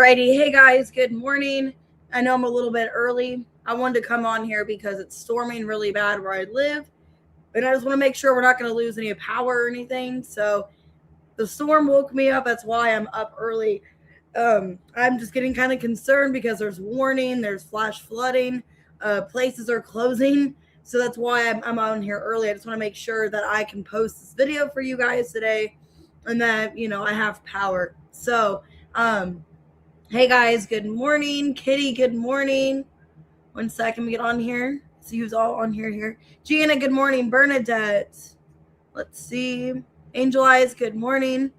Alrighty, hey guys, good morning. I know I'm a little bit early. I wanted to come on here because it's storming really bad where I live, and I just want to make sure we're not going to lose any power or anything. So the storm woke me up. That's why I'm up early. I'm just getting kind of concerned because there's warning, there's flash flooding, places are closing. So that's why I'm on here early. I just want to make sure that I can post this video for you guys today and that, I have power. So, hey guys, good morning. Kitty, good morning. 1 second, we get on here. See who's all on here. Gianna, good morning. Bernadette. Let's see. Angel Eyes, good morning.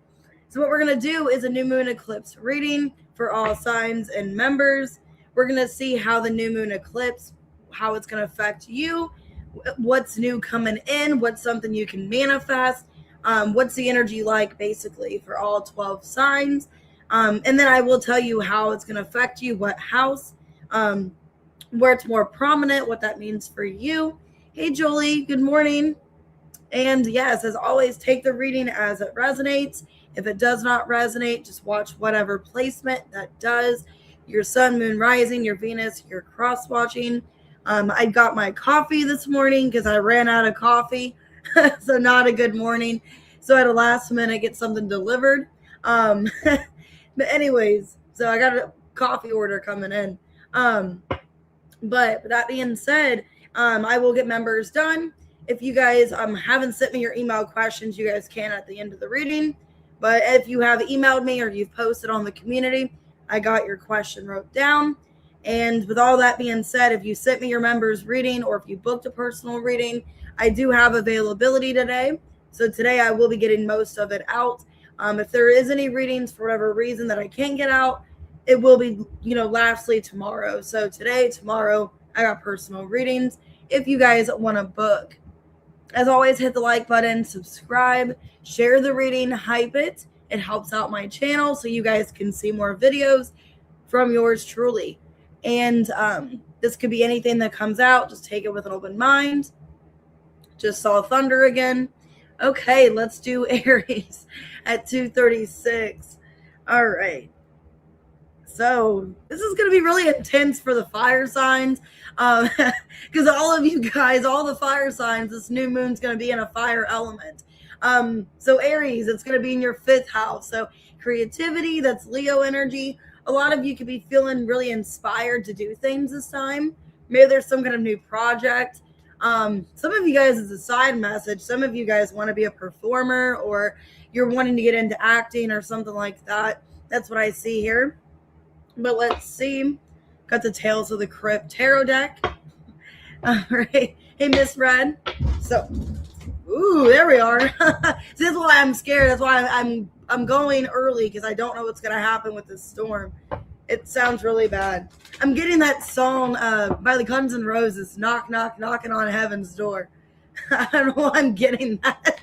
So what we're going to do is a new moon eclipse reading for all signs and members. We're going to see how the new moon eclipse, how it's going to affect you, what's new coming in, what's something you can manifest, what's the energy like basically for all 12 signs. And then I will tell you how it's going to affect you, what house, where it's more prominent, what that means for you. Hey, Jolie, good morning. And yes, as always, take the reading as it resonates. If it does not resonate, just watch whatever placement that does. Your sun, moon, rising, your Venus, your cross-watching. I got my coffee this morning because I ran out of coffee. So not a good morning. So at the last minute, get something delivered. But anyways, so I got a coffee order coming in. But that being said, I will get members done. If you guys haven't sent me your email questions, you guys can at the end of the reading. But if you have emailed me or you've posted on the community, I got your question wrote down. And with all that being said, if you sent me your members reading or if you booked a personal reading, I do have availability today. So today I will be getting most of it out. If there is any readings for whatever reason that I can't get out, it will be, lastly tomorrow. So today, tomorrow, I got personal readings if you guys want to book. As always, hit the like button, subscribe, share the reading, hype it. It helps out my channel so you guys can see more videos from yours truly. And this could be anything that comes out. Just take it with an open mind. Just saw thunder again. Okay, let's do Aries at 2:36. All right. So this is going to be really intense for the fire signs because all of you guys, all the fire signs, this new moon's going to be in a fire element. So Aries, it's going to be in your 5th house. So creativity, that's Leo energy. A lot of you could be feeling really inspired to do things this time. Maybe there's some kind of new project. Some of you guys, it's a side message. Some of you guys want to be a performer or you're wanting to get into acting or something like that. That's what I see here. But let's see. Got the Tales of the Crypt tarot deck. All right. Hey, Miss Red. So, ooh, there we are. So that's why I'm scared. That's why I'm going early because I don't know what's going to happen with this storm. It sounds really bad. I'm getting that song by the Guns N' Roses, Knock, Knock, Knocking on Heaven's Door. I don't know why I'm getting that.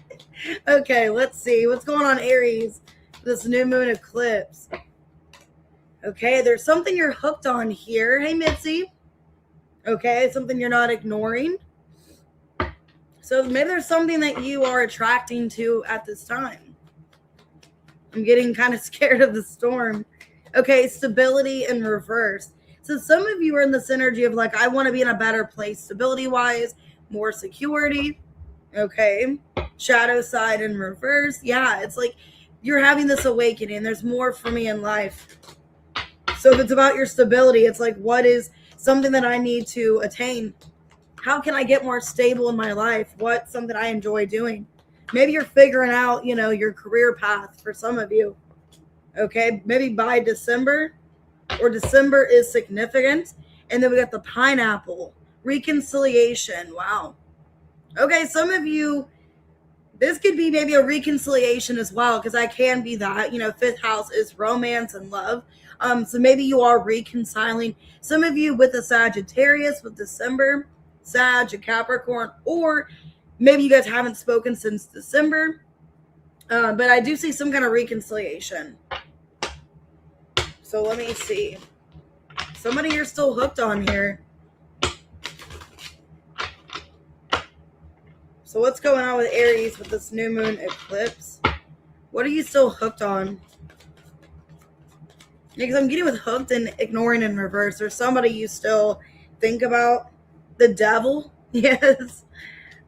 Okay, let's see. What's going on, Aries? This new moon eclipse. Okay, there's something you're hooked on here. Hey, Mitzi. Okay, something you're not ignoring. So maybe there's something that you are attracting to at this time. I'm getting kind of scared of the storm. Okay, stability in reverse. So some of you are in this energy of like, I want to be in a better place stability-wise, more security. Okay, shadow side in reverse. Yeah, it's like you're having this awakening. There's more for me in life. So if it's about your stability, it's like, what is something that I need to attain? How can I get more stable in my life? What's something I enjoy doing? Maybe you're figuring out, your career path for some of you. Okay, maybe by December, or December is significant. And then we got the pineapple, reconciliation. Wow. Okay, some of you, this could be maybe a reconciliation as well, because I can be that. 5th house is romance and love. So maybe you are reconciling. Some of you with a Sagittarius with December, Sag, a Capricorn, or maybe you guys haven't spoken since December. But I do see some kind of reconciliation. So let me see. Somebody you're still hooked on here. So what's going on with Aries with this new moon eclipse? What are you still hooked on? Because I'm getting with hooked and ignoring in reverse. There's somebody you still think about. The devil. Yes.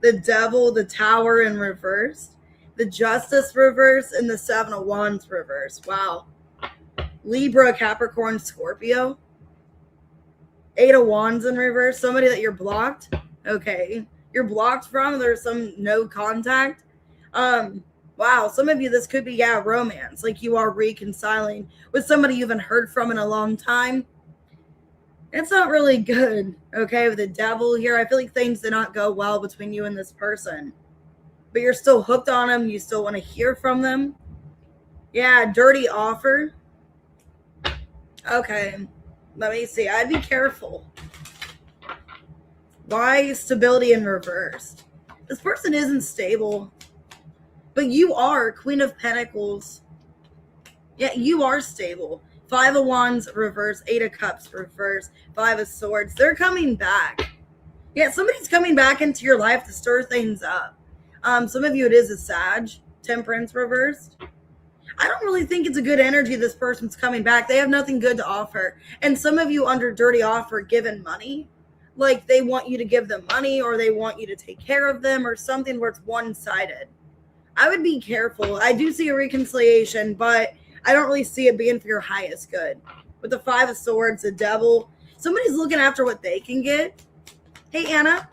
The devil, the tower in reverse. The justice reverse and the 7 of wands reverse. Wow. Libra, Capricorn, Scorpio. 8 of wands in reverse. Somebody that you're blocked. Okay. You're blocked from. There's some no contact. Wow, some of you, this could be, romance. Like you are reconciling with somebody you haven't heard from in a long time. It's not really good, okay, with the devil here. I feel like things did not go well between you and this person. But you're still hooked on them. You still want to hear from them. Yeah, dirty offer. Okay, let me see. I'd be careful. Why stability in reverse? This person isn't stable. But you are Queen of Pentacles. Yeah, you are stable. 5 of wands reverse, 8 of cups reverse, 5 of swords. They're coming back. Yeah, somebody's coming back into your life to stir things up. Some of you, it is a Sag, temperance reversed. I don't really think it's a good energy this person's coming back. They have nothing good to offer. And some of you under dirty offer given money. Like they want you to give them money or they want you to take care of them or something where it's one-sided. I would be careful. I do see a reconciliation, but I don't really see it being for your highest good. With the 5 of swords, the devil, somebody's looking after what they can get. Hey, Anna.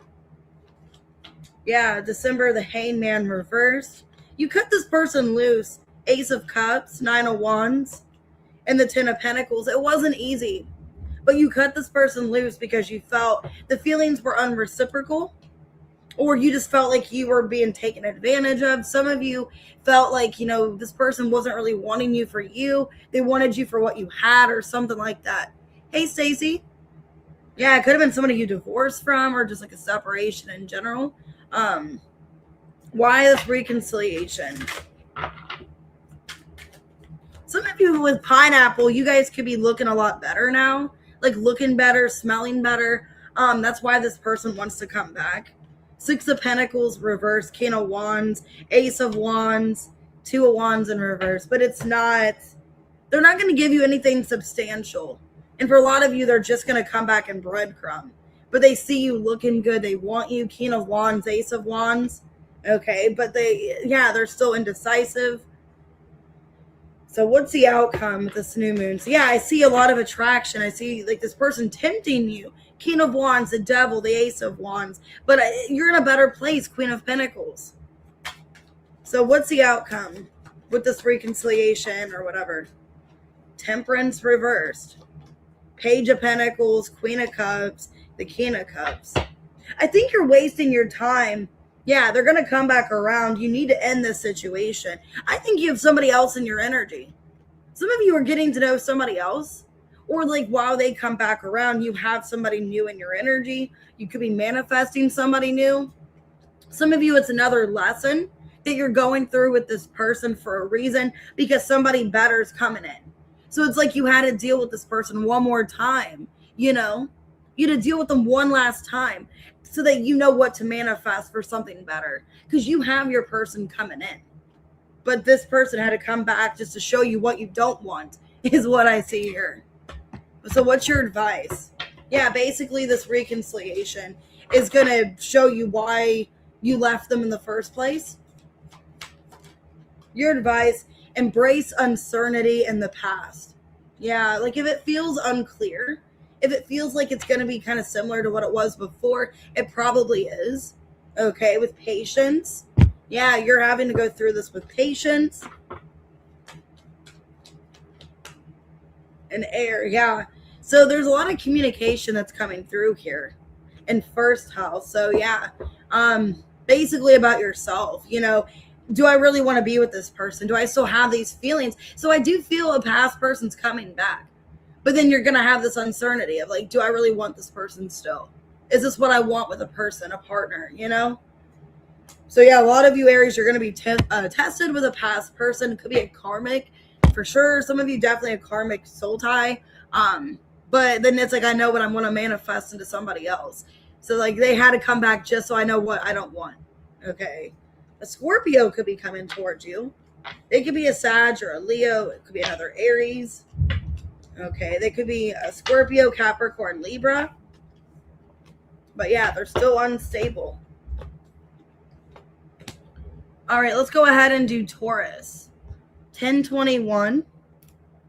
Yeah, December, the hangman reversed. You cut this person loose. Ace of cups, 9 of wands, and the 10 of pentacles. It wasn't easy, but you cut this person loose because you felt the feelings were unreciprocal. Or you just felt like you were being taken advantage of. Some of you felt like, this person wasn't really wanting you for you. They wanted you for what you had or something like that. Hey, Stacy. Yeah, it could have been somebody you divorced from or just like a separation in general. Why this reconciliation? Some of you with pineapple, you guys could be looking a lot better now. Like looking better, smelling better. That's why this person wants to come back. 6 of pentacles reverse, King of wands, Ace of wands, 2 of wands in reverse. But it's not, they're not going to give you anything substantial. And for a lot of you, they're just going to come back and breadcrumb. But they see you looking good. They want you, King of wands, Ace of wands. Okay, but they're still indecisive. So what's the outcome with this new moon? So yeah, I see a lot of attraction. I see like this person tempting you. King of wands, the devil, the Ace of wands. But you're in a better place, Queen of pentacles. So what's the outcome with this reconciliation or whatever? Temperance reversed. Page of pentacles, Queen of cups, the King of cups. I think you're wasting your time. Yeah, they're going to come back around. You need to end this situation. I think you have somebody else in your energy. Some of you are getting to know somebody else. Or like while they come back around, you have somebody new in your energy. You could be manifesting somebody new. Some of you, it's another lesson that you're going through with this person for a reason because somebody better is coming in. So it's like you had to deal with this person one more time, You had to deal with them one last time so that you know what to manifest for something better because you have your person coming in. But this person had to come back just to show you what you don't want is what I see here. So what's your advice? Yeah, basically this reconciliation is going to show you why you left them in the first place. Your advice, embrace uncertainty in the past. Yeah, like if it feels unclear, if it feels like it's going to be kind of similar to what it was before, it probably is. Okay, with patience. Yeah, you're having to go through this with patience. And air, yeah. So there's a lot of communication that's coming through here in first house. So yeah, basically about yourself, do I really want to be with this person? Do I still have these feelings? So I do feel a past person's coming back, but then you're going to have this uncertainty of like, do I really want this person still? Is this what I want with a person, a partner, So yeah, a lot of you Aries, you're going to be tested with a past person. It could be a karmic for sure. Some of you definitely a karmic soul tie. But then it's like, I know what I want to manifest into somebody else. So like they had to come back just so I know what I don't want. Okay. A Scorpio could be coming towards you. It could be a Sag or a Leo. It could be another Aries. Okay, they could be a Scorpio, Capricorn, Libra. But yeah, they're still unstable. All right, let's go ahead and do Taurus. 1021.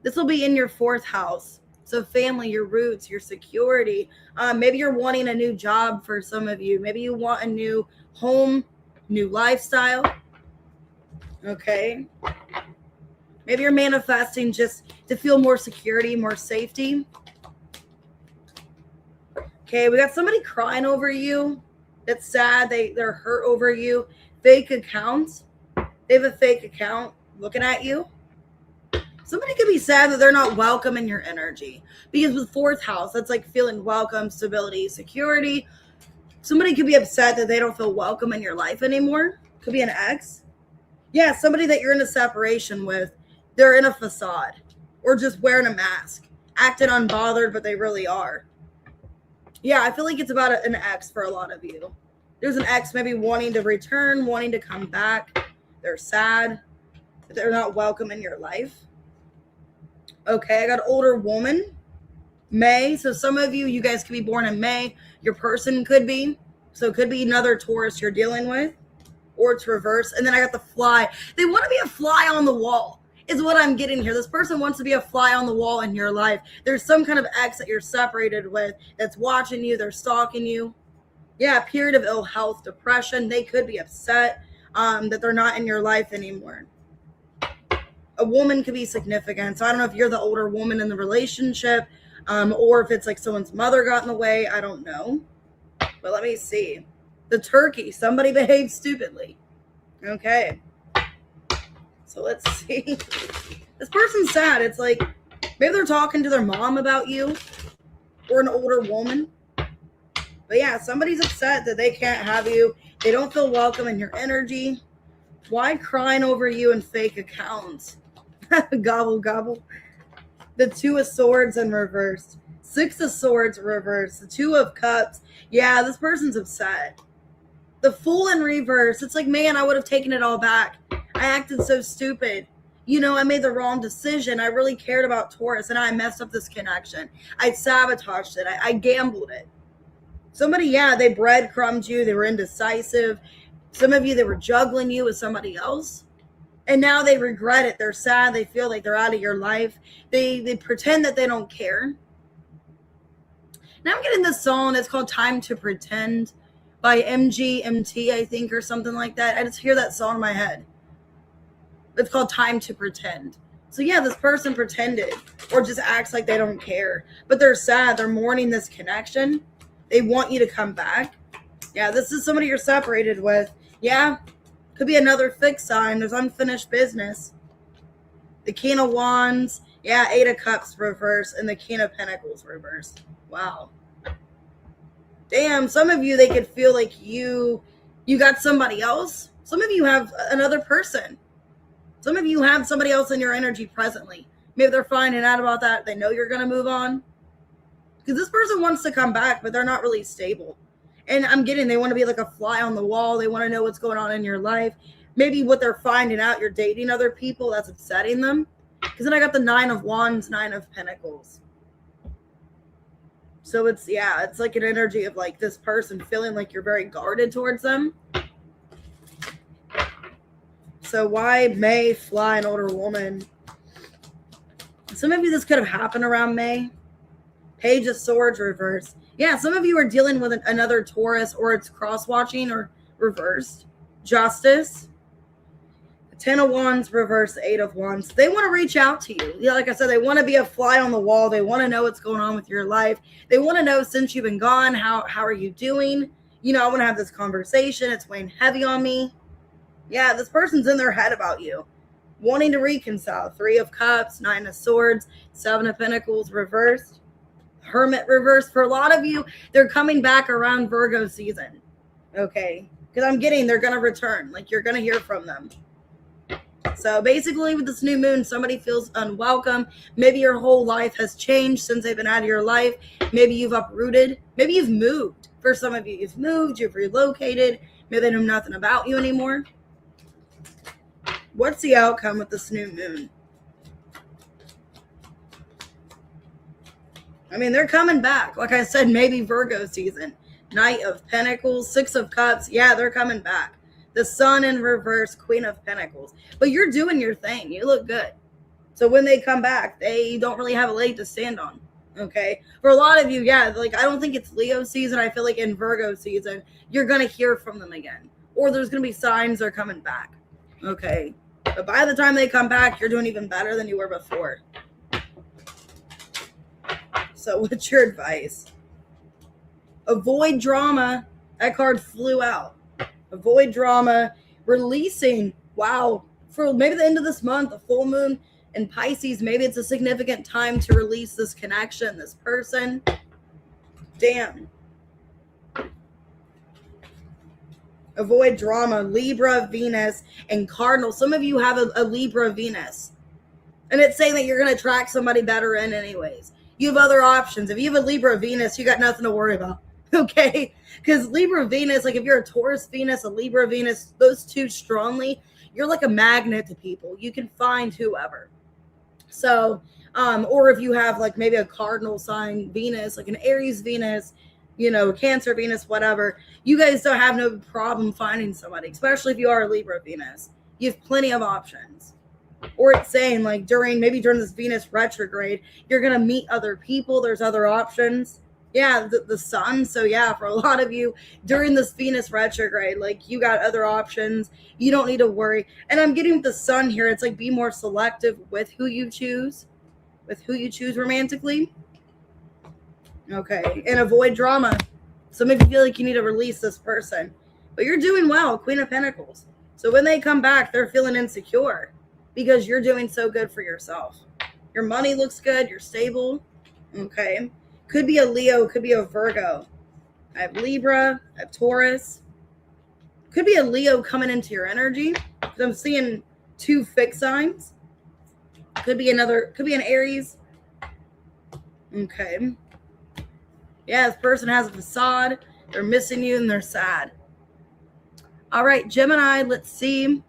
This will be in your 4th house. So family, your roots, your security. Maybe you're wanting a new job for some of you. Maybe you want a new home, new lifestyle. Okay. Maybe you're manifesting just to feel more security, more safety. Okay, we got somebody crying over you. That's sad. They're hurt over you. Fake accounts. They have a fake account looking at you. Somebody could be sad that they're not welcome in your energy. Because with 4th house, that's like feeling welcome, stability, security. Somebody could be upset that they don't feel welcome in your life anymore. Could be an ex. Yeah, somebody that you're in a separation with. They're in a facade. Or just wearing a mask. Acting unbothered, but they really are. Yeah, I feel like it's about an ex for a lot of you. There's an ex maybe wanting to return, wanting to come back. They're sad. They're not welcome in your life. Okay, I got older woman. May. So some of you guys could be born in May. Your person could be. So it could be another Taurus you're dealing with. Or it's reverse. And then I got the fly. They want to be a fly on the wall. Is what I'm getting here. This person wants to be a fly on the wall in your life. There's some kind of ex that you're separated with that's watching you. They're stalking you. Yeah, period of ill health, depression. They could be upset that they're not in your life anymore. A woman could be significant. So I don't know if you're the older woman in the relationship or if it's like someone's mother got in the way. I don't know. But let me see. The turkey. Somebody behaved stupidly. Okay. So let's see. This person's sad. It's like maybe they're talking to their mom about you or an older woman. But yeah, somebody's upset that they can't have you. They don't feel welcome in your energy. Why crying over you in fake accounts? Gobble, gobble. The 2 of Swords in reverse. 6 of Swords reverse. The 2 of Cups. Yeah, this person's upset. The Fool in reverse. It's like, man, I would have taken it all back. I acted so stupid. You know, I made the wrong decision. I really cared about Taurus, and I messed up this connection. I sabotaged it. I gambled it. Somebody, yeah, they breadcrumbed you. They were indecisive. Some of you, they were juggling you with somebody else. And now they regret it. They're sad. They feel like they're out of your life. They pretend that they don't care. Now I'm getting this song. It's called Time to Pretend by MGMT, I think, or something like that. I just hear that song in my head. It's called Time to Pretend. So yeah, this person pretended or just acts like they don't care. But they're sad. They're mourning this connection. They want you to come back. Yeah, this is somebody you're separated with. Yeah, could be another fixed sign. There's unfinished business. The King of Wands. Yeah, 8 of Cups reverse and the King of Pentacles reverse. Wow. Damn, some of you, they could feel like you got somebody else. Some of you have another person. Some of you have somebody else in your energy presently. Maybe they're finding out about that. They know you're going to move on. Because this person wants to come back, but they're not really stable. And I'm getting, they want to be like a fly on the wall. They want to know what's going on in your life. Maybe what they're finding out, you're dating other people. That's upsetting them. Because then I got the 9 of Wands, 9 of Pentacles. So it's like an energy of like this person feeling like you're very guarded towards them. So why May fly an older woman? Some of you, this could have happened around May. Page of Swords reverse. Yeah, some of you are dealing with another Taurus, or it's cross-watching or reversed. Justice. 10 of Wands reverse, 8 of Wands. They want to reach out to you. Yeah, like I said, they want to be a fly on the wall. They want to know what's going on with your life. They want to know, since you've been gone, how are you doing? You know, I want to have this conversation. It's weighing heavy on me. Yeah, this person's in their head about you. Wanting to reconcile. 3 of Cups, 9 of Swords, 7 of Pentacles reversed. Hermit reversed. For a lot of you, they're coming back around Virgo season. Okay? Because I'm getting they're going to return. Like, you're going to hear from them. So basically with this new moon, somebody feels unwelcome. Maybe your whole life has changed since they've been out of your life. Maybe you've uprooted. Maybe you've moved. For some of you, you've moved, you've relocated. Maybe they know nothing about you anymore. What's the outcome with this new moon? I mean, they're coming back. Like I said, maybe Virgo season. Knight of Pentacles, Six of Cups. Yeah, they're coming back. The Sun in reverse, Queen of Pentacles. But you're doing your thing. You look good. So when they come back, they don't really have a leg to stand on. Okay. For a lot of you, yeah, like I don't think it's Leo season. I feel like in Virgo season, you're going to hear from them again. Or there's going to be signs they're coming back. Okay. But by the time they come back, you're doing even better than you were before. So what's your advice? Avoid drama. That card flew out. Avoid drama. Releasing. Wow. For maybe the end of this month, a full moon in Pisces, maybe it's a significant time to release this connection, this person. Damn. Avoid drama. Libra, Venus, and Cardinal. Some of you have a Libra Venus. And it's saying that you're going to attract somebody better in anyways. You have other options. If you have a Libra Venus, you got nothing to worry about. Okay? Because Libra Venus, like if you're a Taurus Venus, a Libra Venus, those two strongly, you're like a magnet to people. You can find whoever. So, or if you have like maybe a cardinal sign Venus, like an Aries Venus, you know, Cancer Venus, whatever, you guys don't have no problem finding somebody, especially if you are a Libra Venus. You have plenty of options. Or it's saying like during this Venus retrograde, you're going to meet other people. There's other options. Yeah, the sun. So yeah, for a lot of you during this Venus retrograde, like you got other options. You don't need to worry. And I'm getting with the sun here. It's like be more selective with who you choose romantically. Okay. And avoid drama. Some of you feel like you need to release this person, but you're doing well. Queen of Pentacles. So when they come back, they're feeling insecure because you're doing so good for yourself. Your money looks good. You're stable. Okay. Could be a Leo, could be a Virgo. I have Libra, I have Taurus. Could be a Leo coming into your energy. I'm seeing two fixed signs. Could be an Aries. Okay. Yeah, this person has a facade. They're missing you and they're sad. All right, Gemini, let's see.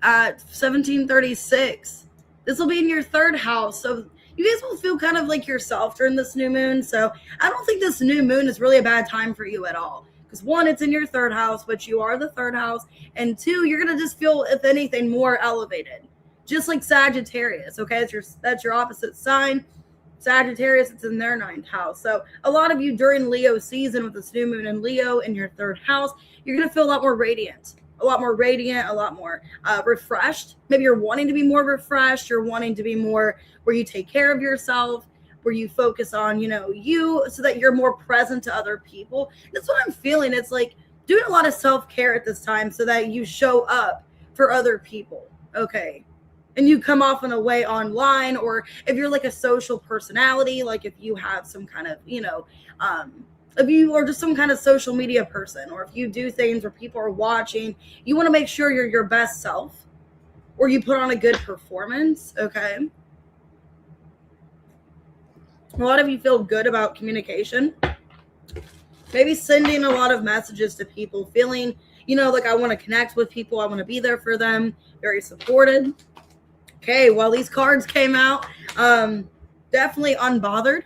1736. This will be in your third house. So you guys will feel kind of like yourself during this new moon. So I don't think this new moon is really a bad time for you at all. Because one, it's in your third house, which you are the third house. And two, you're going to just feel, if anything, more elevated. Just like Sagittarius, okay? That's your opposite sign. Sagittarius, it's in their ninth house. So a lot of you during Leo season with this new moon in Leo in your third house, you're going to feel a lot more radiant. A lot more refreshed. Maybe you're wanting to be more refreshed. You're wanting to be more where you take care of yourself, where you focus on, you, so that you're more present to other people. That's what I'm feeling. It's like doing a lot of self-care at this time so that you show up for other people. Okay. And you come off in a way online, or if you're like a social personality, like if you have some kind of, if you are just some kind of social media person, or if you do things where people are watching, you want to make sure you're your best self, or you put on a good performance. Okay. A lot of you feel good about communication. Maybe sending a lot of messages to people, feeling, like I want to connect with people. I want to be there for them. Very supported. Okay. Well, these cards came out. Definitely unbothered.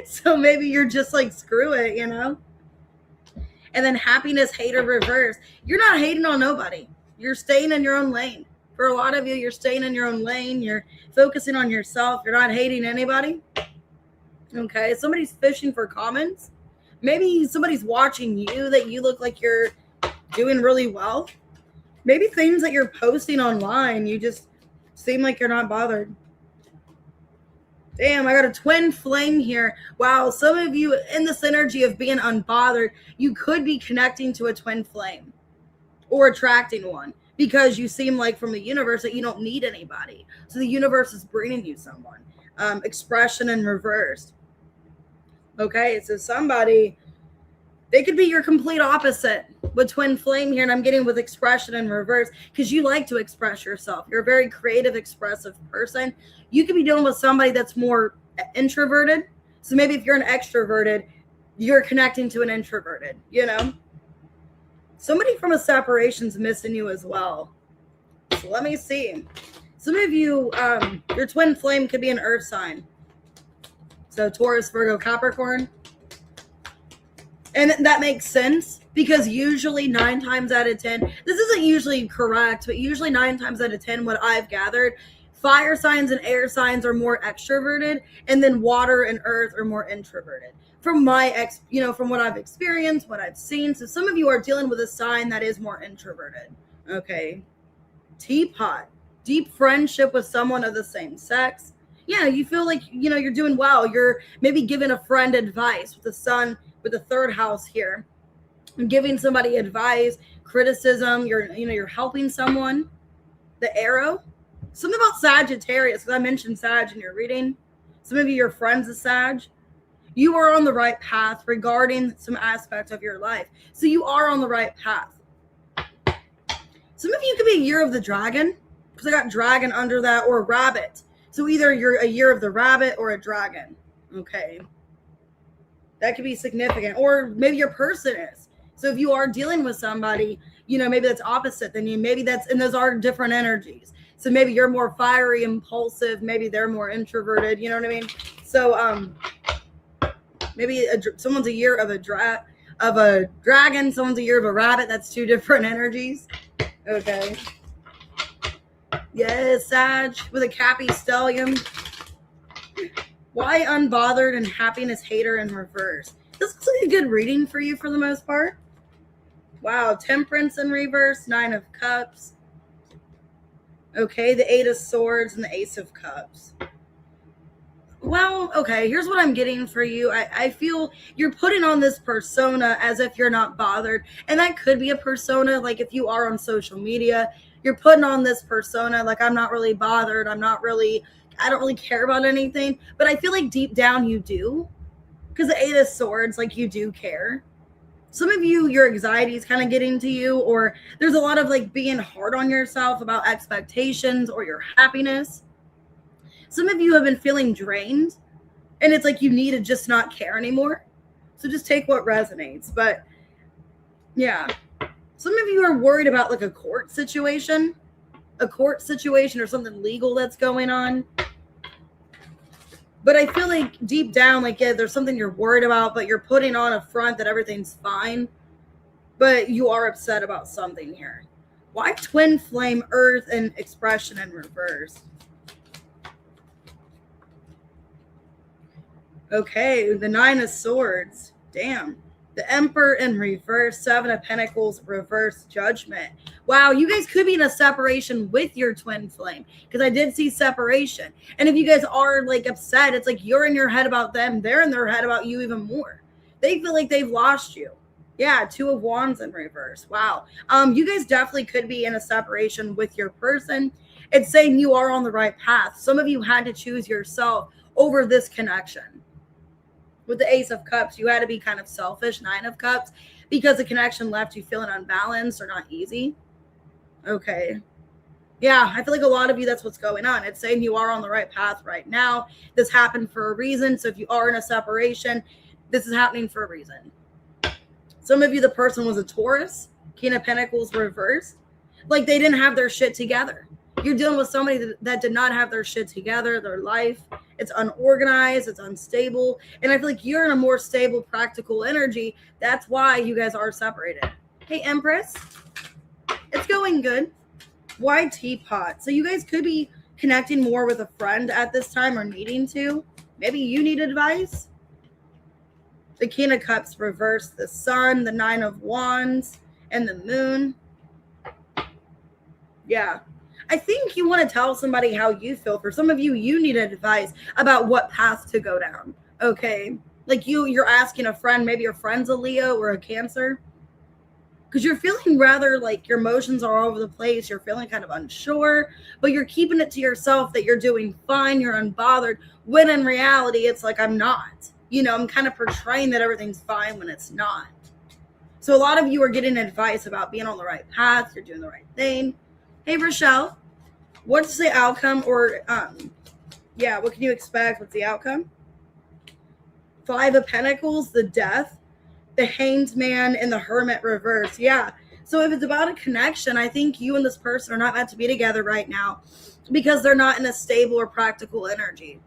So maybe you're just like, screw it, And then happiness, hater, reverse. You're not hating on nobody. You're staying in your own lane. For a lot of you, you're staying in your own lane. You're focusing on yourself. You're not hating anybody. Okay. Somebody's fishing for comments. Maybe somebody's watching you that you look like you're doing really well. Maybe things that you're posting online, you just seem like you're not bothered. Damn, I got a twin flame here. Wow, some of you in this energy of being unbothered, you could be connecting to a twin flame or attracting one because you seem like from the universe that you don't need anybody. So the universe is bringing you someone. Expression in reverse. Okay, so somebody, they could be your complete opposite with twin flame here, and I'm getting with expression in reverse because you like to express yourself. You're a very creative, expressive person. You could be dealing with somebody that's more introverted. So maybe if you're an extroverted, you're connecting to an introverted, Somebody from a separation's missing you as well. So let me see. Some of you, your twin flame could be an earth sign. So Taurus, Virgo, Capricorn. And that makes sense because usually 9 times out of 10, this isn't usually correct, but usually 9 times out of 10, what I've gathered, fire signs and air signs are more extroverted, and then water and earth are more introverted. From from what I've experienced, what I've seen. So some of you are dealing with a sign that is more introverted. Okay. Teapot, deep friendship with someone of the same sex. Yeah, you feel like, you're doing well. You're maybe giving a friend advice with the sun, with the 3rd house here. Giving somebody advice, criticism, you're helping someone. The arrow. Something about Sagittarius, because I mentioned Sag in your reading. Some of you, your friends of Sag. You are on the right path regarding some aspects of your life. So you are on the right path. Some of you could be a year of the dragon, because I got dragon under that, or rabbit. So either you're a year of the rabbit or a dragon. Okay. That could be significant. Or maybe your person is. So if you are dealing with somebody, maybe that's opposite than you. Maybe and those are different energies. So maybe you're more fiery, impulsive. Maybe they're more introverted. You know what I mean? So maybe someone's a year of a dragon. Someone's a year of a rabbit. That's 2 different energies. Okay. Yes, Sag with a Cappy Stallion. Why unbothered and happiness hater in reverse? This looks like a good reading for you for the most part. Wow, Temperance in reverse, 9 of Cups. Okay, the 8 of Swords and the Ace of Cups. Well, okay, here's what I'm getting for you. I feel you're putting on this persona as if you're not bothered. And that could be a persona, like if you are on social media, you're putting on this persona like I'm not really bothered. I don't really care about anything. But I feel like deep down you do. Because the 8 of Swords, like you do care. Some of you, your anxiety is kind of getting to you, or there's a lot of like being hard on yourself about expectations or your happiness. Some of you have been feeling drained, and it's like you need to just not care anymore. So just take what resonates. But yeah, some of you are worried about like a court situation or something legal that's going on. But I feel like deep down, like, yeah, there's something you're worried about, but you're putting on a front that everything's fine. But you are upset about something here. Why twin flame, earth, and expression in reverse? Okay, the 9 of Swords. Damn. The Emperor in reverse, 7 of Pentacles, reverse, Judgment. Wow, you guys could be in a separation with your twin flame, because I did see separation. And if you guys are like upset, it's like you're in your head about them. They're in their head about you even more. They feel like they've lost you. Yeah, 2 of Wands in reverse. Wow. You guys definitely could be in a separation with your person. It's saying you are on the right path. Some of you had to choose yourself over this connection. With the Ace of Cups, you had to be kind of selfish, 9 of Cups, because the connection left you feeling unbalanced or not easy. Okay. Yeah, I feel like a lot of you, that's what's going on. It's saying you are on the right path right now. This happened for a reason. So if you are in a separation, this is happening for a reason. Some of you, the person was a Taurus, King of Pentacles reversed. Like they didn't have their shit together. You're dealing with somebody that did not have their shit together, their life. It's unorganized, it's unstable. And I feel like you're in a more stable, practical energy. That's why you guys are separated. Hey, Empress. It's going good. Why Teapot? So you guys could be connecting more with a friend at this time or needing to. Maybe you need advice. The King of Cups reversed, the Sun, the 9 of Wands, and the Moon. Yeah. I think you want to tell somebody how you feel. For some of you, you need advice about what path to go down. Okay. Like you're asking a friend, maybe your friend's a Leo or a Cancer. Because you're feeling rather like your emotions are all over the place. You're feeling kind of unsure, but you're keeping it to yourself that you're doing fine. You're unbothered. When in reality, it's like, I'm not. You know, I'm kind of portraying that everything's fine when it's not. So a lot of you are getting advice about being on the right path. You're doing the right thing. Hey, Rochelle, what's the outcome or, what can you expect? What's the outcome? 5 of Pentacles, the Death, the Hanged Man, and the Hermit reverse. Yeah. So if it's about a connection, I think you and this person are not meant to be together right now because they're not in a stable or practical energy.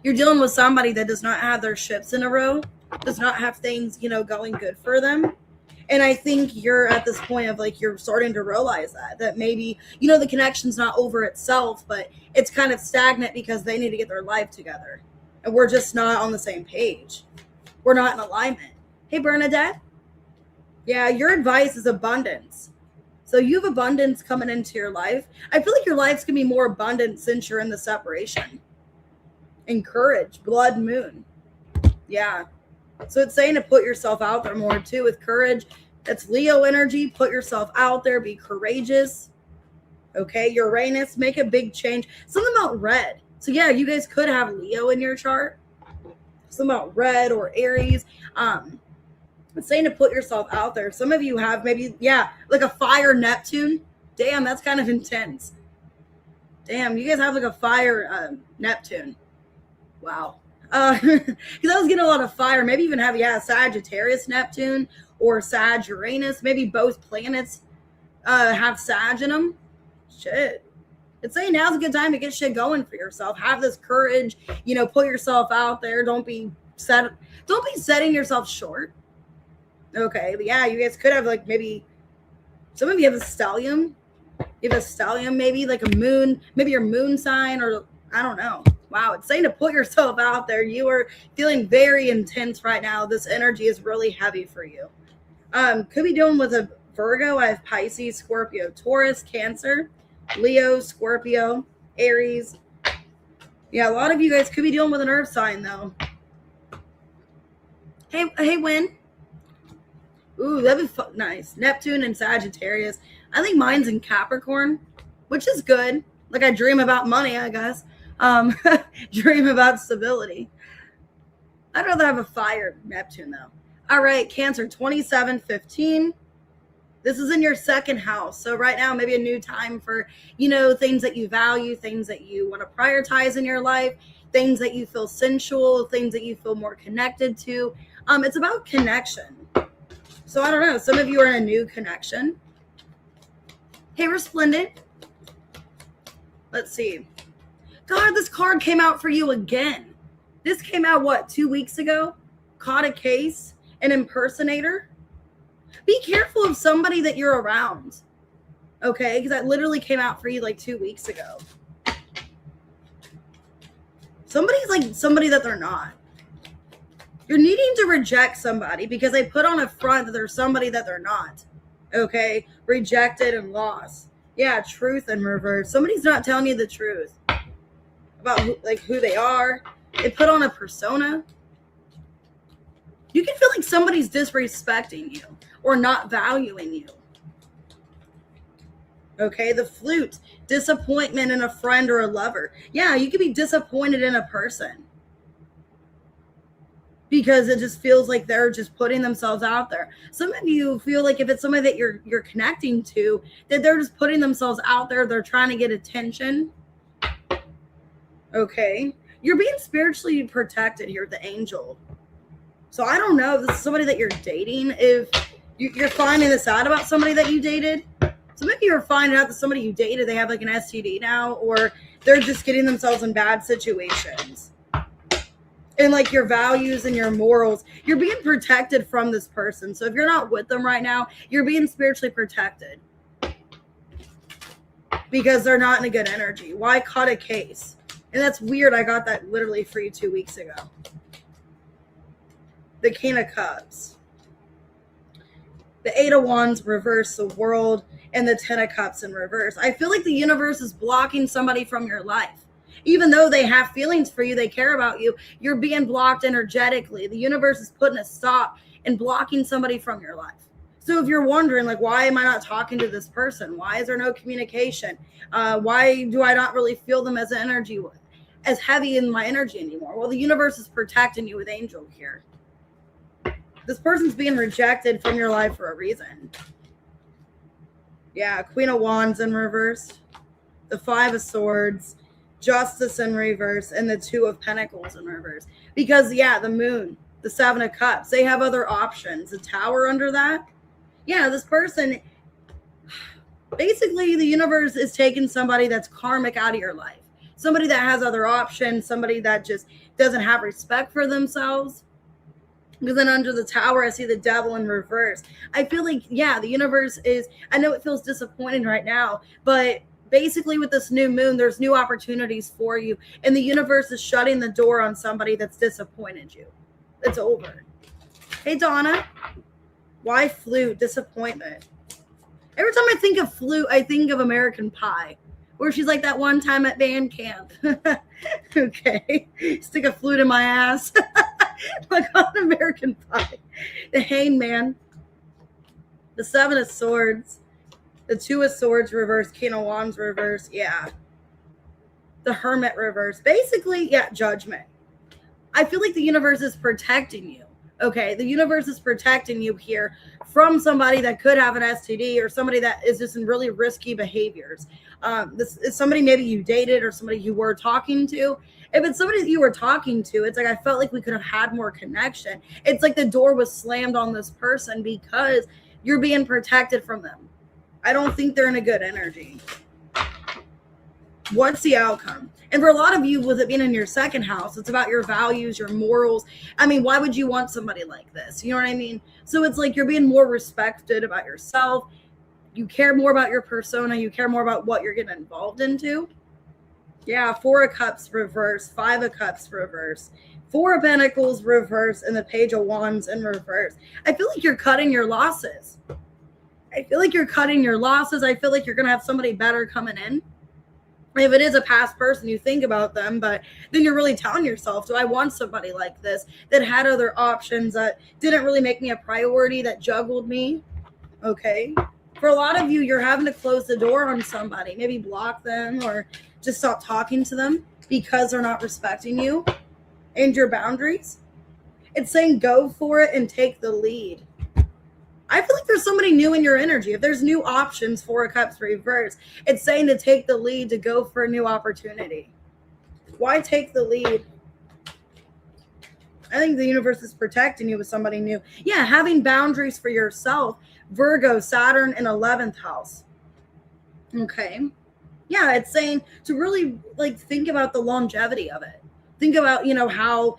You're dealing with somebody that does not have their ships in a row, does not have things, going good for them. And I think you're at this point of like, you're starting to realize that maybe, the connection's not over itself, but it's kind of stagnant because they need to get their life together. And we're just not on the same page. We're not in alignment. Hey, Bernadette. Yeah, your advice is abundance. So you have abundance coming into your life. I feel like your life's going to be more abundant since you're in the separation. And courage, blood moon. Yeah. So it's saying to put yourself out there more too with courage. That's Leo energy. Put yourself out there. Be courageous. Okay. Uranus, make a big change. Something about red. So yeah, you guys could have Leo in your chart. Something about red or Aries. It's saying to put yourself out there. Some of you have maybe, like a fire Neptune. Damn, that's kind of intense. Damn, you guys have like a fire Neptune. Wow. Because I was getting a lot of fire. Maybe even have, Sagittarius Neptune or Sag Uranus. Maybe both planets have Sag in them. Shit. It's saying now's a good time to get shit going for yourself. Have this courage, put yourself out there. Don't be setting yourself short. Okay, but yeah, you guys could have like maybe some of you have a stellium. You have a stellium, maybe like a moon, maybe your moon sign, or I don't know. Wow, it's saying to put yourself out there. You are feeling very intense right now. This energy is really heavy for you. Could be dealing with a Virgo. I have Pisces, Scorpio, Taurus, Cancer, Leo, Scorpio, Aries. Yeah, a lot of you guys could be dealing with an earth sign though. Hey, Win. Ooh, that'd be nice. Neptune and Sagittarius. I think mine's in Capricorn, which is good. Like I dream about money, I guess. Dream about stability. I'd rather have a fire Neptune though. All right, Cancer 2715. This is in your second house. So right now, maybe a new time for, things that you value, things that you want to prioritize in your life, things that you feel sensual, things that you feel more connected to. It's about connection. So I don't know. Some of you are in a new connection. Hey, Resplendent. Let's see. God, this card came out for you again. This came out, 2 weeks ago? Caught a case, an impersonator. Be careful of somebody that you're around. Okay? Because that literally came out for you like 2 weeks ago. Somebody's like somebody that they're not. You're needing to reject somebody because they put on a front that they're somebody that they're not. Okay? Rejected and lost. Yeah, truth in reverse. Somebody's not telling you the truth about who they are. They put on a persona. You can feel like somebody's disrespecting you or not valuing you. Okay, the flute. Disappointment in a friend or a lover. Yeah, you can be disappointed in a person. Because it just feels like they're just putting themselves out there. Some of you feel like if it's somebody that you're connecting to, that they're just putting themselves out there. They're trying to get attention. Okay. You're being spiritually protected here with the angel. So I don't know if this is somebody that you're dating. If you're finding this out about somebody that you dated. Some of you are finding out that somebody you dated, they have like an STD now. Or they're just getting themselves in bad situations. And like your values and your morals, you're being protected from this person. So if you're not with them right now, you're being spiritually protected because they're not in a good energy. Why cut a case? And that's weird. I got that literally for you 2 weeks ago. The King of Cups, the Eight of Wands reverse, the World, and the Ten of Cups in reverse. I feel like the universe is blocking somebody from your life. Even though they have feelings for you, they care about you, you're being blocked energetically. The universe is putting a stop and blocking somebody from your life. So if you're wondering, like, why am I not talking to this person? Why is there no communication? Why do I not really feel them as an energy, as heavy in my energy anymore? Well, the universe is protecting you with angel here. This person's being rejected from your life for a reason. Yeah, Queen of Wands in reverse, the Five of Swords, Justice in reverse, and the Two of Pentacles in reverse. Because, yeah, the Moon, the Seven of Cups, they have other options. The Tower under that. Yeah, this person, basically the universe is taking somebody that's karmic out of your life. somebody that has other options, somebody that just doesn't have respect for themselves. Because then under the Tower, I see the Devil in reverse. I feel like, yeah, the universe is, I know it feels disappointing right now, but basically with this new moon, there's new opportunities for you. And the universe is shutting the door on somebody that's disappointed you. It's over. Hey, Donna. Why flute? Disappointment. Every time I think of flute, I think of American Pie. Where she's like that one time at band camp. Okay. Stick a flute in my ass. Like on American Pie. The Hangman. The Seven of Swords. The Two of Swords reverse. King of Wands reverse. Yeah. The Hermit reverse. Basically, yeah, Judgment. I feel like the universe is protecting you. Okay, the universe is protecting you here from somebody that could have an STD or somebody that is just in really risky behaviors. This is somebody maybe you dated or somebody you were talking to. If it's somebody that you were talking to, it's like I felt like we could have had more connection. It's like the door was slammed on this person because you're being protected from them. I don't think they're in a good energy. What's the outcome? And for a lot of you, with it being in your second house, it's about your values, your morals. I mean, why would you want somebody like this? You know what I mean? So it's like you're being more respected about yourself. You care more about your persona. You care more about what you're getting involved into. Yeah, Four of Cups reverse, Five of Cups reverse, Four of Pentacles reverse, and the Page of Wands in reverse. I feel like you're cutting your losses. I feel like you're cutting your losses. I feel like you're going to have somebody better coming in. If it is a past person, you think about them, but then you're really telling yourself, do I want somebody like this that had other options, that didn't really make me a priority, that juggled me? Okay. For a lot of you, you're having to close the door on somebody, maybe block them or just stop talking to them because they're not respecting you and your boundaries. It's saying go for it and take the lead. I feel like there's somebody new in your energy. If there's new options, Four of Cups reverse, it's saying to take the lead, to go for a new opportunity. Why take the lead? I think the universe is protecting you with somebody new. Yeah, having boundaries for yourself. Virgo, Saturn in 11th house. Okay. Yeah, it's saying to really like think about the longevity of it. Think about, you know, how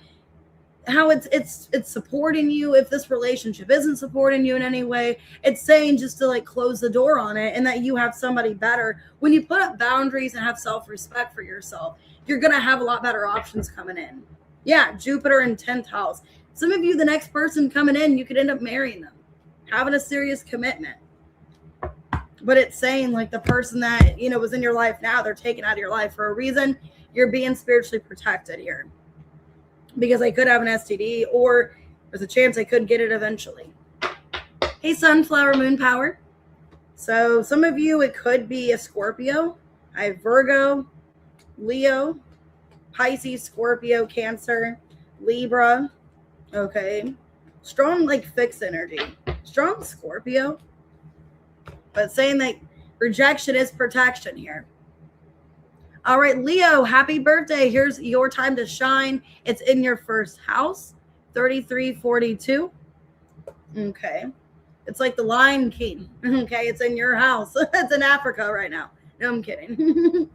it's supporting you. If this relationship isn't supporting you in any way, it's saying just to like close the door on it and that you have somebody better. When you put up boundaries and have self-respect for yourself, you're going to have a lot better options coming in. Yeah, Jupiter in 10th house. Some of you, the next person coming in, you could end up marrying them, having a serious commitment. But it's saying like the person that, you know, was in your life now, they're taken out of your life for a reason. You're being spiritually protected here. Because I could have an STD, or there's a chance I could get it eventually. Hey, Sunflower Moon Power. So some of you, it could be a Scorpio. I have Virgo, Leo, Pisces, Scorpio, Cancer, Libra. Okay. Strong, like, fixed energy. Strong Scorpio. But saying that rejection is protection here. All right, Leo, happy birthday. Here's your time to shine. It's in your first house, 3342. Okay. It's like the Lion King. Okay, it's in your house. It's in Africa right now. No, I'm kidding.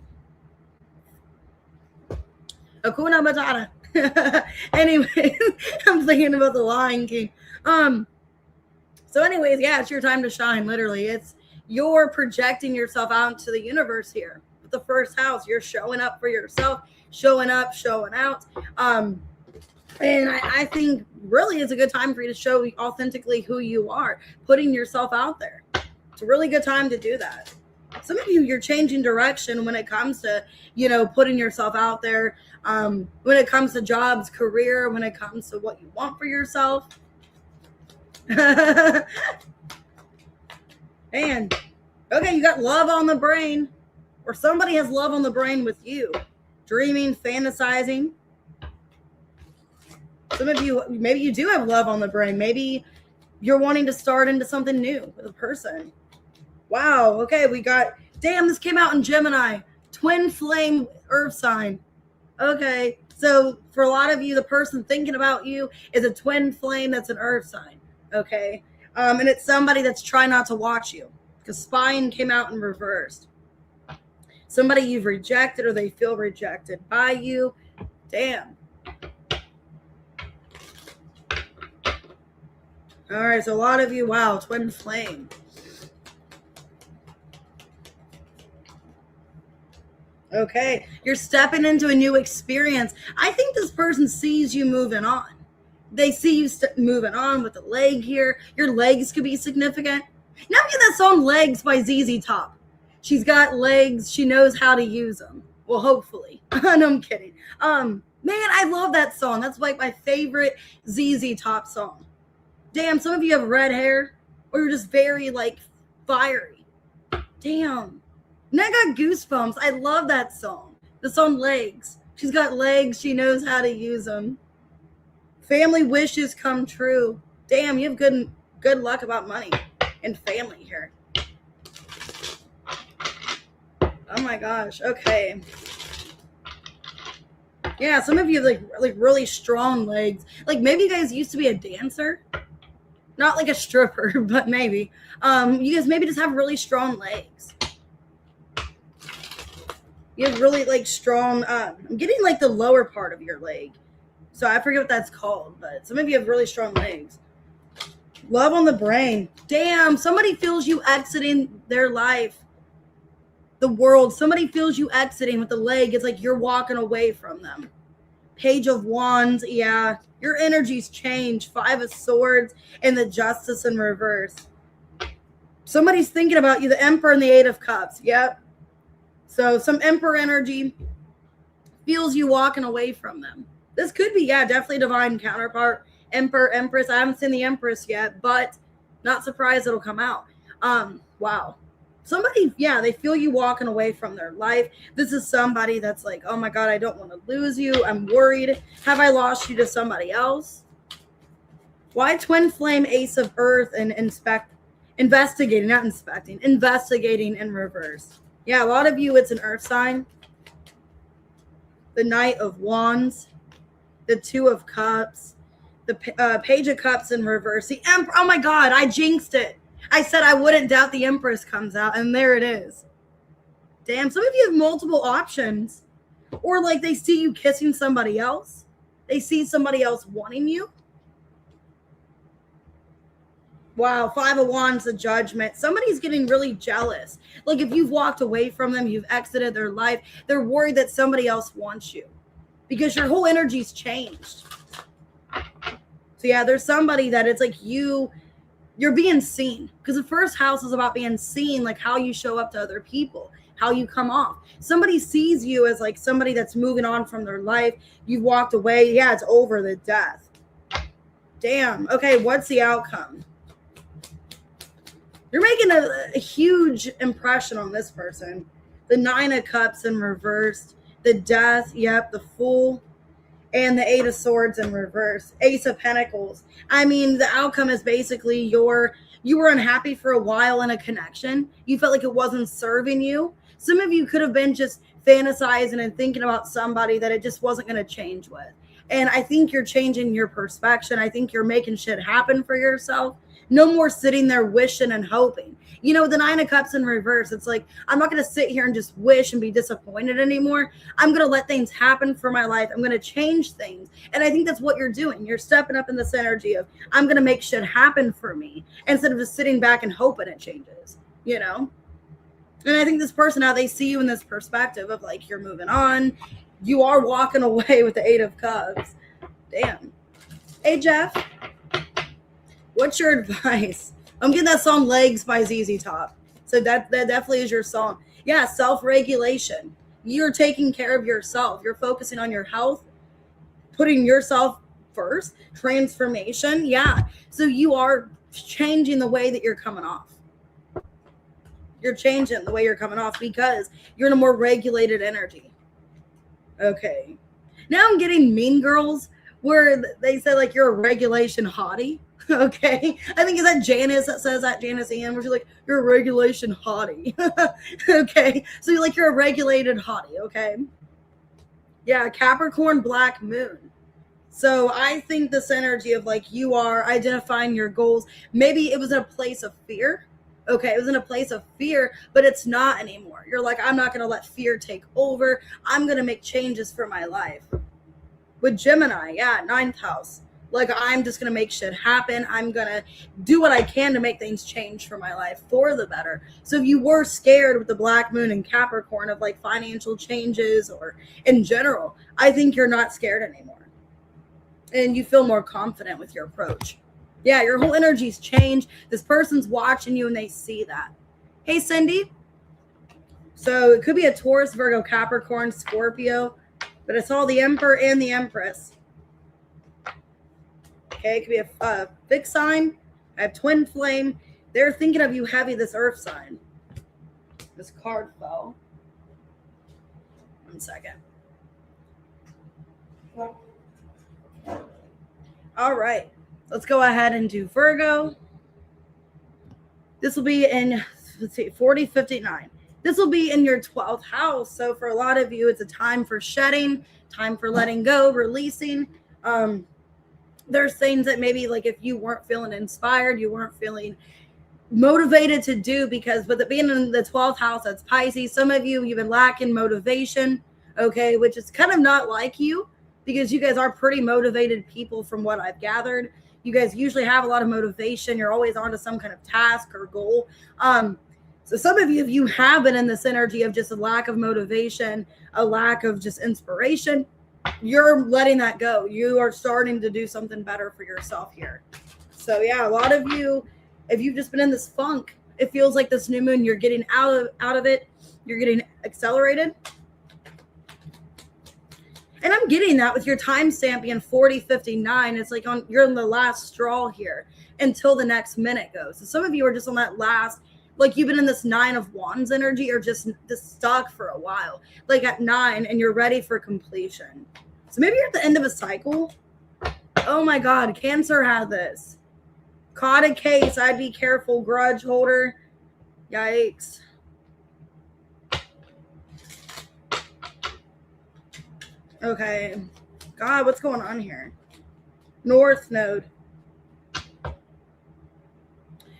Hakuna Matata. Anyway, I'm thinking about the Lion King. So anyways, yeah, it's your time to shine, literally. You're projecting yourself out into the universe here. The first house, you're showing up for yourself, showing up, showing out. And I think really it's a good time for you to show authentically who you are, putting yourself out there. It's a really good time to do that. Some of you, you're changing direction when it comes to, you know, putting yourself out there. When it comes to jobs, career, when it comes to what you want for yourself. Man. Okay, you got love on the brain. Or somebody has love on the brain with you. Dreaming, fantasizing. Some of you, maybe you do have love on the brain. Maybe you're wanting to start into something new with a person. Wow. Okay, we got, damn, this came out in Gemini. Twin flame earth sign. Okay, so for a lot of you, the person thinking about you is a twin flame that's an earth sign. Okay, and it's somebody that's trying not to watch you. Because spine came out in reversed. somebody you've rejected or they feel rejected by you. Damn. All right, so a lot of you, wow, twin flame. Okay, you're stepping into a new experience. I think this person sees you moving on. They see you moving on with the leg here. Your legs could be significant. Now get that song Legs by ZZ Top. She's got legs. She knows how to use them. Well, hopefully. No, I'm kidding. Man, I love that song. That's like my favorite ZZ Top song. Damn, some of you have red hair or you're just very like fiery. Damn. And I got goosebumps. I love that song. The song Legs. She's got legs. She knows how to use them. Family wishes come true. Damn, you have good luck about money and family here. Oh my gosh. Okay. Yeah, some of you have like really strong legs. Like maybe you guys used to be a dancer. Not like a stripper, but maybe. You guys maybe just have really strong legs. You have really like strong, I'm getting like the lower part of your leg. So I forget what that's called, but some of you have really strong legs. Love on the brain. Damn, somebody feels you exiting their life. The world. Somebody feels you exiting with the leg. It's like you're walking away from them. Page of Wands. Yeah. Your energies change. 5 of Swords and the Justice in reverse. Somebody's thinking about you. The Emperor and the 8 of Cups. Yep. So some Emperor energy feels you walking away from them. This could be, yeah, definitely divine counterpart. Emperor, Empress. I haven't seen the Empress yet, but not surprised it'll come out. Wow. Somebody, yeah, they feel you walking away from their life. This is somebody that's like, oh my God, I don't want to lose you. I'm worried. Have I lost you to somebody else? Why twin flame, Ace of Earth, and investigating in reverse? Yeah, a lot of you, it's an earth sign. The Knight of Wands, the 2 of Cups, the Page of Cups in reverse. The Emperor. Oh my God, I jinxed it. I said I wouldn't doubt the Empress comes out, and there it is. Damn, some of you have multiple options. Or like they see you kissing somebody else. They see somebody else wanting you. Wow, 5 of Wands, the Judgment. Somebody's getting really jealous. Like if you've walked away from them, you've exited their life, they're worried that somebody else wants you. Because your whole energy's changed. So yeah, there's somebody that it's like you're being seen. Because the first house is about being seen, like how you show up to other people, how you come off. Somebody sees you as like somebody that's moving on from their life. You've walked away. Yeah, it's over, the death. Damn. Okay, what's the outcome? You're making a huge impression on this person. The 9 of Cups in reverse. The Death. Yep, the Fool. And the 8 of Swords in reverse. Ace of Pentacles. I mean, the outcome is basically you were unhappy for a while in a connection. You felt like it wasn't serving you. Some of you could have been just fantasizing and thinking about somebody that it just wasn't going to change with. And I think you're changing your perspective. I think you're making shit happen for yourself. No more sitting there wishing and hoping. You know, the 9 of Cups in reverse, it's like, I'm not going to sit here and just wish and be disappointed anymore. I'm going to let things happen for my life. I'm going to change things. And I think that's what you're doing. You're stepping up in this energy of, I'm going to make shit happen for me instead of just sitting back and hoping it changes, you know? And I think this person, how they see you in this perspective of like, you're moving on. You are walking away with the 8 of Cups. Damn. Hey, Jeff. What's your advice? I'm getting that song Legs by ZZ Top. So that definitely is your song. Yeah, self-regulation. You're taking care of yourself. You're focusing on your health, putting yourself first. Transformation. Yeah. So you are changing the way that you're coming off. You're changing the way you're coming off because you're in a more regulated energy. Okay. Now I'm getting Mean Girls where they said like you're a regulation hottie. Okay. I think is that Janice that says that, Janice Ian, where she's like, you're a regulation hottie. Okay. So you're a regulated hottie. Okay. Yeah. Capricorn Black Moon. So I think this energy of like you are identifying your goals. Maybe it was in a place of fear. Okay, it was in a place of fear, but it's not anymore. You're like, I'm not going to let fear take over. I'm going to make changes for my life. With Gemini, yeah, 9th house. Like, I'm just going to make shit happen. I'm going to do what I can to make things change for my life for the better. So if you were scared with the Black Moon and Capricorn of like financial changes or in general, I think you're not scared anymore. And you feel more confident with your approach. Yeah, your whole energy's changed. This person's watching you and they see that. Hey, Cindy. So it could be a Taurus, Virgo, Capricorn, Scorpio, but it's all the Emperor and the Empress. Okay, it could be a fixed sign. I have twin flame. They're thinking of you heavy, this earth sign. This card fell. 1 second. All right. Let's go ahead and do Virgo. This will be in, let's see, 4059. This will be in your 12th house. So for a lot of you, it's a time for shedding, time for letting go, releasing. There's things that maybe like if you weren't feeling inspired, you weren't feeling motivated to do, because with it being in the 12th house, that's Pisces. Some of you, you've been lacking motivation, okay, which is kind of not like you, because you guys are pretty motivated people from what I've gathered. You guys usually have a lot of motivation. You're always on to some kind of task or goal. So some of you, if you have been in this energy of just a lack of motivation, a lack of just inspiration, you're letting that go. You are starting to do something better for yourself here. So yeah, a lot of you, if you've just been in this funk, it feels like this new moon, you're getting out of it. You're getting accelerated. And I'm getting that with your timestamp being 4059. It's like you're in the last straw here until the next minute goes. So some of you are just on that last, like you've been in this 9 of Wands energy or just stuck for a while, like at 9, and you're ready for completion. So maybe you're at the end of a cycle. Oh my God, Cancer had this. Caught a case, I'd be careful, grudge holder. Yikes. Okay. God, what's going on here? North node.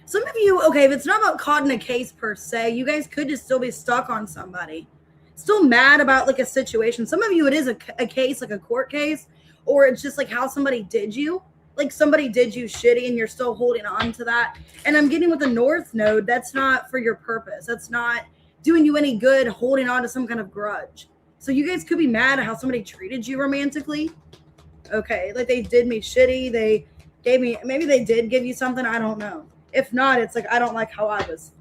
Some of you, okay, if it's not about caught in a case per se, you guys could just still be stuck on somebody. Still mad about like a situation. Some of you, it is a case, like a court case, or it's just like how somebody did you. Like somebody did you shitty and you're still holding on to that. And I'm getting with the North node, that's not for your purpose. That's not doing you any good, holding on to some kind of grudge. So you guys could be mad at how somebody treated you romantically. Okay, like they did me shitty. They gave me, maybe they did give you something. I don't know. If not, it's like, I don't like how I was,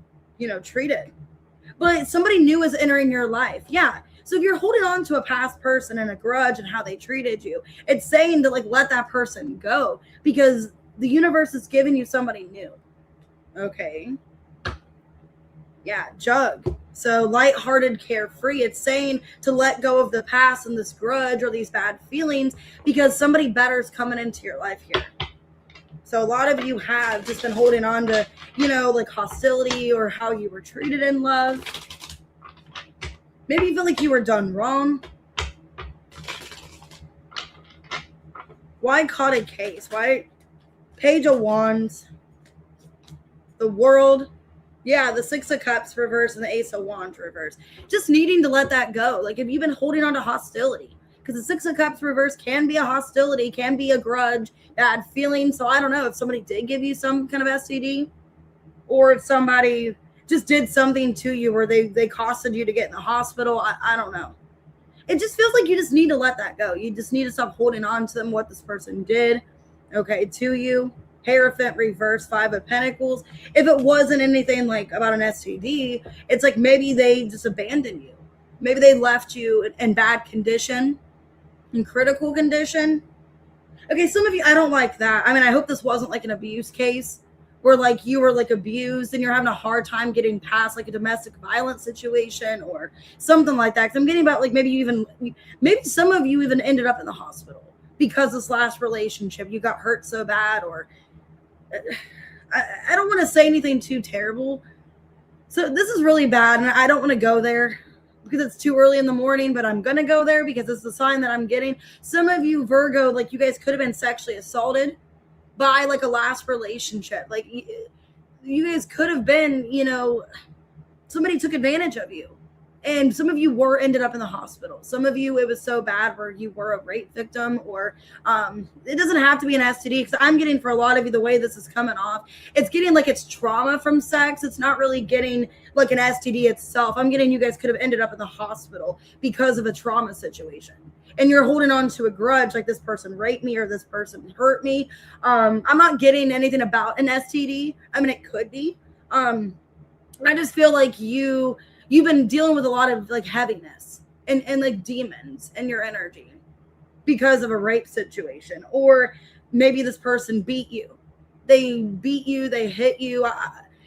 treated. But somebody new is entering your life. Yeah. So if you're holding on to a past person and a grudge and how they treated you, it's saying to like, let that person go, because the universe is giving you somebody new. Okay. Yeah. Jug. So lighthearted, carefree. It's saying to let go of the past and this grudge or these bad feelings, because somebody better is coming into your life here. So a lot of you have just been holding on to, like hostility or how you were treated in love. Maybe you feel like you were done wrong. Why caught a case? Why Page of Wands? The World. Yeah, the 6 of Cups reverse and the Ace of Wands reverse. Just needing to let that go. Like if you've been holding on to hostility, because the 6 of Cups reverse can be a hostility, can be a grudge, bad feeling. So I don't know if somebody did give you some kind of STD, or if somebody just did something to you where they costed you to get in the hospital. I don't know. It just feels like you just need to let that go. You just need to stop holding on to them, what this person did, okay, to you. Hierophant reverse, 5 of Pentacles. If it wasn't anything like about an STD, it's like maybe they just abandoned you. Maybe they left you in bad condition, in critical condition. Okay, some of you, I don't like that. I mean, I hope this wasn't like an abuse case where like you were like abused and you're having a hard time getting past like a domestic violence situation or something like that. Because I'm getting about like maybe some of you even ended up in the hospital because this last relationship, you got hurt so bad, or I don't want to say anything too terrible. So this is really bad, and I don't want to go there because it's too early in the morning, but I'm going to go there because it's the sign that I'm getting. Some of you, Virgo, like you guys could have been sexually assaulted by like a last relationship. Like you guys could have been, somebody took advantage of you. And some of you ended up in the hospital. Some of you, it was so bad where you were a rape victim, or it doesn't have to be an STD, because I'm getting, for a lot of you, the way this is coming off, it's getting like it's trauma from sex. It's not really getting like an STD itself. I'm getting you guys could have ended up in the hospital because of a trauma situation. And you're holding on to a grudge, like this person raped me or this person hurt me. I'm not getting anything about an STD. I mean, it could be. I just feel like you've been dealing with a lot of like heaviness and like demons in your energy because of a rape situation, or maybe this person beat you. They beat you, they hit you.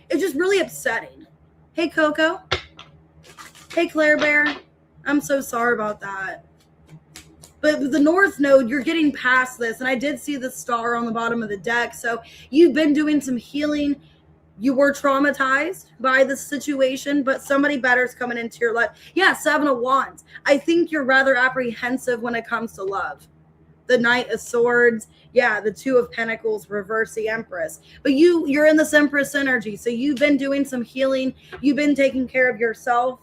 It's just really upsetting. Hey, Coco. Hey, Claire Bear. I'm so sorry about that. But with the North Node, you're getting past this. And I did see the star on the bottom of the deck. So you've been doing some healing. You were traumatized by the situation, but somebody better is coming into your life. Yeah, 7 of Wands. I think you're rather apprehensive when it comes to love. The Knight of Swords. Yeah, the 2 of Pentacles, reverse the Empress. But you're in this Empress energy. So you've been doing some healing. You've been taking care of yourself.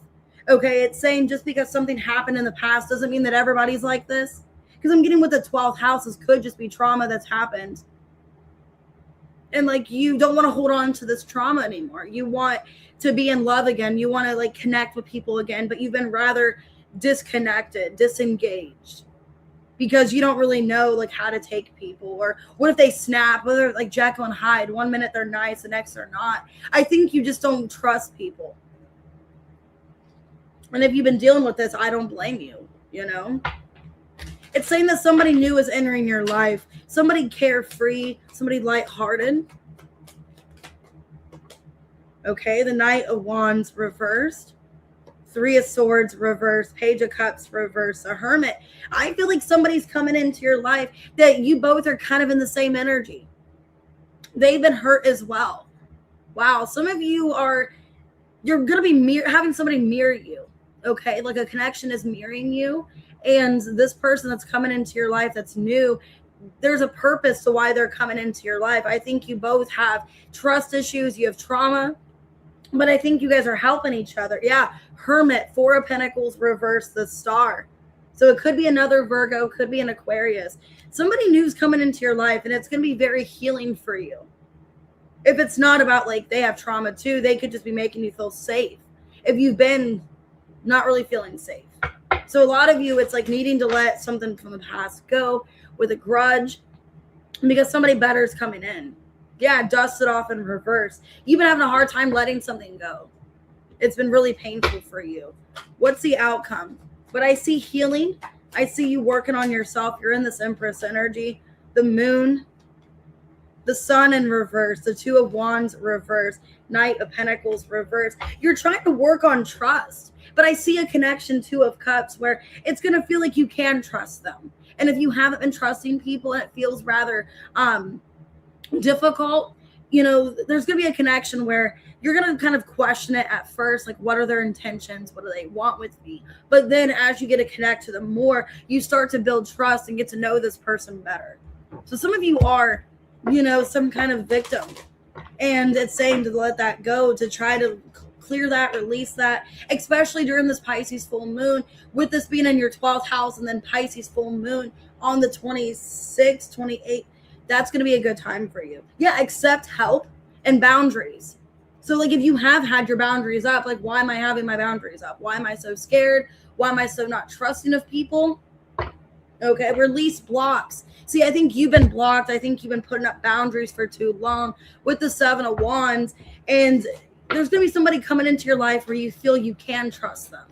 Okay, it's saying just because something happened in the past doesn't mean that everybody's like this. Because I'm getting with the 12th houses could just be trauma that's happened. And like, you don't want to hold on to this trauma anymore. You want to be in love again. You want to like connect with people again, but you've been rather disconnected, disengaged, because you don't really know like how to take people, or what if they snap, whether like Jekyll and Hyde, one minute they're nice, the next they're not. I think you just don't trust people. And if you've been dealing with this, I don't blame you, It's saying that somebody new is entering your life. Somebody carefree, somebody lighthearted. Okay, the Knight of Wands reversed. 3 of Swords reversed. Page of Cups reversed. A Hermit. I feel like somebody's coming into your life that you both are kind of in the same energy. They've been hurt as well. Wow, some of you you're going to be having somebody mirror you. Okay, like a connection is mirroring you. And this person that's coming into your life that's new, there's a purpose to why they're coming into your life. I think you both have trust issues. You have trauma. But I think you guys are helping each other. Yeah, Hermit, 4 of Pentacles, reverse the Star. So it could be another Virgo, could be an Aquarius. Somebody new's coming into your life, and it's going to be very healing for you. If it's not about like they have trauma too, they could just be making you feel safe. If you've been not really feeling safe. So a lot of you, it's like needing to let something from the past go with a grudge because somebody better is coming in. Yeah, dust it off in reverse. You've been having a hard time letting something go. It's been really painful for you. What's the outcome? But I see healing. I see you working on yourself. You're in this Empress energy. The Moon, the Sun in reverse, the 2 of Wands reverse, Knight of Pentacles reverse. You're trying to work on trust. But I see a connection, 2 of Cups, where it's going to feel like you can trust them. And if you haven't been trusting people and it feels rather difficult, there's going to be a connection where you're going to kind of question it at first. Like, what are their intentions? What do they want with me? But then as you get to connect to them more, you start to build trust and get to know this person better. So some of you are, some kind of victim. And it's saying to let that go, to try to clear that, release that, especially during this Pisces full moon, with this being in your 12th house and then Pisces full moon on the 26th, 28th. That's going to be a good time for you. Yeah, accept help and boundaries. So like if you have had your boundaries up, like why am I having my boundaries up? Why am I so scared? Why am I so not trusting of people? Okay, release blocks. See, I think you've been blocked. I think you've been putting up boundaries for too long with the 7 of Wands. And there's going to be somebody coming into your life where you feel you can trust them.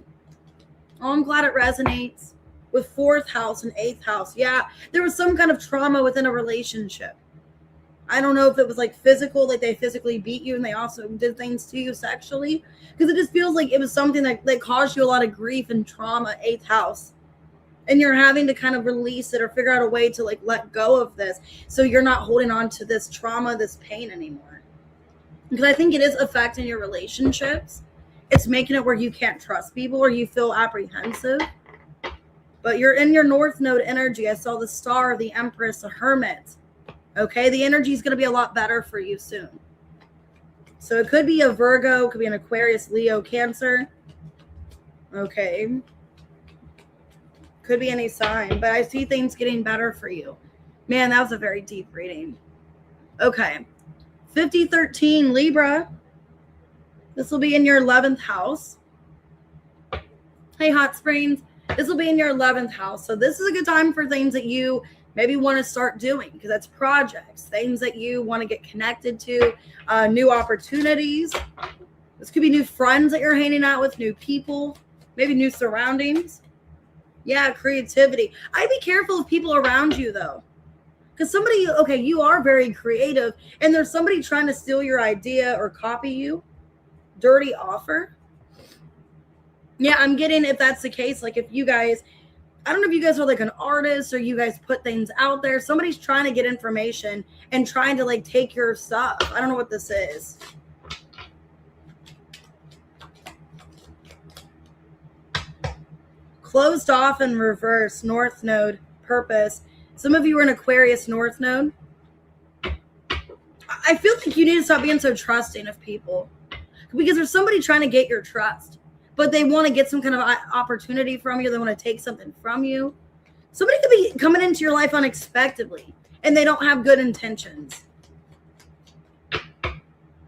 Oh, I'm glad it resonates with 4th house and 8th house. Yeah, there was some kind of trauma within a relationship. I don't know if it was like physical, like they physically beat you and they also did things to you sexually. Because it just feels like it was something that caused you a lot of grief and trauma, 8th house. And you're having to kind of release it or figure out a way to let go of this. So you're not holding on to this trauma, this pain anymore. Because I think it is affecting your relationships. It's making it where you can't trust people or you feel apprehensive. But you're in your North Node energy. I saw the Star, the Empress, a Hermit. Okay, the energy is going to be a lot better for you soon. So it could be a Virgo, could be an Aquarius, Leo, Cancer. Okay. Could be any sign, but I see things getting better for you. Man, that was a very deep reading. Okay. 5013 Libra. This will be in your 11th house. Hey, Hot Springs. This will be in your 11th house. So this is a good time for things that you maybe want to start doing, because that's projects, things that you want to get connected to, new opportunities. This could be new friends that you're hanging out with, new people, maybe new surroundings. Yeah, creativity. I'd be careful of people around you, though. Because somebody, okay, you are very creative, and there's somebody trying to steal your idea or copy you. Dirty offer. Yeah, I'm getting, if that's the case, like if you guys, I don't know if you guys are like an artist or you guys put things out there. Somebody's trying to get information and trying to like take your stuff. I don't know what this is. Closed off in reverse, North Node, purpose. Some of you are in Aquarius North Node. I feel like you need to stop being so trusting of people, because there's somebody trying to get your trust, but they want to get some kind of opportunity from you. They want to take something from you. Somebody could be coming into your life unexpectedly, and they don't have good intentions.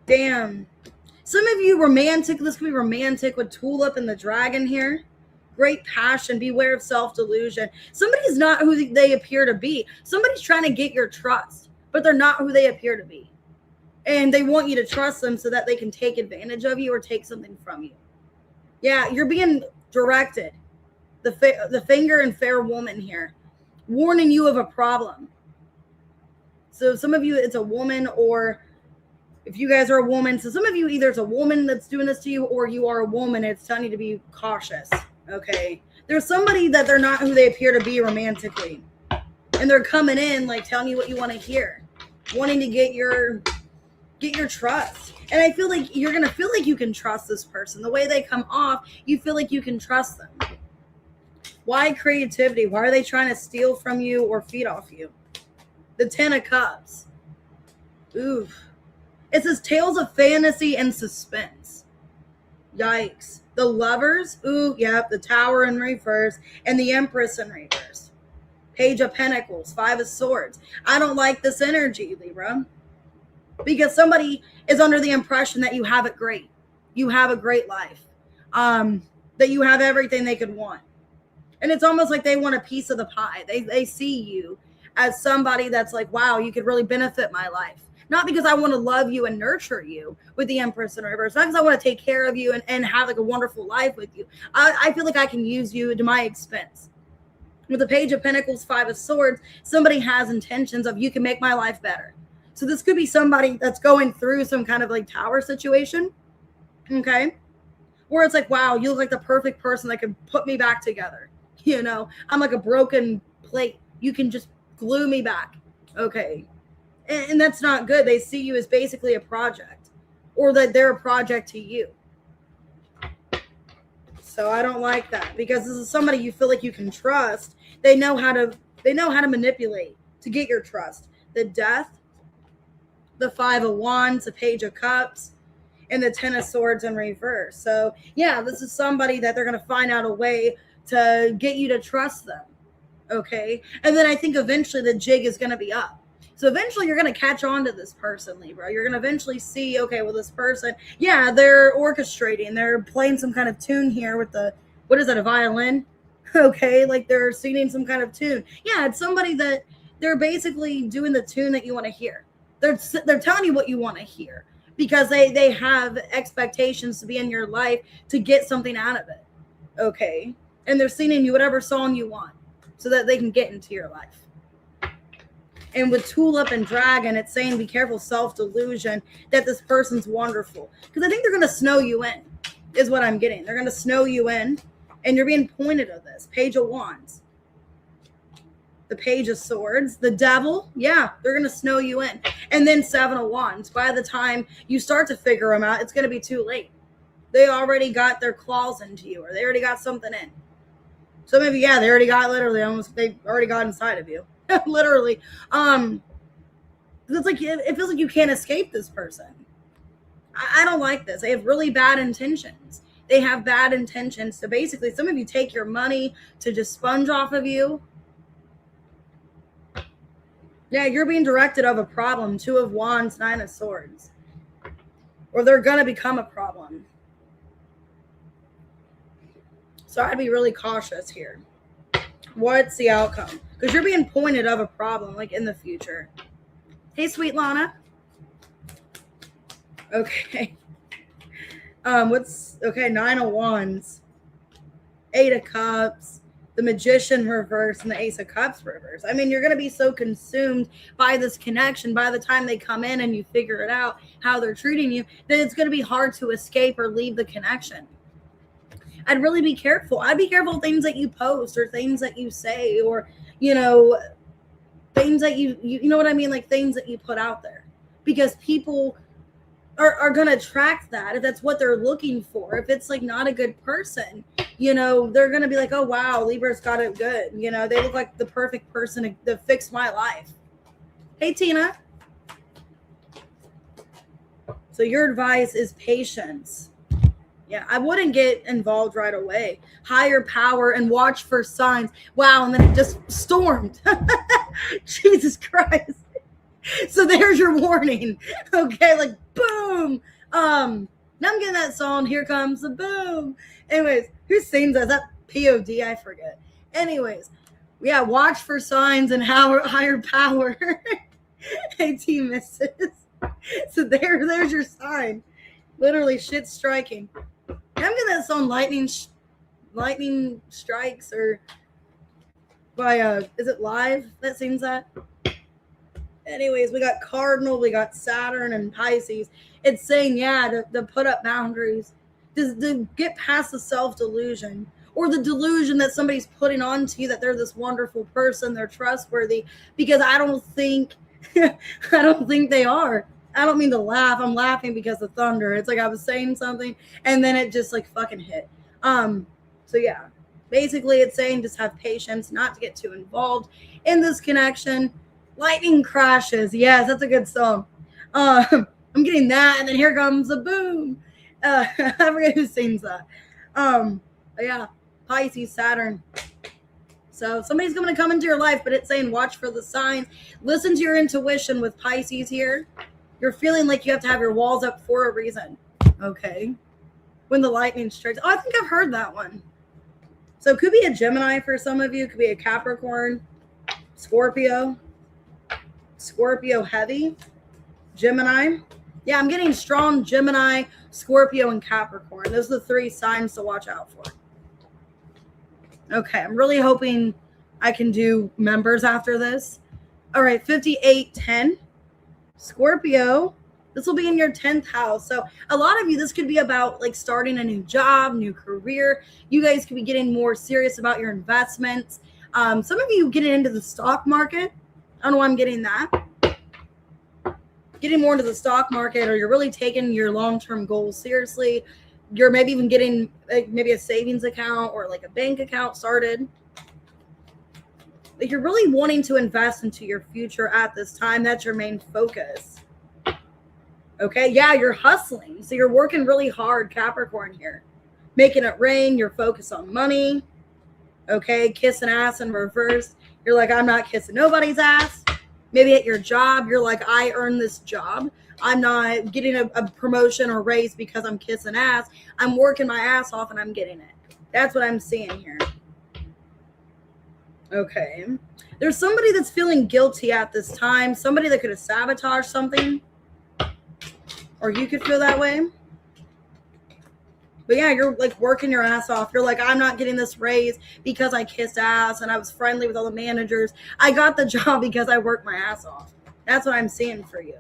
Damn. Some of you romantic. This could be romantic with Tulip and the Dragon here. Great passion. Beware of self-delusion. Somebody's not who they appear to be. Somebody's trying to get your trust, but they're not who they appear to be. And they want you to trust them so that they can take advantage of you or take something from you. Yeah, you're being directed. The finger and fair woman here, warning you of a problem. So some of you, it's a woman, or if you guys are a woman, so some of you, either it's a woman that's doing this to you, or you are a woman and it's telling you to be cautious. Okay, there's somebody that they're not who they appear to be romantically, and they're coming in like telling you what you want to hear, wanting to get your trust. And I feel like you're gonna feel like you can trust this person. The way they come off, you feel like you can trust them. Why creativity? Why are they trying to steal from you or feed off you? The 10 of Cups. Oof. It says tales of fantasy and suspense. Yikes. The Lovers. Ooh, yep. The Tower in reverse. And the Empress in reverse. Page of Pentacles. 5 of Swords. I don't like this energy, Libra. Because somebody is under the impression that you have it great. You have a great life. That you have everything they could want. And it's almost like they want a piece of the pie. They see you as somebody that's like, wow, you could really benefit my life. Not because I want to love you and nurture you with the Empress in reverse. Not because I want to take care of you and have like a wonderful life with you. I feel like I can use you to my expense. With the Page of Pentacles, 5 of Swords, somebody has intentions of, you can make my life better. So this could be somebody that's going through some kind of like tower situation. Okay. Where it's like, wow, you look like the perfect person that could put me back together. You know, I'm like a broken plate. You can just glue me back. Okay. And that's not good. They see you as basically a project, or that they're a project to you. So I don't like that, because this is somebody you feel like you can trust. They know how to manipulate to get your trust. The Death, the 5 of Wands, the Page of Cups, and the 10 of Swords in reverse. So yeah, this is somebody that they're going to find out a way to get you to trust them. Okay. And then I think eventually the jig is going to be up. So eventually you're going to catch on to this person, Libra. You're going to eventually see, okay, well, this person, yeah, they're orchestrating. They're playing some kind of tune here with the, what is that, a violin? Okay, like they're singing some kind of tune. Yeah, it's somebody that they're basically doing the tune that you want to hear. They're telling you what you want to hear, because they have expectations to be in your life to get something out of it. Okay, and they're singing you whatever song you want so that they can get into your life. And with Tulip and Dragon, it's saying be careful, self-delusion, that this person's wonderful. Because I think they're going to snow you in, is what I'm getting. They're going to snow you in, and you're being pointed at this. Page of Wands. The Page of Swords. The Devil, yeah, they're going to snow you in. And then 7 of Wands. By the time you start to figure them out, it's going to be too late. They already got their claws into you, or they already got something in. So maybe, yeah, they already got they already got inside of you. Literally. It's like, it feels like you can't escape this person. don't like this. They have really bad intentions. They have bad intentions. So basically, some of you take your money to just sponge off of you. Yeah, you're being directed of a problem. 2 of Wands, 9 of Swords. Or they're going to become a problem. So I'd be really cautious here. What's the outcome? Because you're being pointed of a problem, like in the future. Hey, sweet Lana. Okay. Okay, 9 of Wands, 8 of Cups, the Magician reverse, and the Ace of Cups reverse. I mean, you're going to be so consumed by this connection by the time they come in and you figure it out, how they're treating you, that it's going to be hard to escape or leave the connection. I'd really be careful. I'd be careful of things that you post or things that you say or, you know, things that you know what I mean? Like things that you put out there. Because people are going to attract that if that's what they're looking for. If it's like not a good person, you know, they're going to be like, oh, wow, Libra's got it good. You know, they look like the perfect person to fix my life. Hey, Tina. So your advice is patience. Yeah, I wouldn't get involved right away. Higher power and watch for signs. Wow, and then it just stormed. Jesus Christ. So there's your warning. Okay, like boom. Now I'm getting that song, Here Comes the Boom. Anyways, who sings that? Is that POD? I forget. Anyways, yeah, watch for signs and higher power. Hey, team misses. So there's your sign. Literally shit striking. I'm getting that song Lightning Strikes or by is it Live that sings that? Anyways, we got Cardinal, we got Saturn and Pisces. It's saying, yeah, to put up boundaries, to get past the self-delusion or the delusion that somebody's putting onto you that they're this wonderful person, they're trustworthy, because I don't think they are. I don't mean to laugh. I'm laughing because of thunder. It's like I was saying something and then it just like fucking hit. So yeah, basically it's saying just have patience, not to get too involved in this connection. Lightning crashes. Yes, that's a good song. I'm getting that, and then here comes the boom. I forget who sings that. Yeah, Pisces, Saturn. So somebody's going to come into your life, but it's saying watch for the signs. Listen to your intuition with Pisces here. You're feeling like you have to have your walls up for a reason. Okay. When the lightning strikes. Oh, I think I've heard that one. So it could be a Gemini for some of you. It could be a Capricorn, Scorpio heavy, Gemini. Yeah, I'm getting strong Gemini, Scorpio, and Capricorn. Those are the 3 signs to watch out for. Okay, I'm really hoping I can do members after this. All right, 5810. Scorpio, this will be in your 10th house. So a lot of you, this could be about like starting a new job, new career. You guys could be getting more serious about your investments. Some of you getting into the stock market. I don't know why I'm getting that. Getting more into the stock market, or you're really taking your long-term goals seriously. You're maybe even getting maybe a savings account or like a bank account started. Like you're really wanting to invest into your future at this time. That's your main focus. Okay, yeah, you're hustling. So you're working really hard, Capricorn here. Making it rain. You're focused on money. Okay, kissing ass in reverse. You're like, I'm not kissing nobody's ass. Maybe at your job, you're like, I earned this job. I'm not getting a promotion or raise because I'm kissing ass. I'm working my ass off and I'm getting it. That's what I'm seeing here. Okay. There's somebody that's feeling guilty at this time. Somebody that could have sabotaged something. Or you could feel that way. But yeah, you're like working your ass off. You're like, I'm not getting this raise because I kissed ass and I was friendly with all the managers. I got the job because I worked my ass off. That's what I'm seeing for you.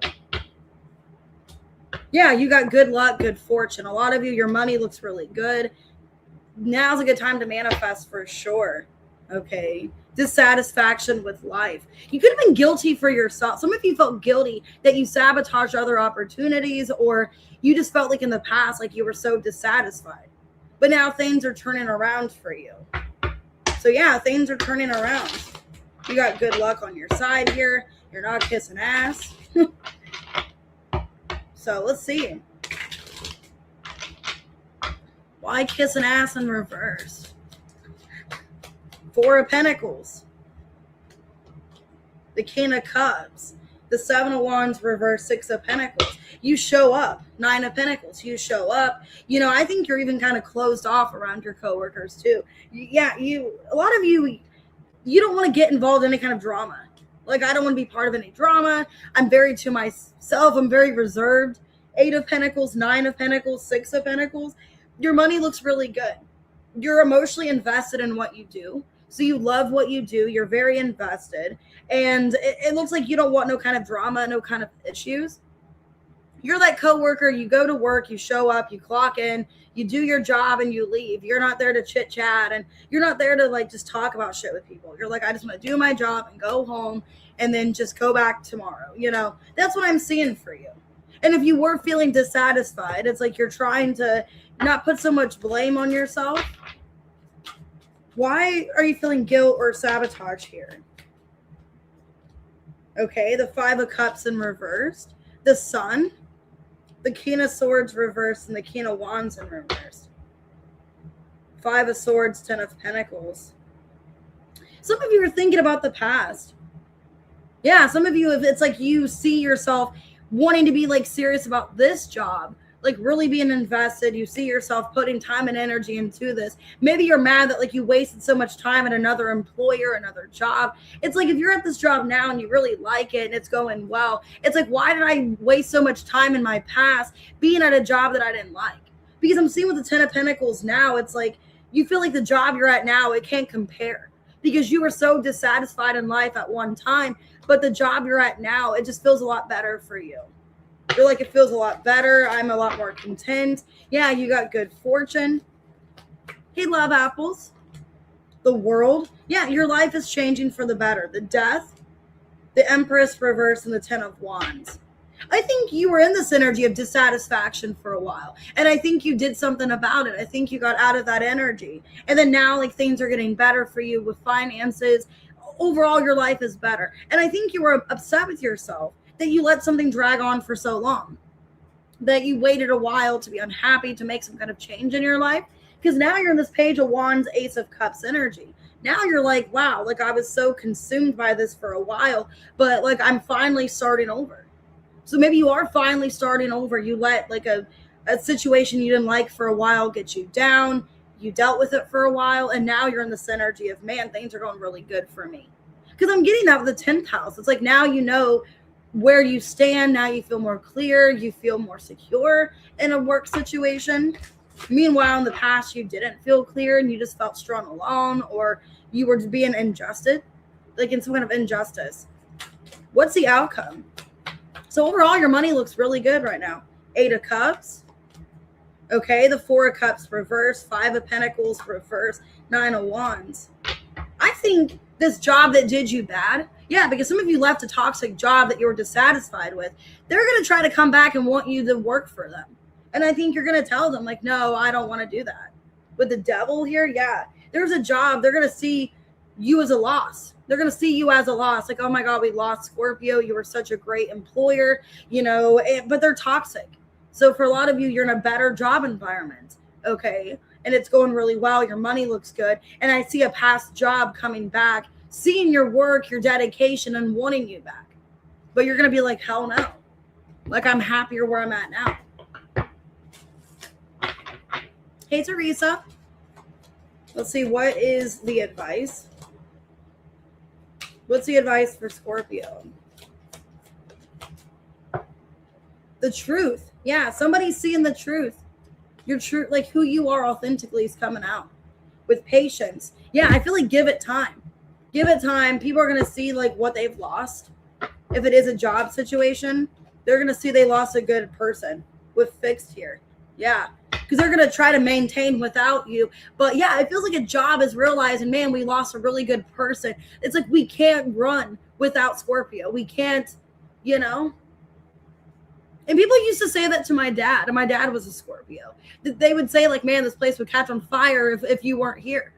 Yeah, you got good luck, good fortune. A lot of you, your money looks really good. Now's a good time to manifest for sure. Okay. Dissatisfaction with life. You could have been guilty for yourself. Some of you felt guilty that you sabotaged other opportunities, or you just felt like in the past, like you were so dissatisfied. But now things are turning around for you. So yeah, things are turning around. You got good luck on your side here. You're not kissing ass. So let's see. Why kissing ass in reverse? Four of Pentacles. The King of Cups. The Seven of Wands reverse, Six of Pentacles. You show up. Nine of Pentacles. You show up. You know, I think you're even kind of closed off around your coworkers too. Yeah, a lot of you don't want to get involved in any kind of drama. Like, I don't want to be part of any drama. I'm very to myself. I'm very reserved. Eight of Pentacles, Nine of Pentacles, Six of Pentacles. Your money looks really good. You're emotionally invested in what you do. So you love what you do. You're very invested. And it looks like you don't want no kind of drama, no kind of issues. You're that coworker. You go to work, you show up, you clock in, you do your job, and you leave. You're not there to chit chat, and you're not there to like just talk about shit with people. You're like, I just want to do my job and go home and then just go back tomorrow. You know, that's what I'm seeing for you. And if you were feeling dissatisfied, it's like you're trying to not put so much blame on yourself. Why are you feeling guilt or sabotage here? Okay, the Five of Cups in reverse, the Sun, the King of Swords reversed, and the King of Wands in reverse. Five of Swords, Ten of Pentacles. Some of you are thinking about the past. Yeah, some of you, if it's like you see yourself wanting to be like serious about this job, like really being invested, you see yourself putting time and energy into this. Maybe you're mad that like you wasted so much time at another employer, another job. It's like if you're at this job now and you really like it and it's going well, it's like, why did I waste so much time in my past being at a job that I didn't like? Because I'm seeing with the Ten of Pentacles now, it's like you feel like the job you're at now, it can't compare because you were so dissatisfied in life at one time, but the job you're at now, it just feels a lot better for you. You're like, it feels a lot better. I'm a lot more content. Yeah, you got good fortune. Hey, love apples. The World. Yeah, your life is changing for the better. The Death, the Empress reverse, and the Ten of Wands. I think you were in this energy of dissatisfaction for a while. And I think you did something about it. I think you got out of that energy. And then now like things are getting better for you with finances. Overall, your life is better. And I think you were upset with yourself that you let something drag on for so long, that you waited a while to be unhappy, to make some kind of change in your life. Because now you're in this Page of Wands, Ace of Cups energy. Now you're like, wow, like I was so consumed by this for a while, but like I'm finally starting over. So maybe you are finally starting over. You let like a situation you didn't like for a while get you down. You dealt with it for a while, and now you're in this energy of, man, things are going really good for me. Because I'm getting that with the 10th house. It's like now you know where you stand. Now you feel more clear. You feel more secure in a work situation. Meanwhile, in the past, you didn't feel clear and you just felt strung alone, or you were being injustice, like in some kind of injustice. What's the outcome? So overall, your money looks really good right now. Eight of Cups. Okay, the Four of Cups reverse, Five of Pentacles reverse, Nine of Wands. I think this job that did you bad, yeah, because some of you left a toxic job that you were dissatisfied with. They're going to try to come back and want you to work for them. And I think you're going to tell them, like, no, I don't want to do that. With the Devil here, yeah, there's a job. They're going to see you as a loss. They're going to see you as a loss. Like, oh my God, we lost Scorpio. You were such a great employer, you know, but they're toxic. So for a lot of you, you're in a better job environment, okay? And it's going really well. Your money looks good. And I see a past job coming back, seeing your work, your dedication, and wanting you back. But you're going to be like, hell no. Like, I'm happier where I'm at now. Hey, Teresa. Let's see, what is the advice? What's the advice for Scorpio? The truth. Yeah, somebody's seeing the truth. Your truth, like who you are authentically, is coming out with patience. Yeah, I feel like give it time. Give it time. People are going to see like what they've lost. If it is a job situation, they're going to see they lost a good person with fixed here. Yeah, because they're going to try to maintain without you. But yeah, it feels like a job is realizing, man, we lost a really good person. It's like we can't run without Scorpio. We can't, you know. And people used to say that to my dad, and my dad was a Scorpio. They would say, like, man, this place would catch on fire if you weren't here.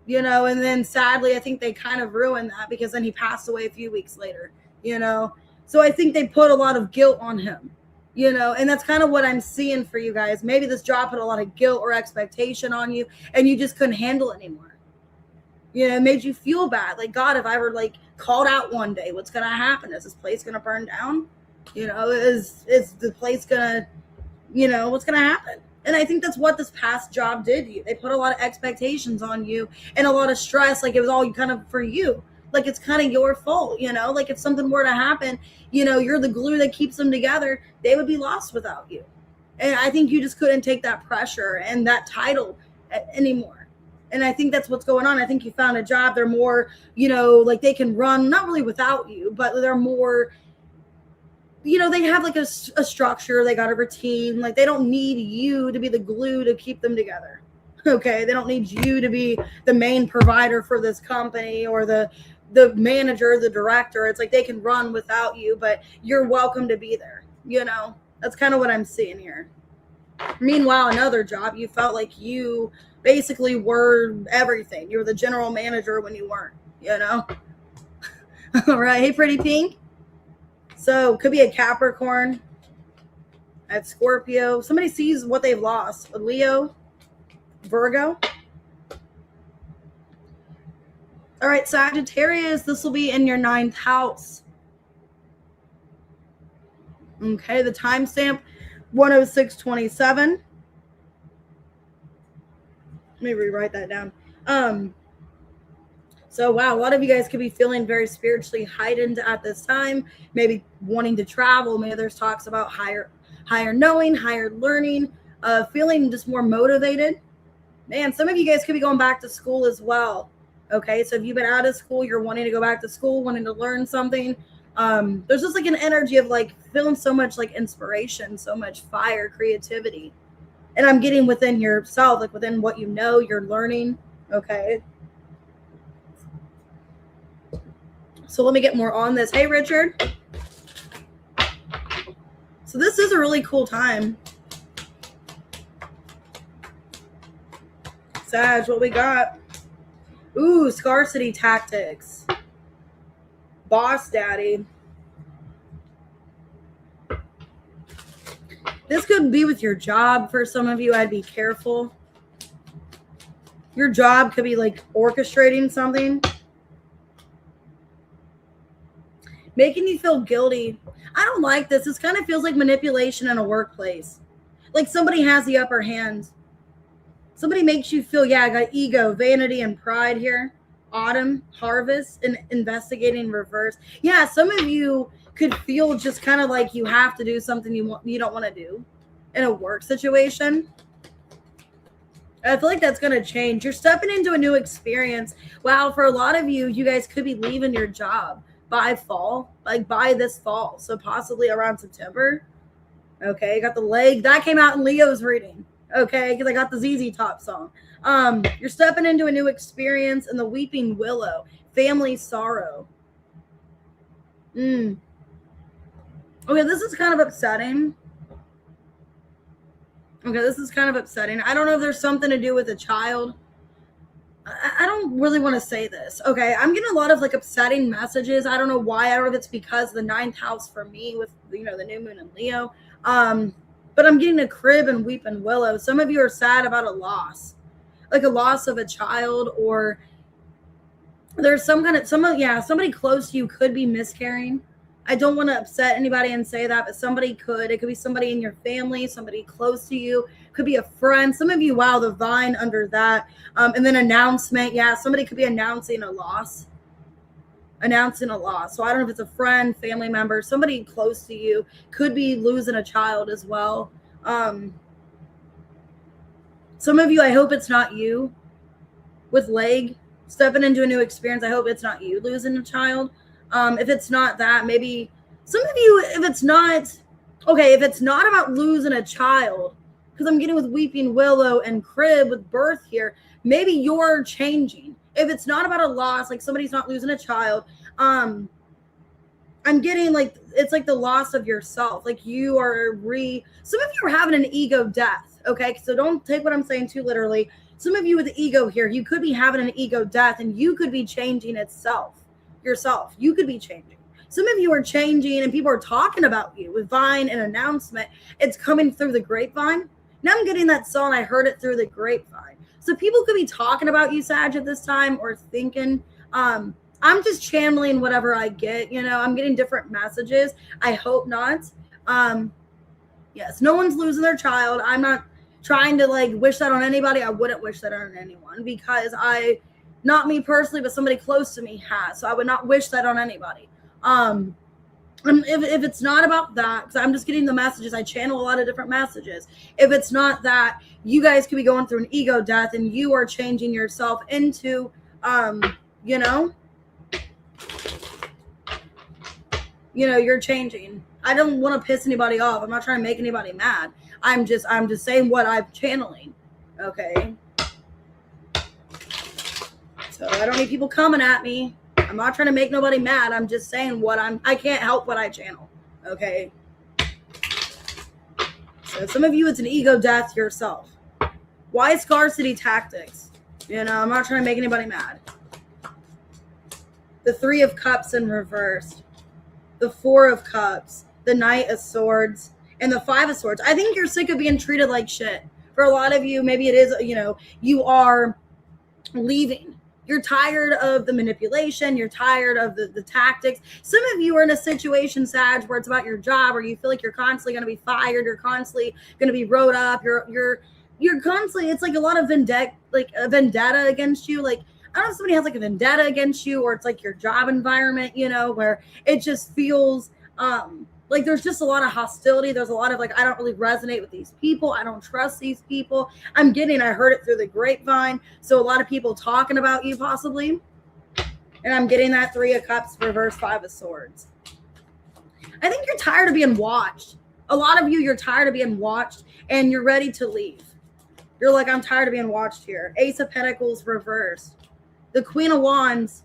You know, and then sadly, I think they kind of ruined that because then he passed away a few weeks later, you know. So I think they put a lot of guilt on him. you know, and that's kind of what I'm seeing for you guys. Maybe this job put a lot of guilt or expectation on you and you just couldn't handle it anymore. You know, it made you feel bad. Like, God, if I were like called out one day, what's going to happen? Is this place going to burn down? You know, is the place going to, you know, what's going to happen? And I think that's what this past job did to you. They put a lot of expectations on you and a lot of stress. Like, it was all kind of for you. Like, it's kind of your fault, you know? Like, if something were to happen, you know, you're the glue that keeps them together. They would be lost without you. And I think you just couldn't take that pressure and that title anymore. And I think that's what's going on. I think you found a job. They're more, you know, like they can run, not really without you, but they're more, you know, they have like a structure. They got a routine. Like, they don't need you to be the glue to keep them together. Okay. They don't need you to be the main provider for this company or the manager, the director. It's like they can run without you, but you're welcome to be there. You know, that's kind of what I'm seeing here. Meanwhile, another job, you felt like you basically were everything. You were the general manager when you weren't, you know? All right. Hey, pretty pink. So could be a Capricorn at Scorpio. Somebody sees what they've lost. A Leo, Virgo. All right, Sagittarius, this will be in your 9th house. Okay, the timestamp 106:27. Let me rewrite that down. So, wow, a lot of you guys could be feeling very spiritually heightened at this time, maybe wanting to travel. Maybe there's talks about higher knowing, higher learning, feeling just more motivated. Man, some of you guys could be going back to school as well. Okay, so if you've been out of school, you're wanting to go back to school, wanting to learn something. There's just like an energy of like feeling so much like inspiration, so much fire, creativity. And I'm getting within yourself, like within what you know, you're learning. Okay. So let me get more on this. Hey, Richard. So this is a really cool time. Sag, what we got? Ooh, scarcity tactics. Boss daddy. This could be with your job for some of you. I'd be careful. Your job could be like orchestrating something. Making you feel guilty. I don't like this. This kind of feels like manipulation in a workplace. Like somebody has the upper hand. Somebody makes you feel, yeah, I got ego, vanity, and pride here. Autumn, harvest, and investigating reverse. Yeah, some of you could feel just kind of like you have to do something you don't want to do in a work situation. I feel like that's going to change. You're stepping into a new experience. Wow, for a lot of you, you guys could be leaving your job by fall, like by this fall. So possibly around September. Okay, got the leg. That came out in Leo's reading. Okay, because I got the ZZ Top song. You're stepping into a new experience in the weeping willow. Family sorrow. Okay, this is kind of upsetting. Okay, this is kind of upsetting. I don't know if there's something to do with a child. I don't really want to say this. Okay, I'm getting a lot of like upsetting messages. I don't know why. I don't know if it's because the 9th house for me with, you know, the new moon in Leo. But I'm getting a crib and weeping willow. Some of you are sad about a loss, like a loss of a child, or there's somebody close to you could be miscarrying. I don't want to upset anybody and say that, but somebody could. It could be somebody in your family, somebody close to you. Could be a friend. Some of you, wow, the vine under that. And then announcement. Yeah, somebody could be announcing a loss. So I don't know if it's a friend, family member, somebody close to you could be losing a child as well. Some of you, I hope it's not you with leg stepping into a new experience. I hope it's not you losing a child. If it's not that, maybe some of you, if it's not about losing a child, because I'm getting with weeping willow and crib with birth here, maybe you're changing. If it's not about a loss, like somebody's not losing a child, I'm getting like, it's like the loss of yourself. Like you are some of you are having an ego death. Okay. So don't take what I'm saying too literally. Some of you with the ego here, you could be having an ego death and you could be changing yourself. You could be changing. Some of you are changing and people are talking about you with Vine and announcement. It's coming through the grapevine. Now I'm getting that song. I heard it through the grapevine. So people could be talking about you, Sag, at this time, or thinking. I'm just channeling whatever I get. I'm getting different messages. I hope not. Yes, no one's losing their child. I'm not trying to wish that on anybody. I wouldn't wish that on anyone because not me personally, but somebody close to me has. So I would not wish that on anybody. If it's not about that, because I'm just getting the messages, I channel a lot of different messages. If it's not that, you guys could be going through an ego death and you are changing yourself into, you're changing. I don't want to piss anybody off. I'm not trying to make anybody mad. I'm just saying what I'm channeling. Okay. So I don't need people coming at me. I'm not trying to make nobody mad. I'm just saying I can't help what I channel. Okay. So some of you, it's an ego death yourself. Why scarcity tactics? I'm not trying to make anybody mad. The 3 of Cups in reverse. The 4 of Cups. The Knight of Swords. And the 5 of Swords. I think you're sick of being treated like shit. For a lot of you, maybe it is, you are leaving. You're tired of the manipulation. You're tired of the tactics. Some of you are in a situation, Sag, where it's about your job, or you feel like you're constantly going to be fired. You're constantly going to be wrote up. You're constantly. It's like a lot of vendetta against you. Like I don't know if somebody has a vendetta against you, or it's like your job environment, where it just feels like there's just a lot of hostility. There's a lot of I don't really resonate with these people. I don't trust these people. I heard it through the grapevine. So a lot of people talking about you possibly. And I'm getting that 3 of Cups reverse 5 of Swords. I think you're tired of being watched. A lot of you, you're tired of being watched and you're ready to leave. You're like, I'm tired of being watched here. Ace of Pentacles reversed. The Queen of Wands.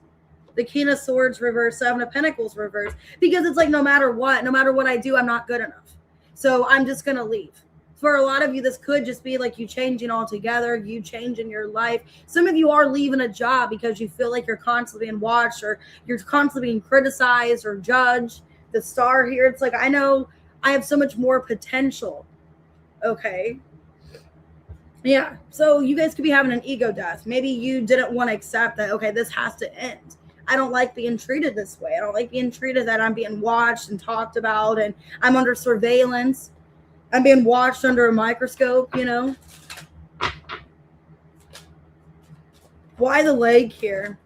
The King of Swords reverse, 7 of Pentacles reverse, because it's no matter what I do, I'm not good enough. So I'm just going to leave. For a lot of you, this could just be you changing altogether, you changing your life. Some of you are leaving a job because you feel like you're constantly being watched or you're constantly being criticized or judged. The Star here, it's I know I have so much more potential. Okay. Yeah. So you guys could be having an ego death. Maybe you didn't want to accept that, okay, this has to end. I don't like being treated this way. I don't like being treated that I'm being watched and talked about and I'm under surveillance. I'm being watched under a microscope, Why the leg here?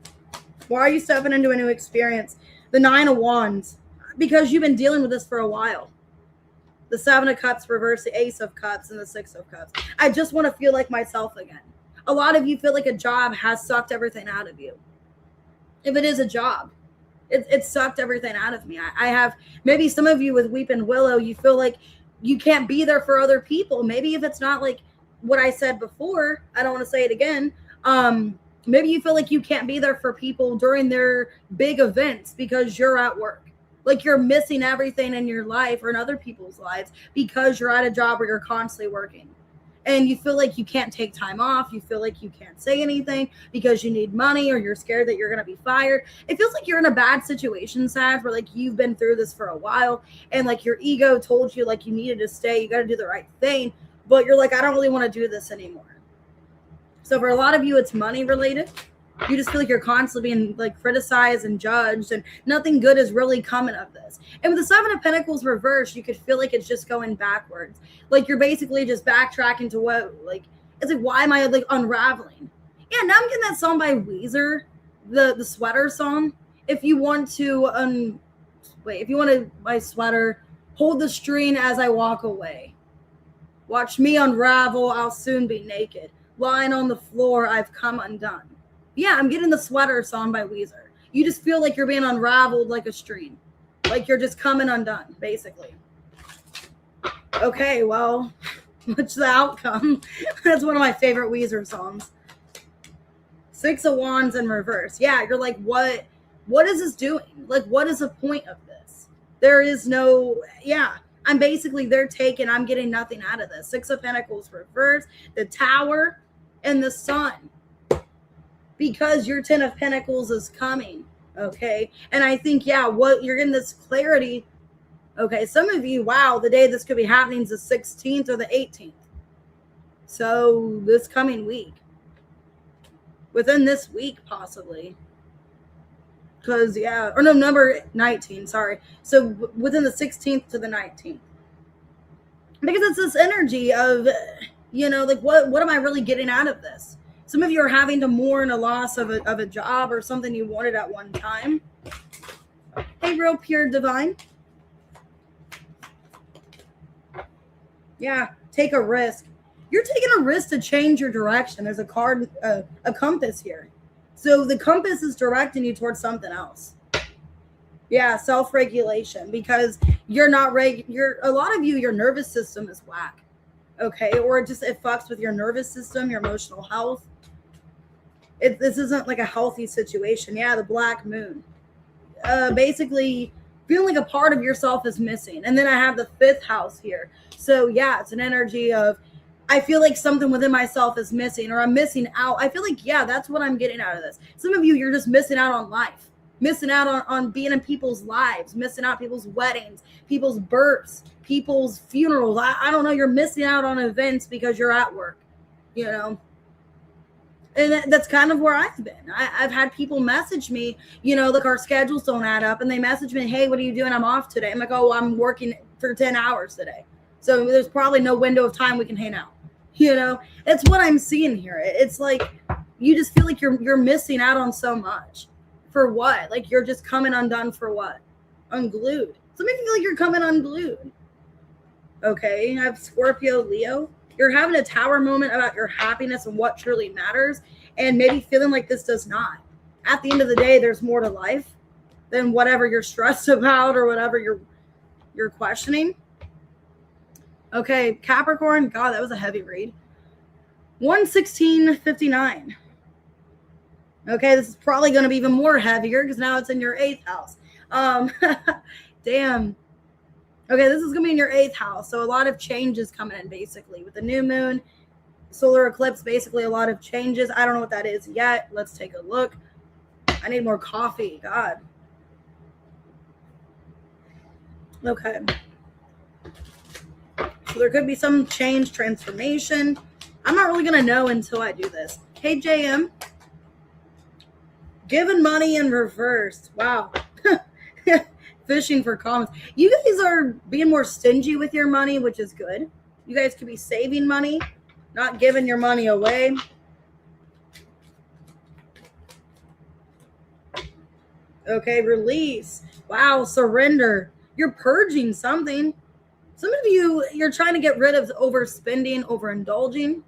Why are you stepping into a new experience? The 9 of Wands. Because you've been dealing with this for a while. The 7 of Cups reverse, the Ace of Cups, and the 6 of Cups. I just want to feel like myself again. A lot of you feel like a job has sucked everything out of you. If it is a job, it sucked everything out of me. I have, maybe some of you with Weeping Willow, you feel like you can't be there for other people. Maybe if it's not what I said before, I don't want to say it again. Maybe you feel like you can't be there for people during their big events because you're at work. You're missing everything in your life or in other people's lives because you're at a job where you're constantly working. And you feel like you can't take time off. You feel like you can't say anything because you need money or you're scared that you're going to be fired. It feels like you're in a bad situation, Sag, where you've been through this for a while and your ego told you you needed to stay. You got to do the right thing. But you're I don't really want to do this anymore. So for a lot of you, it's money related. You just feel like you're constantly being criticized and judged and nothing good is really coming of this. And with the 7 of Pentacles reversed, you could feel like it's just going backwards. You're basically just backtracking to what, it's why am I unraveling? Yeah, now I'm getting that song by Weezer, the sweater song. If you want to, my sweater, hold the string as I walk away. Watch me unravel, I'll soon be naked. Lying on the floor, I've come undone. Yeah, I'm getting the sweater song by Weezer. You just feel like you're being unraveled like a string. You're just coming undone, basically. Okay, well, what's the outcome? That's one of my favorite Weezer songs. 6 of Wands in reverse. Yeah, you're what is this doing? What is the point of this? There is no, I'm basically, I'm getting nothing out of this. 6 of Pentacles reverse, the Tower, and the Sun. Because your 10 of Pentacles is coming. Okay. And I think, yeah, what you're getting this clarity. Okay. Some of you, wow, the day this could be happening is the 16th or the 18th. So this coming week, within this week, possibly. Because, yeah, or no, number 19, sorry. So within the 16th to the 19th. Because it's this energy of, you know, like what am I really getting out of this? Some of you are having to mourn a loss of a job or something you wanted at one time. Hey, real pure divine. Yeah, take a risk. You're taking a risk to change your direction. There's a card, a compass here. So the compass is directing you towards something else. Yeah, self-regulation, because you're not a lot of you, your nervous system is whack. Okay, or it fucks with your nervous system, your emotional health. This isn't like a healthy situation. Yeah, the black moon. Basically feeling like a part of yourself is missing. And then I have the 5th house here. So yeah, it's an energy of, I feel like something within myself is missing, or I'm missing out. I feel like, yeah, that's what I'm getting out of this. Some of you, you're just missing out on life. Missing out on being in people's lives, missing out people's weddings, people's births, people's funerals. I don't know. You're missing out on events because you're at work, you know. And that's kind of where I've been. I've had people message me, you know, like our schedules don't add up. And they message me, hey, what are you doing? I'm off today. I'm like, oh, I'm working for 10 hours today. So there's probably no window of time we can hang out. You know, it's what I'm seeing here. It's like you just feel like you're missing out on so much. For what? Like you're just coming undone for what? Unglued. Some of you feel like you're coming unglued. Okay, you have Scorpio, Leo. You're having a tower moment about your happiness and what truly matters, and maybe feeling like this does not. At the end of the day, there's more to life than whatever you're stressed about or whatever you're questioning. Okay, Capricorn. God, that was a heavy read. 11659. Okay, this is probably going to be even more heavier because now it's in your 8th house. Damn. Okay, this is going to be in your 8th house. So a lot of changes coming in, basically. With the new moon, solar eclipse, basically a lot of changes. I don't know what that is yet. Let's take a look. I need more coffee. God. Okay. So there could be some change, transformation. I'm not really going to know until I do this. Hey, JM. Giving money in reverse. Wow. Fishing for comments. You guys are being more stingy with your money, which is good. You guys could be saving money, not giving your money away. Okay, release. Wow, surrender. You're purging something. Some of you, you're trying to get rid of overspending, overindulging.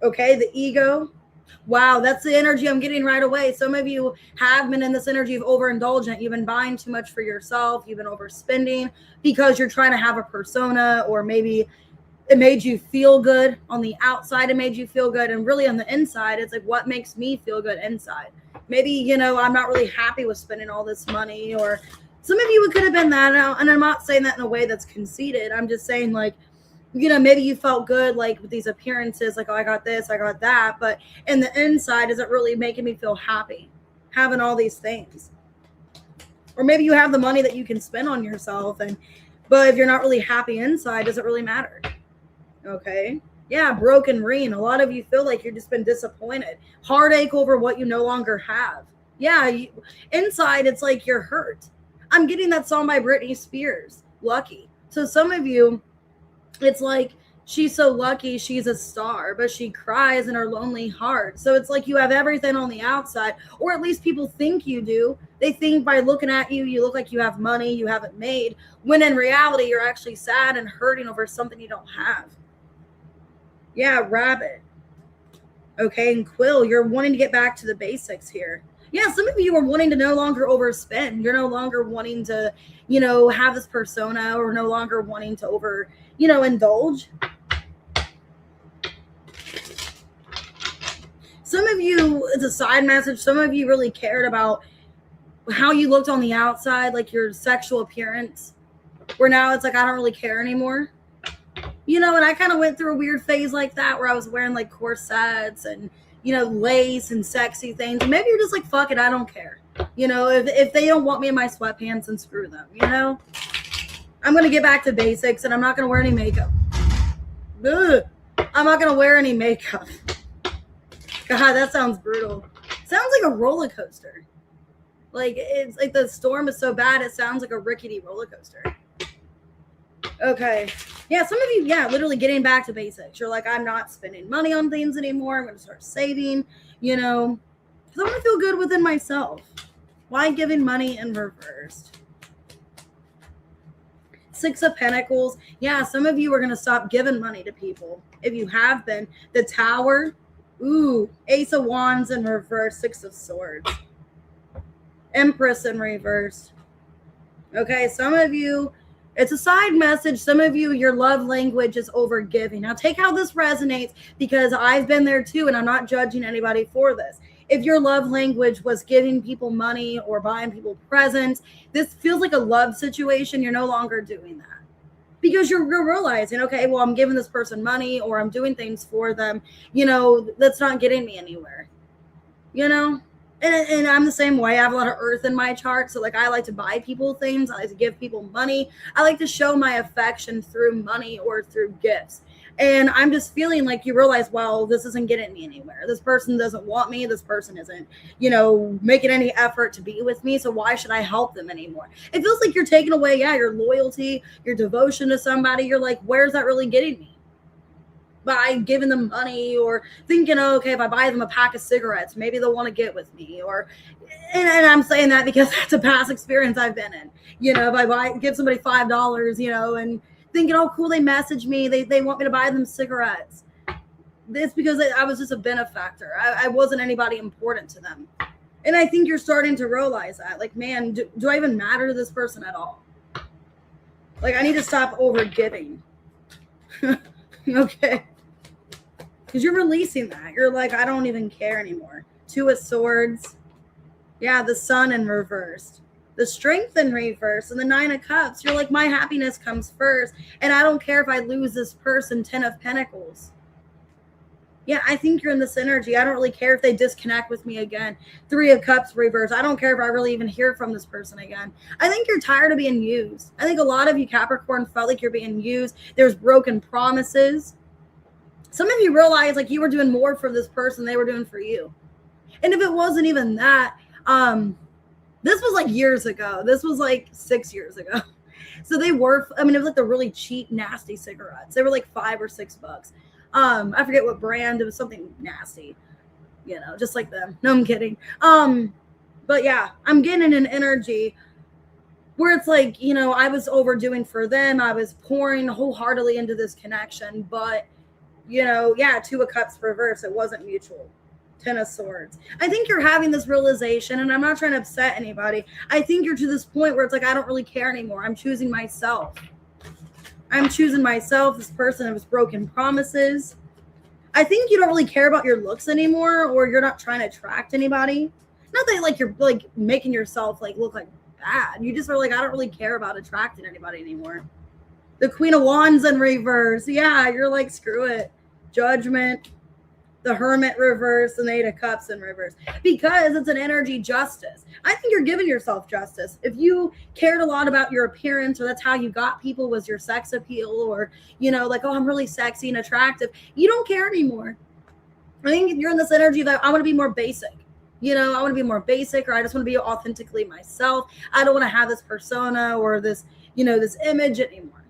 Okay, the ego. Wow, that's the energy I'm getting right away. Some of you have been in this energy of overindulgent. You've been buying too much for yourself. You've been overspending because you're trying to have a persona, or maybe it made you feel good on the outside. It made you feel good. And really on the inside, it's like, what makes me feel good inside? Maybe, you know, I'm not really happy with spending all this money, or some of you could have been that. And I'm not saying that in a way that's conceited. I'm just saying, like, you know, maybe you felt good, like with these appearances, like, oh, I got this, I got that. But in the inside, is it really making me feel happy having all these things? Or maybe you have the money that you can spend on yourself, but if you're not really happy inside, does it really matter? Okay. Yeah, broken ring. A lot of you feel like you've just been disappointed. Heartache over what you no longer have. Yeah, inside, it's like you're hurt. I'm getting that song by Britney Spears, Lucky. So some of you, it's like she's so lucky she's a star, but she cries in her lonely heart. So it's like you have everything on the outside, or at least people think you do. They think by looking at you, you look like you have money you haven't made, when in reality, you're actually sad and hurting over something you don't have. Yeah, rabbit. Okay, and quill, you're wanting to get back to the basics here. Yeah, some of you are wanting to no longer overspend. You're no longer wanting to, you know, have this persona, or no longer wanting to indulge. Some of you, it's a side message. Some of you really cared about how you looked on the outside, like your sexual appearance, where now it's like, I don't really care anymore. You know, and I kind of went through a weird phase like that, where I was wearing like corsets and, lace and sexy things. Maybe you're just like, fuck it, I don't care. If they don't want me in my sweatpants, then screw them, I'm going to get back to basics, and I'm not going to wear any makeup. Ugh. I'm not going to wear any makeup. God, that sounds brutal. Sounds like a roller coaster. Like, it's like the storm is so bad, it sounds like a rickety roller coaster. Okay. Yeah, some of you, literally getting back to basics. You're like, I'm not spending money on things anymore. I'm going to start saving, because I want to feel good within myself. Why giving money in reversed? Six of Pentacles. Yeah, some of you are going to stop giving money to people. If you have been. The Tower. Ooh, Ace of Wands in reverse. Six of Swords. Empress in reverse. Okay, some of you, it's a side message. Some of you, your love language is over giving. Now, take how this resonates, because I've been there too, and I'm not judging anybody for this. If your love language was giving people money or buying people presents, this feels like a love situation. You're no longer doing that, because you're realizing, okay, well, I'm giving this person money or I'm doing things for them, that's not getting me anywhere, And I'm the same way. I have a lot of earth in my chart. So, I like to buy people things. I like to give people money. I like to show my affection through money or through gifts. And I'm just feeling like you realize, well, this isn't getting me anywhere. This person doesn't want me. This person isn't, making any effort to be with me. So why should I help them anymore? It feels like you're taking away, your loyalty, your devotion to somebody. You're like, where's that really getting me? By giving them money or thinking, okay, if I buy them a pack of cigarettes, maybe they'll want to get with me. And I'm saying that because that's a past experience I've been in. If I give somebody $5, and thinking, oh, cool, they message me, they want me to buy them cigarettes. It's because I was just a benefactor. I wasn't anybody important to them. And I think you're starting to realize that. Like, man, do I even matter to this person at all? Like, I need to stop over giving. Okay. Because you're releasing that. You're like, I don't even care anymore. Two of Swords. Yeah, the Sun in reversed. The Strength in reverse. And the Nine of Cups. You're like, my happiness comes first. And I don't care if I lose this person. 10 of Pentacles. Yeah, I think you're in this energy. I don't really care if they disconnect with me again. 3 of Cups reverse. I don't care if I really even hear from this person again. I think you're tired of being used. I think a lot of you Capricorn felt like you're being used. There's broken promises. Some of you realize like you were doing more for this person than they were doing for you. And if it wasn't even that, this was like years ago. This was like 6 years ago. So they were, it was like the really cheap, nasty cigarettes. They were like $5 or $6. I forget what brand. It was something nasty, just like them. No, I'm kidding. But yeah, I'm getting an energy where it's like, I was overdoing for them. I was pouring wholeheartedly into this connection, but 2 of Cups reverse. It wasn't mutual. 10 of Swords. I think you're having this realization, and I'm not trying to upset anybody. I think you're to this point where it's like, I don't really care anymore. I'm choosing myself. I'm choosing myself. This person has broken promises. I think you don't really care about your looks anymore, or you're not trying to attract anybody. Not that like you're like making yourself like look like bad. You just are like, I don't really care about attracting anybody anymore. The Queen of Wands in reverse. Yeah, you're like, screw it. Judgment. The Hermit reverse and the 8 of Cups in reverse, because it's an energy justice. I think you're giving yourself justice. If you cared a lot about your appearance, or that's how you got people was your sex appeal, or, like, oh, I'm really sexy and attractive. You don't care anymore. I think you're in this energy that I want to be more basic. I want to be more basic, or I just want to be authentically myself. I don't want to have this persona or this, this image anymore.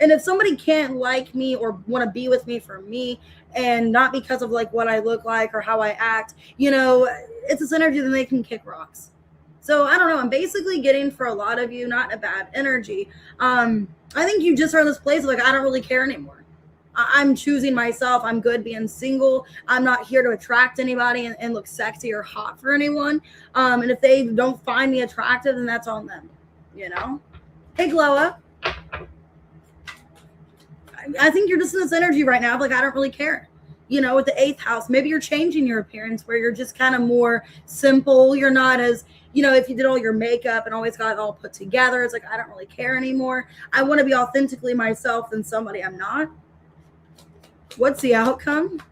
And if somebody can't like me or want to be with me for me, and not because of like what I look like or how I act, it's this energy that they can kick rocks. So I don't know. I'm basically getting, for a lot of you, not a bad energy. I think you just are in this place of like, I don't really care anymore. I'm choosing myself. I'm good being single. I'm not here to attract anybody and look sexy or hot for anyone. And if they don't find me attractive, then that's on them, Hey, Glow Up. I think you're just in this energy right now of like, I don't really care. With the 8th house, maybe you're changing your appearance where you're just kind of more simple. You're not as, if you did all your makeup and always got it all put together, it's like, I don't really care anymore. I want to be authentically myself than somebody I'm not. What's the outcome?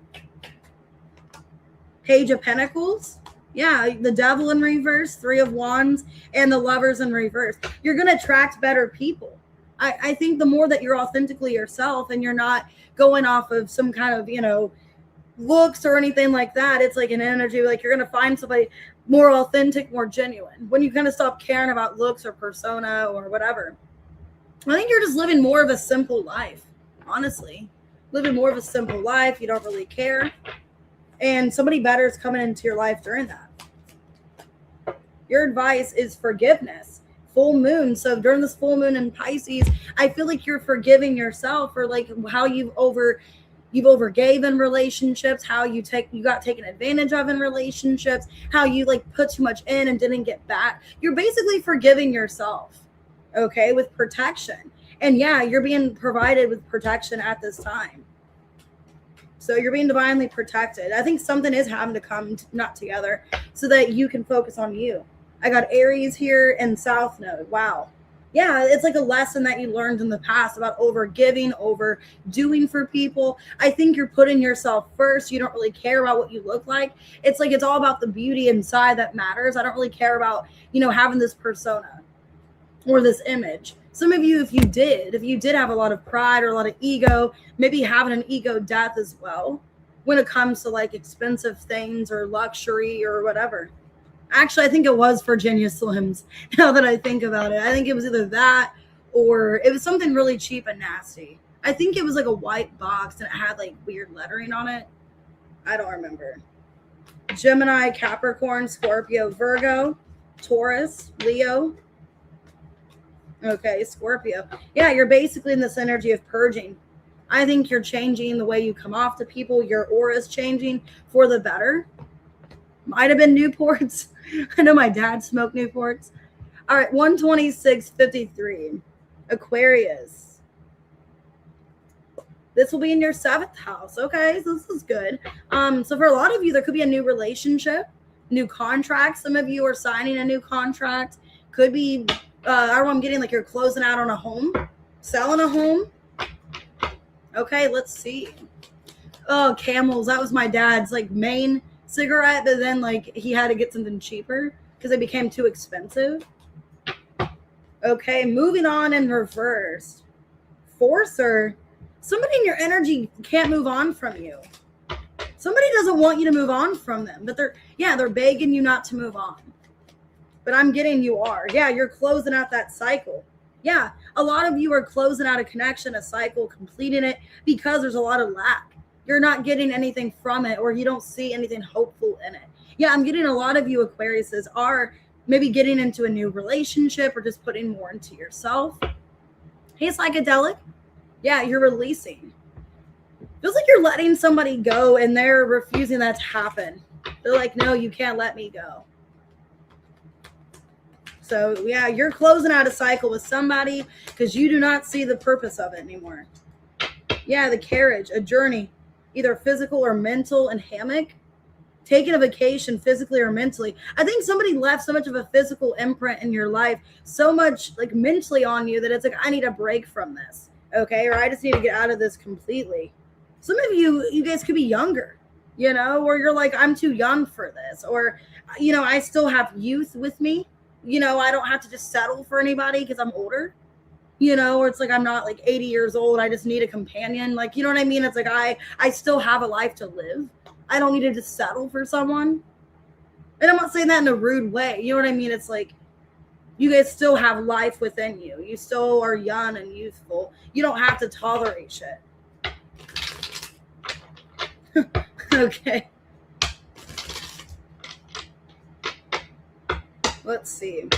Page of Pentacles. Yeah, the Devil in reverse, Three of Wands, and the Lovers in reverse. You're going to attract better people. I think the more that you're authentically yourself and you're not going off of some kind of, looks or anything like that, it's like an energy, like you're going to find somebody more authentic, more genuine. When you kind of stop caring about looks or persona or whatever. I think you're just living more of a simple life, honestly. Living more of a simple life. You don't really care. And somebody better is coming into your life during that. Your advice is forgiveness. Full moon. So during this full moon in Pisces, I feel like you're forgiving yourself for like how you've overgave in relationships, how you got taken advantage of in relationships, how you like put too much in and didn't get back. You're basically forgiving yourself, okay, with protection. And yeah, you're being provided with protection at this time. So you're being divinely protected. I think something is having to come not together so that you can focus on you. I got Aries here and South Node. Wow. Yeah, it's like a lesson that you learned in the past about overgiving, overdoing for people. I think you're putting yourself first. You don't really care about what you look like. It's like it's all about the beauty inside that matters. I don't really care about, having this persona or this image. Some of you, if you did have a lot of pride or a lot of ego, maybe having an ego death as well when it comes to like expensive things or luxury or whatever. Actually, I think it was Virginia Slims, now that I think about it. I think it was either that or it was something really cheap and nasty. I think it was like a white box and it had like weird lettering on it. I don't remember. Gemini, Capricorn, Scorpio, Virgo, Taurus, Leo. Okay, Scorpio. Yeah, you're basically in this energy of purging. I think you're changing the way you come off to people. Your aura is changing for the better. Might have been Newports. I know my dad smoked Newports. All right, 126.53. Aquarius. This will be in your 7th house. Okay, so this is good. So for a lot of you, there could be a new relationship, new contract. Some of you are signing a new contract. Could be, I don't know, I'm getting like you're closing out on a home, selling a home. Okay, let's see. Oh, Camels. That was my dad's like main cigarette, but then like he had to get something cheaper because it became too expensive. Okay, moving on in reverse. Forcer. Somebody in your energy can't move on from you. Somebody doesn't want you to move on from them, but they're begging you not to move on. But I'm getting you are. Yeah, you're closing out that cycle. Yeah, a lot of you are closing out a connection, a cycle, completing it because there's a lot of lack. You're not getting anything from it or you don't see anything hopeful in it. Yeah, I'm getting a lot of you Aquariuses are maybe getting into a new relationship or just putting more into yourself. Hey, Psychedelic. Yeah, you're releasing. Feels like you're letting somebody go and they're refusing that to happen. They're like, no, you can't let me go. So, yeah, you're closing out a cycle with somebody because you do not see the purpose of it anymore. Yeah, the carriage, a journey, either physical or mental and hammock. Taking a vacation physically or mentally. I think somebody left so much of a physical imprint in your life, so much like mentally on you that it's like, I need a break from this. Okay, or I just need to get out of this completely. Some of you guys could be younger, or you're like, I'm too young for this. Or, I still have youth with me. I don't have to just settle for anybody because I'm older. Or it's like I'm not like 80 years old. I just need a companion. Like, you know what I mean? It's like I still have a life to live. I don't need to just settle for someone. And I'm not saying that in a rude way. You know what I mean? It's like you guys still have life within you. You still are young and youthful. You don't have to tolerate shit. Okay. Let's see.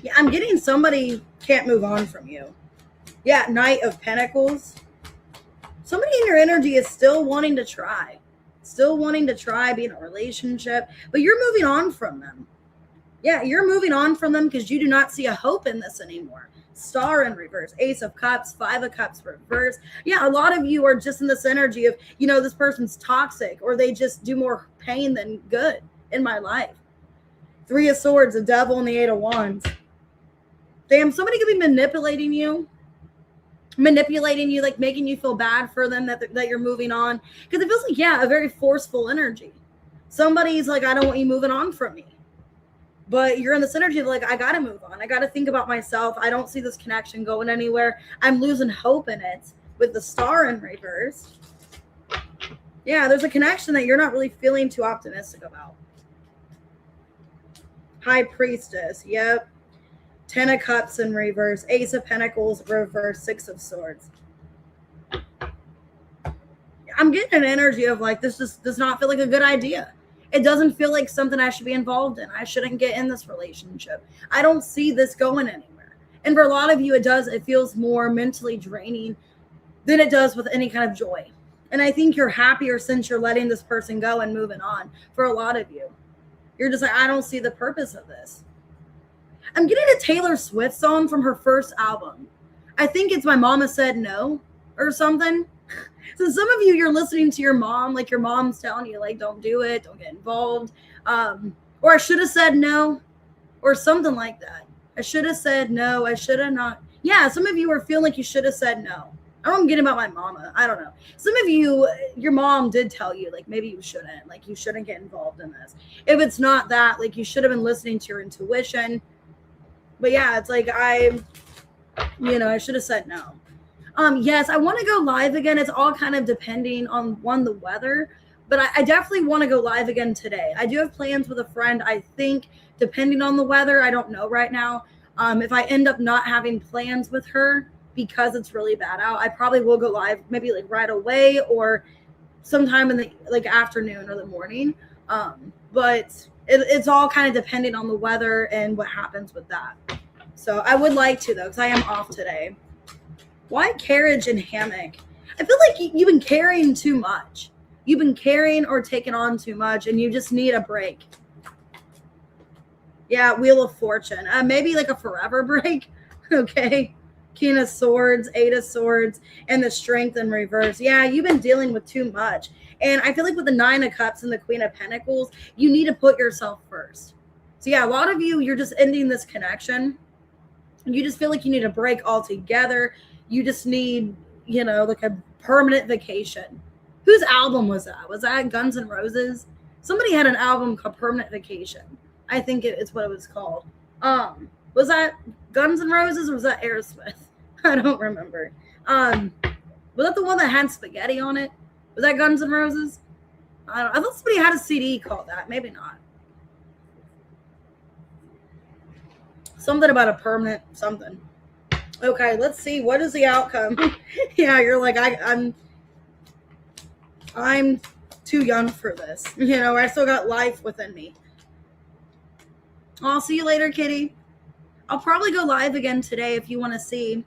Yeah, I'm getting somebody can't move on from you. Yeah, Knight of Pentacles. Somebody in your energy is still wanting to try. Still wanting to try being in a relationship. But you're moving on from them. Yeah, you're moving on from them because you do not see a hope in this anymore. Star in reverse. Ace of Cups. 5 of Cups reverse. Yeah, a lot of you are just in this energy of, this person's toxic. Or they just do more pain than good in my life. 3 of Swords. The Devil and the 8 of Wands. Damn, somebody could be manipulating you. manipulating you, like making you feel bad for them that you're moving on. Because it feels like, yeah, a very forceful energy. Somebody's like, I don't want you moving on from me. But you're in this energy of like, I got to move on. I got to think about myself. I don't see this connection going anywhere. I'm losing hope in it with the star in reverse. Yeah, there's a connection that you're not really feeling too optimistic about. High Priestess. Yep. 10 of Cups in reverse. Ace of Pentacles reverse. 6 of Swords. I'm getting an energy of like, this just does not feel like a good idea. It doesn't feel like something I should be involved in. I shouldn't get in this relationship. I don't see this going anywhere. And for a lot of you, it feels more mentally draining than it does with any kind of joy. And I think you're happier since you're letting this person go and moving on. For a lot of you, you're just like, I don't see the purpose of this. I'm getting a Taylor Swift song from her first album. I think it's My Mama Said No or something. So some of you, you're listening to your mom, like your mom's telling you, like, don't do it, don't get involved. Or I should have said no, or something like that. I should have said no. I should have not. Yeah, some of you are feeling like you should have said no. I don't get about my mama. I don't know. Some of you, your mom did tell you, like, maybe you shouldn't. Like, you shouldn't get involved in this. If it's not that, like, you should have been listening to your intuition. But yeah, it's like I should have said no. Yes, I want to go live again. It's all kind of depending on the weather, but I definitely want to go live again today. I do have plans with a friend. I think depending on the weather, I don't know right now. If I end up not having plans with her because it's really bad out, I probably will go live maybe like right away or sometime in the like afternoon or the morning. But it's all kind of depending on the weather and what happens with that. So I would like to though, because I am off today. Why carriage and hammock? I feel like you've been carrying too much. You've been carrying or taking on too much, and you just need a break. Yeah, Wheel of Fortune. Maybe like a forever break. Okay. King of Swords, 8 of Swords, and the Strength in reverse. Yeah, you've been dealing with too much. And I feel like with the 9 of Cups and the Queen of Pentacles, you need to put yourself first. So yeah, a lot of you, you're just ending this connection. You just feel like you need a break altogether. You just need, like a permanent vacation. Whose album was that? Was that Guns N' Roses? Somebody had an album called Permanent Vacation. I think it's what it was called. Was that Guns N' Roses or was that Aerosmith? I don't remember. Was that the one that had spaghetti on it? Was that Guns N' Roses? I thought somebody had a CD called that. Maybe not. Something about a permanent something. Okay, let's see. What is the outcome? Yeah, you're like, I'm too young for this. I still got life within me. I'll see you later, kitty. I'll probably go live again today if you want to see.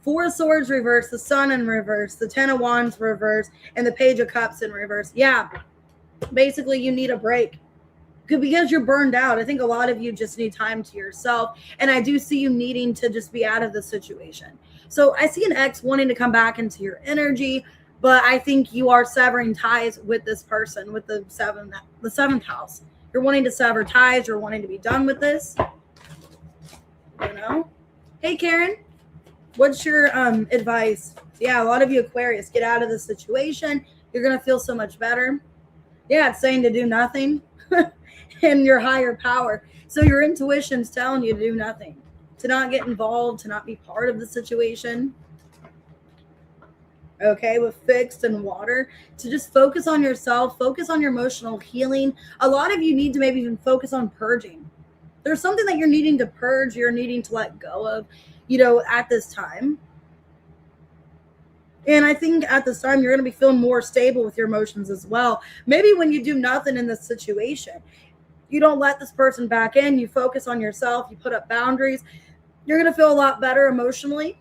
4 of Swords reverse, the Sun in reverse, the 10 of Wands reverse, and the Page of Cups in reverse. Yeah, basically you need a break. Because you're burned out. I think a lot of you just need time to yourself. And I do see you needing to just be out of the situation. So I see an ex wanting to come back into your energy, but I think you are severing ties with this person, with the seventh house. You're wanting to sever ties. You're wanting to be done with this. Hey, Karen, what's your advice? Yeah, a lot of you Aquarius, get out of the situation. You're going to feel so much better. Yeah, it's saying to do nothing. And your higher power. So your intuition's telling you to do nothing, to not get involved, to not be part of the situation. Okay, with Fixed and Water, to just focus on yourself, focus on your emotional healing. A lot of you need to maybe even focus on purging. There's something that you're needing to purge, you're needing to let go of, at this time. And I think at this time, you're going to be feeling more stable with your emotions as well. Maybe when you do nothing in this situation, you don't let this person back in, you focus on yourself, you put up boundaries, you're going to feel a lot better emotionally.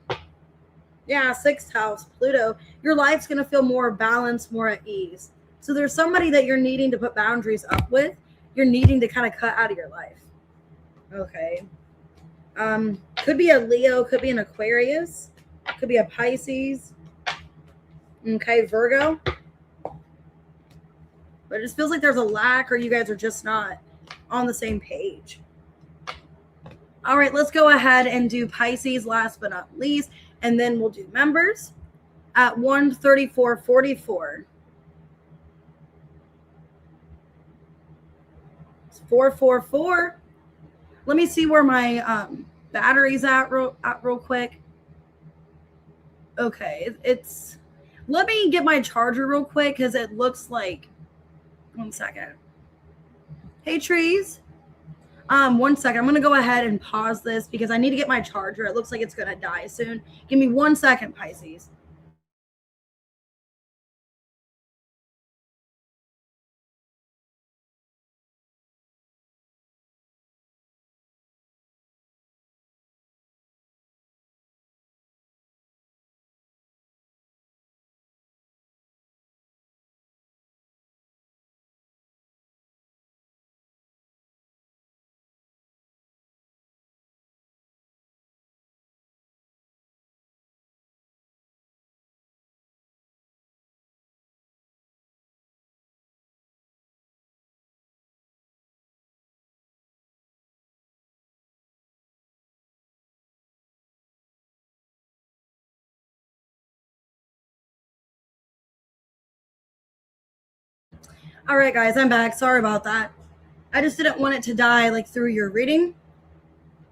Yeah, 6th house, Pluto. Your life's going to feel more balanced, more at ease. So there's somebody that you're needing to put boundaries up with. You're needing to kind of cut out of your life. Okay. Could be a Leo, could be an Aquarius, could be a Pisces. Okay, Virgo. But it just feels like there's a lack or you guys are just not on the same page. All right, let's go ahead and do Pisces last but not least. and then we'll do members at 134.44. It's 444. Let me see where my battery's at real quick. Okay, it's. Let me get my charger real quick because it looks like. 1 second. Hey, trees. 1 second. I'm gonna go ahead and pause this because I need to get my charger. It looks like it's gonna die soon. Give me 1 second, Pisces. All right, guys, I'm back. Sorry about that. I just didn't want it to die like through your reading.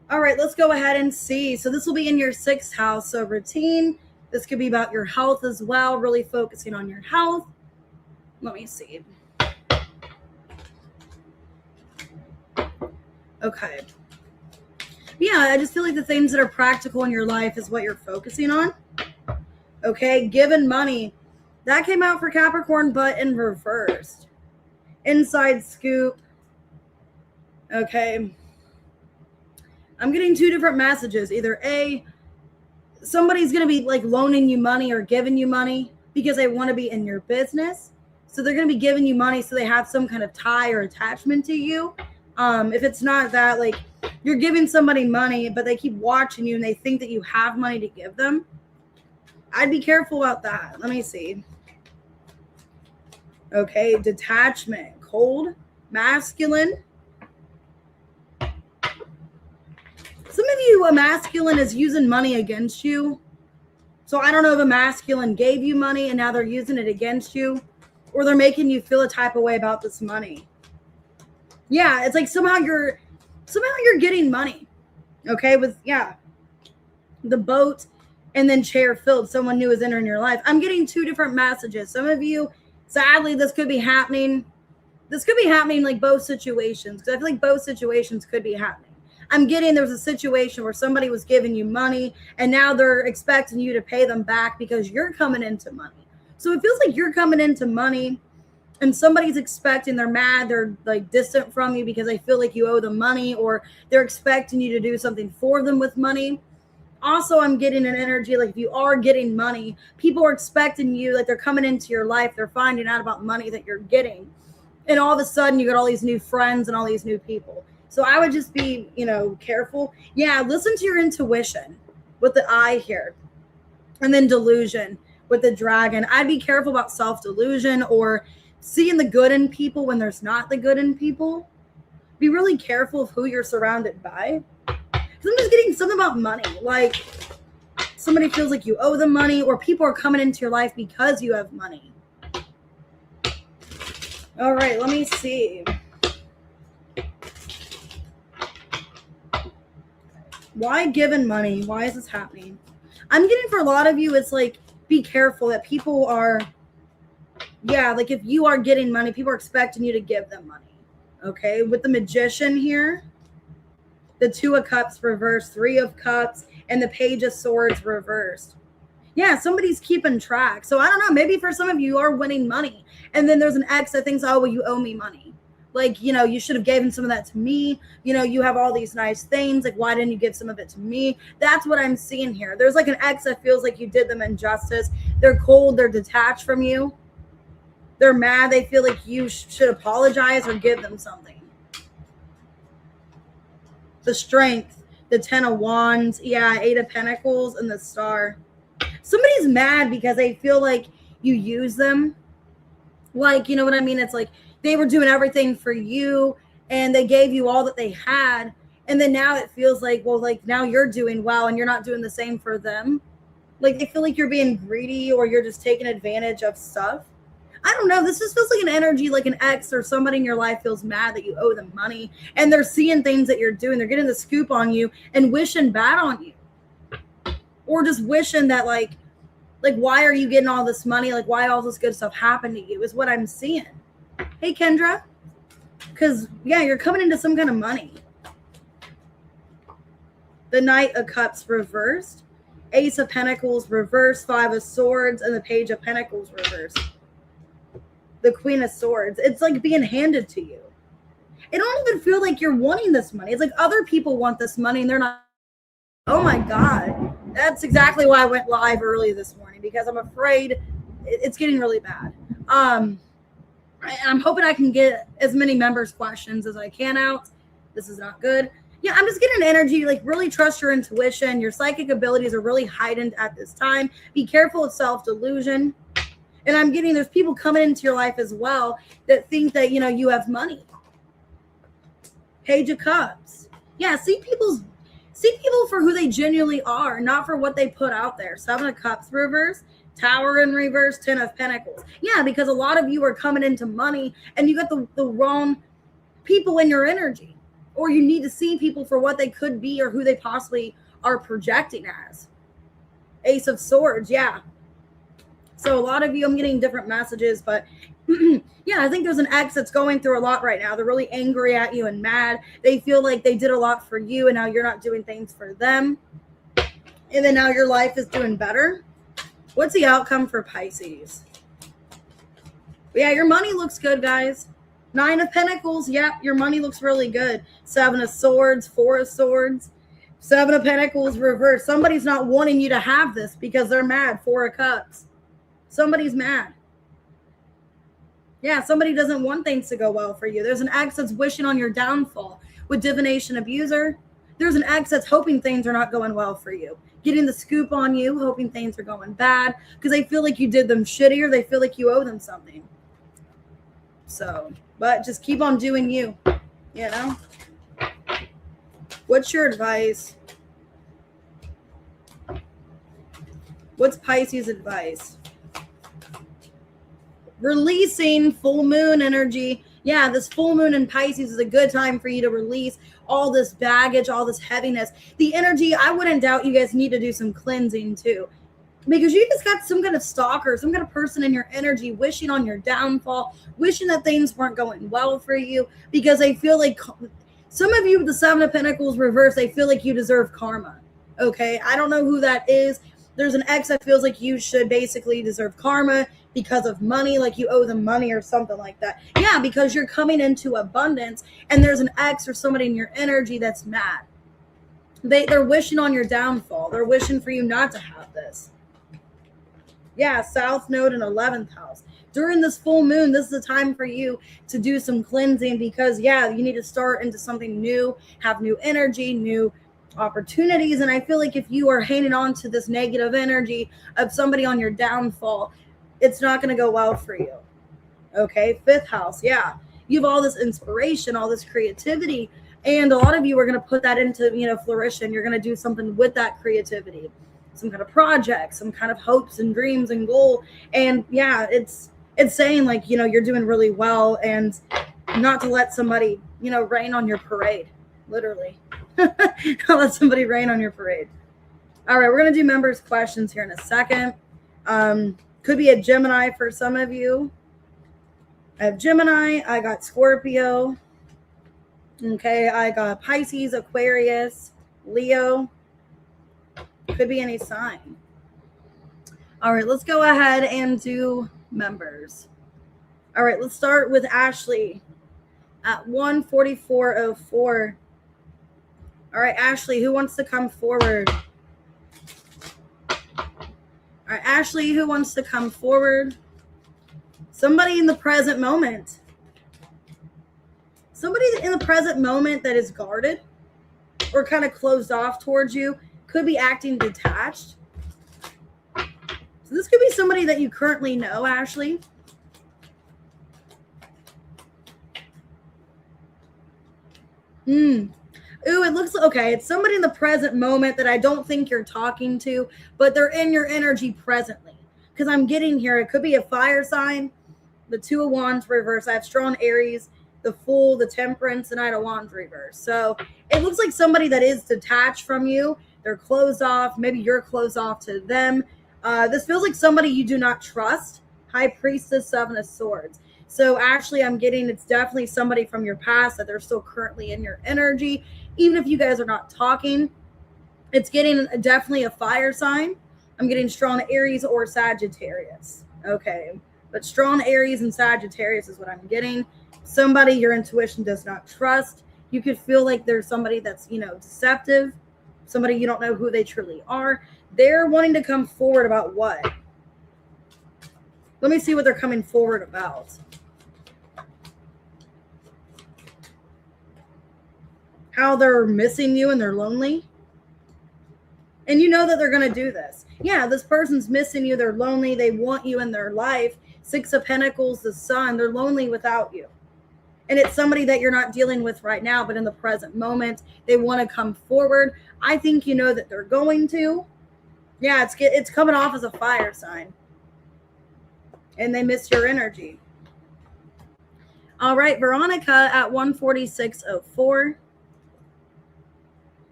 All right, let's go ahead and see. So this will be in your 6th house. So routine. This could be about your health as well, really focusing on your health. Let me see. Okay. Yeah, I just feel like the things that are practical in your life is what you're focusing on. Okay, given money. That came out for Capricorn, but in reversed. Inside scoop. Okay. I'm getting 2 different messages. Either A, somebody's going to be like loaning you money or giving you money because they want to be in your business. So they're going to be giving you money so they have some kind of tie or attachment to you. If it's not that, like you're giving somebody money, but they keep watching you and they think that you have money to give them, I'd be careful about that. Let me see. Okay, detachment, cold, masculine. Some of you, a masculine is using money against you. So I don't know if a masculine gave you money and now they're using it against you, or they're making you feel a type of way about this money. Yeah, it's like somehow you're getting money. Okay, with the boat and then chair filled. Someone new is entering your life. I'm getting 2 different messages. Some of you, sadly, this could be happening. This could be happening like both situations, because I feel like both situations could be happening. I'm getting there's a situation where somebody was giving you money and now they're expecting you to pay them back because you're coming into money. So it feels like you're coming into money and somebody's expecting, they're mad, they're like distant from you because they feel like you owe them money, or they're expecting you to do something for them with money. Also, I'm getting an energy like if you are getting money, people are expecting you, like they're coming into your life, they're finding out about money that you're getting. And all of a sudden you got all these new friends and all these new people. So I would just be, careful. Yeah, listen to your intuition with the eye here. And then delusion with the dragon. I'd be careful about self-delusion or seeing the good in people when there's not the good in people. Be really careful of who you're surrounded by. Because I'm just getting something about money. Like somebody feels like you owe them money, or people are coming into your life because you have money. All right, let me see. Why giving money? Why is this happening? I'm getting for a lot of you, it's like, be careful that people are, like if you are getting money, people are expecting you to give them money. Okay, with the Magician here, the 2 of Cups reversed, 3 of Cups, and the Page of Swords reversed. Yeah, somebody's keeping track. So I don't know, maybe for some of you are winning money. And then there's an ex that thinks, oh, well, you owe me money. Like, you should have given some of that to me. You have all these nice things. Like, why didn't you give some of it to me? That's what I'm seeing here. There's like an ex that feels like you did them injustice. They're cold. They're detached from you. They're mad. They feel like you should apologize or give them something. The Strength, the 10 of Wands, 8 of Pentacles, and the Star. Somebody's mad because they feel like you use them. Like, you know what I mean? It's like they were doing everything for you and they gave you all that they had. And then now it feels like, well, like now you're doing well and you're not doing the same for them. Like they feel like you're being greedy or you're just taking advantage of stuff. I don't know. This just feels like an energy, like an ex or somebody in your life feels mad that you owe them money and they're seeing things that you're doing. They're getting the scoop on you and wishing bad on you. Or just wishing that like why are you getting all this money? Like why all this good stuff happened to you is what I'm seeing. Hey, Kendra. Because, yeah, you're coming into some kind of money. The Knight of Cups reversed. Ace of Pentacles reversed. 5 of Swords. And the Page of Pentacles reversed. The Queen of Swords. It's like being handed to you. It don't even feel like you're wanting this money. It's like other people want this money and they're not. Oh, my God. That's exactly why I went live early this morning. Because I'm afraid it's getting really bad. I'm hoping I can get as many members' questions as I can out. This is not good. Yeah, I'm just getting energy. Like, really trust your intuition. Your psychic abilities are really heightened at this time. Be careful of self-delusion. And I'm getting, there's people coming into your life as well that think that, you have money. Page of Cups. Yeah, see people for who they genuinely are, not for what they put out there. 7 of Cups reverse. Tower in reverse, 10 of Pentacles. Yeah, because a lot of you are coming into money and you got the wrong people in your energy. Or you need to see people for what they could be or who they possibly are projecting as. Ace of Swords, yeah. So a lot of you, I'm getting different messages, but yeah, I think there's an ex that's going through a lot right now. They're really angry at you and mad. They feel like they did a lot for you and now you're not doing things for them. And then now your life is doing better. What's the outcome for Pisces? Yeah, your money looks good, guys. 9 of Pentacles. Yeah, your money looks really good. 7 of Swords, 4 of Swords. 7 of Pentacles reversed. Somebody's not wanting you to have this because they're mad. 4 of Cups. Somebody's mad. Yeah, somebody doesn't want things to go well for you. There's an ex that's wishing on your downfall. With Divination Abuser, there's an ex that's hoping things are not going well for you. Getting the scoop on you, hoping things are going bad because they feel like you did them shitty or they feel like you owe them something. So, but just keep on doing you, What's your advice? What's Pisces' advice? Releasing full moon energy. Yeah, this full moon in Pisces is a good time for you to release all this baggage, all this heaviness. The energy, I wouldn't doubt you guys need to do some cleansing too. Because you just got some kind of stalker, some kind of person in your energy wishing on your downfall, wishing that things weren't going well for you because they feel like some of you with the 7 of Pentacles reverse, they feel like you deserve karma. Okay, I don't know who that is. There's an ex that feels like you should basically deserve karma because of money, like you owe them money or something like that. Yeah, because you're coming into abundance and there's an ex or somebody in your energy that's mad. They're wishing on your downfall. They're wishing for you not to have this. Yeah, South Node in 11th house. During this full moon, this is the time for you to do some cleansing because, yeah, you need to start into something new, have new energy, new opportunities. And I feel like if you are hanging on to this negative energy of somebody on your downfall, it's not going to go well for you. Okay, 5th house. Yeah, you have all this inspiration, all this creativity. And a lot of you are going to put that into, flourishing. You're going to do something with that creativity. Some kind of project, some kind of hopes and dreams and goal. And yeah, it's saying like, you're doing really well and not to let somebody, rain on your parade, literally. Not let somebody rain on your parade. All right, we're going to do members' questions here in a second. Could be a Gemini for some of you. I have Gemini. I got Scorpio. Okay, I got Pisces, Aquarius, Leo. Could be any sign. All right, let's go ahead and do members. All right, let's start with Ashley at 14404. All right, Ashley, who wants to come forward? All right, Ashley, who wants to come forward? Somebody in the present moment. Somebody in the present moment that is guarded or kind of closed off towards you, could be acting detached. So this could be somebody that you currently know, Ashley. Ooh, it looks okay. It's somebody in the present moment that I don't think you're talking to, but they're in your energy presently. Because I'm getting here, it could be a fire sign, the Two of Wands reverse. I have strong Aries, the Fool, the Temperance, the Knight of Wands reverse. So it looks like somebody that is detached from you. They're closed off. Maybe you're closed off to them. This feels like somebody you do not trust. High Priestess, Seven of Swords. So actually, I'm getting it's definitely somebody from your past that they're still currently in your energy. Even if you guys are not talking, it's getting definitely a fire sign. I'm getting strong Aries or Sagittarius. Okay. But strong Aries and Sagittarius is what I'm getting. Somebody your intuition does not trust. You could feel like there's somebody that's, deceptive. Somebody you don't know who they truly are. They're wanting to come forward about what? Let me see what they're coming forward about. How they're missing you and they're lonely. And you know that they're going to do this. Yeah, this person's missing you. They're lonely. They want you in their life. Six of Pentacles, the Sun. They're lonely without you. And it's somebody that you're not dealing with right now, but in the present moment, they want to come forward. I think you know that they're going to. Yeah, it's coming off as a fire sign. And they miss your energy. All right, Veronica at 146.04.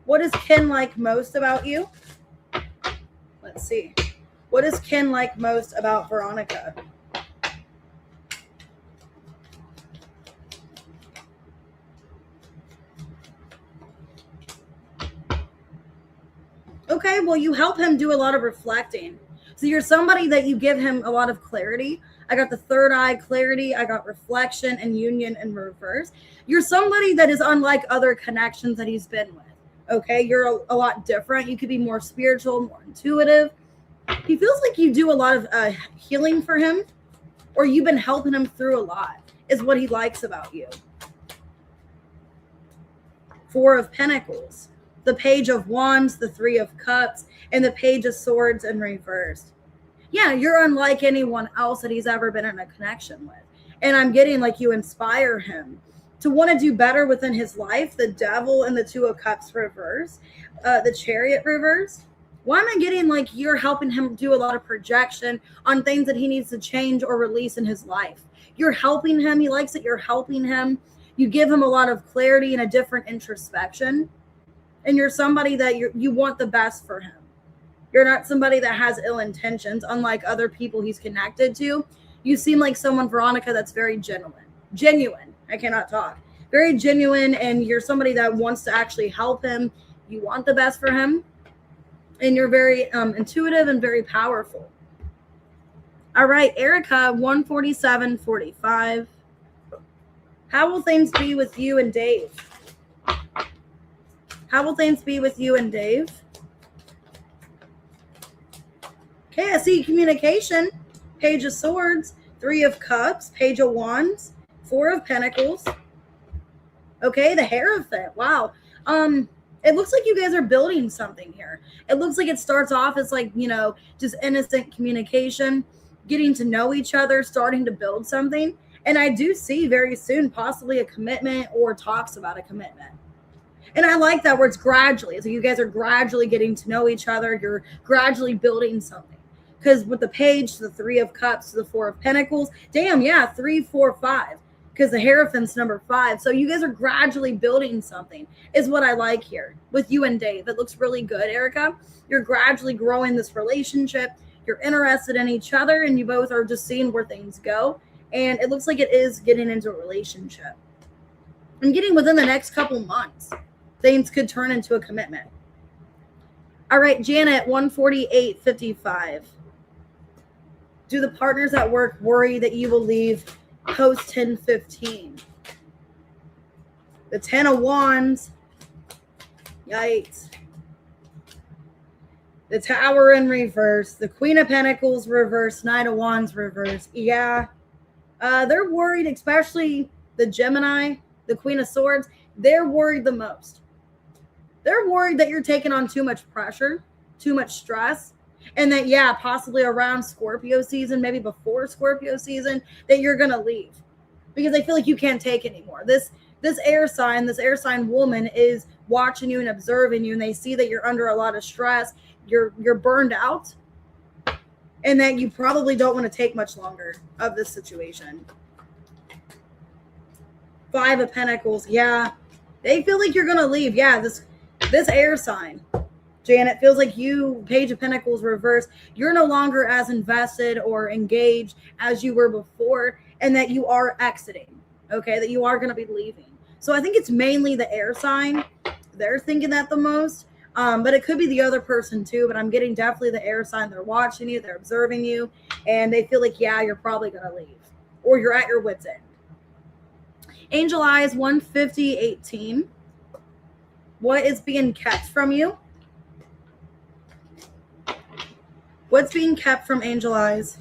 What is Ken like most about you? Let's see. What is Ken like most about Veronica? Okay, well, you help him do a lot of reflecting. So you're somebody that you give him a lot of clarity. I got the third eye clarity. I got reflection and union in reverse. You're somebody that is unlike other connections that he's been with. Okay, you're a lot different. You could be more spiritual, more intuitive. He feels like you do a lot of healing for him, or you've been helping him through a lot, is what he likes about you. Four of Pentacles, the Page of Wands, the Three of Cups, and the Page of Swords in reverse. Yeah, you're unlike anyone else that he's ever been in a connection with. And I'm getting like you inspire him to want to do better within his life. The Devil and the Two of Cups reverse, the Chariot reverse. Why am I getting like you're helping him do a lot of projection on things that he needs to change or release in his life? You're helping him. He likes that you're helping him. You give him a lot of clarity and a different introspection. And you're somebody that you want the best for him. You're not somebody that has ill intentions, unlike other people he's connected to. You seem like someone, Veronica, that's very genuine. I cannot talk. Very genuine, and you're somebody that wants to actually help him. You want the best for him, and you're very intuitive and very powerful. All right, Erica, 147.45. How will things be with you and Dave? How will things be with you and Dave? Okay, I see communication. Page of Swords, Three of Cups, Page of Wands, Four of Pentacles. Okay, the Hierophant. Wow. It looks like you guys are building something here. It looks like it starts off as like, just innocent communication, getting to know each other, starting to build something. And I do see very soon possibly a commitment or talks about a commitment. And I like that where it's gradually. So you guys are gradually getting to know each other. You're gradually building something. Because with the Page, the Three of Cups, the Four of Pentacles, damn, yeah, 3, 4, 5. Because the Hierophant's number 5. So you guys are gradually building something is what I like here with you and Dave. It looks really good, Erica. You're gradually growing this relationship. You're interested in each other, and you both are just seeing where things go. And it looks like it is getting into a relationship. I'm getting within the next couple months, things could turn into a commitment. All right, Janet, 148.55. Do the partners at work worry that you will leave post 10:15? The 10 of Wands. Yikes. The Tower in reverse. The Queen of Pentacles reverse. Knight of Wands reverse. Yeah. They're worried, especially the Gemini, the Queen of Swords. They're worried the most. They're worried that you're taking on too much pressure, too much stress. And that, yeah, possibly around Scorpio season, maybe before Scorpio season, that you're going to leave. Because they feel like you can't take anymore. This air sign woman is watching you and observing you, and they see that you're under a lot of stress, you're burned out, and that you probably don't want to take much longer of this situation. 5 of Pentacles. Yeah. They feel like you're going to leave. Yeah, this air sign, Janet, feels like you, Page of Pentacles reverse, you're no longer as invested or engaged as you were before, and that you are exiting, okay, that you are going to be leaving. So I think it's mainly the air sign. They're thinking that the most, but it could be the other person too, but I'm getting definitely the air sign. They're watching you, they're observing you, and they feel like, yeah, you're probably going to leave, or you're at your wit's end. Angel Eyes 15018. What is being kept from you? What's being kept from Angel Eyes?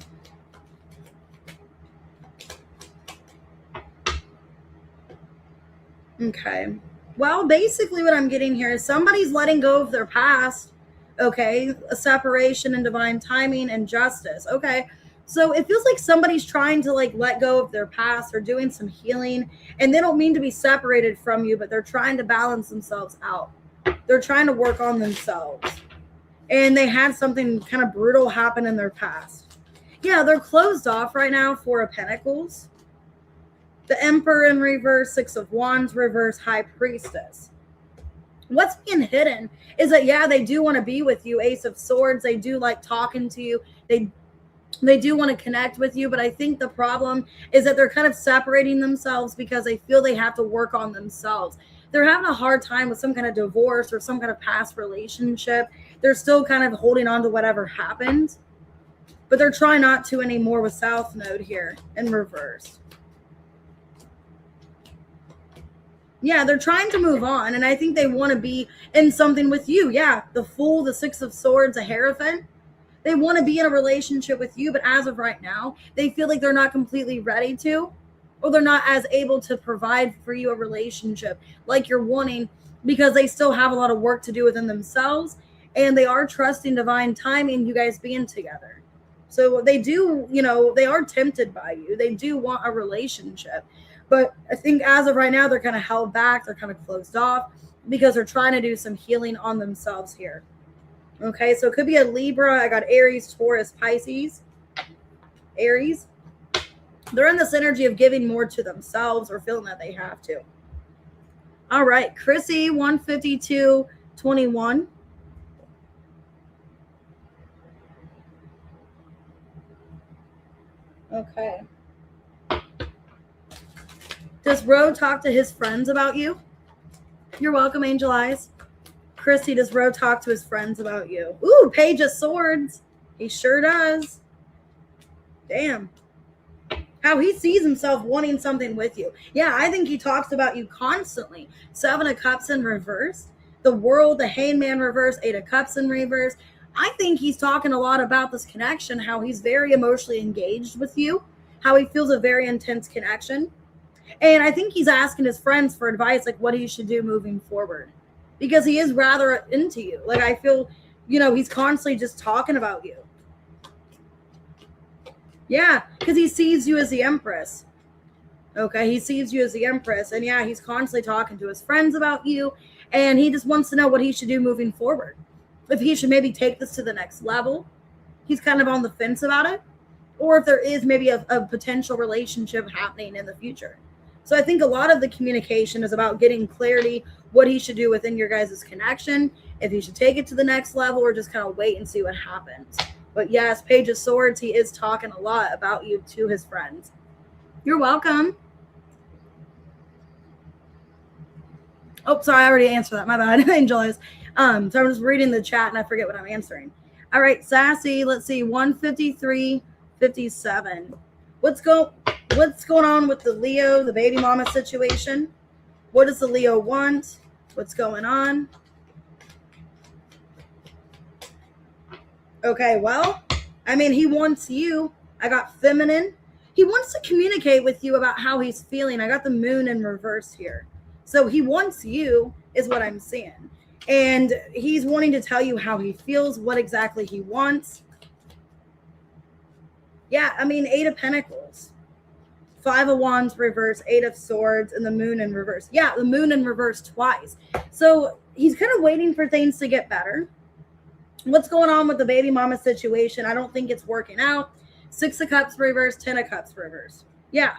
Okay. Well, basically what I'm getting here is somebody's letting go of their past. Okay. A separation and divine timing and justice. Okay. So it feels like somebody's trying to like let go of their past or doing some healing, and they don't mean to be separated from you, but they're trying to balance themselves out. They're trying to work on themselves. And they had something kind of brutal happen in their past. Yeah, they're closed off right now. 4 of Pentacles. The Emperor in reverse, 6 of Wands reverse, High Priestess. What's being hidden is that, yeah, they do want to be with you. Ace of Swords. They do like talking to you. They do want to connect with you, but I think the problem is that they're kind of separating themselves because they feel they have to work on themselves. They're having a hard time with some kind of divorce or some kind of past relationship. They're still kind of holding on to whatever happened, but they're trying not to anymore with South Node here in reverse. Yeah, they're trying to move on, and I think they want to be in something with you. Yeah, the Fool, the 6 of Swords, a Hierophant. They want to be in a relationship with you, but as of right now, they feel like they're not completely ready to, or they're not as able to provide for you a relationship like you're wanting, because they still have a lot of work to do within themselves, and they are trusting divine timing, you guys being together. So they do, you know, they are tempted by you. They do want a relationship, but I think as of right now, they're kind of held back. They're kind of closed off because they're trying to do some healing on themselves here. Okay, so it could be a Libra. I got Aries, Taurus, Pisces. Aries. They're in this energy of giving more to themselves or feeling that they have to. All right, Chrissy, 15221. Okay. Does Ro talk to his friends about you? You're welcome, Angel Eyes. Chrissy, does Ro talk to his friends about you? Ooh, Page of Swords. He sure does. Damn. How he sees himself wanting something with you. Yeah, I think he talks about you constantly. 7 of Cups in reverse. The World, the Hangman reverse. 8 of Cups in reverse. I think he's talking a lot about this connection, how he's very emotionally engaged with you, how he feels a very intense connection. And I think he's asking his friends for advice, like what he should do moving forward, because he is rather into you. Like, I feel, you know, he's constantly just talking about you. Yeah, because he sees you as the Empress. Okay, he sees you as the Empress. And yeah, he's constantly talking to his friends about you. And he just wants to know what he should do moving forward. If he should maybe take this to the next level. He's kind of on the fence about it. Or if there is maybe a potential relationship happening in the future. So I think a lot of the communication is about getting clarity what he should do within your guys' connection, if he should take it to the next level or just kind of wait and see what happens. But yes, Page of Swords, he is talking a lot about you to his friends. You're welcome. Oh, sorry, I already answered that. My bad. Angel Eyes. So I'm just reading the chat and I forget what I'm answering. All right, Sassy, let's see, 153:57. What's going on with the Leo, the baby mama situation? What does the Leo want? What's going on? Okay, well, I mean, he wants you. I got feminine. He wants to communicate with you about how he's feeling. I got the moon in reverse here. So he wants you is what I'm seeing. And he's wanting to tell you how he feels, what exactly he wants. Yeah, I mean, 8 of Pentacles. Five of Wands reverse, Eight of Swords, and the Moon in reverse. Yeah, the Moon in reverse twice. So he's kind of waiting for things to get better. What's going on with the baby mama situation? I don't think it's working out. Six of Cups reverse, 10 of Cups reverse. Yeah.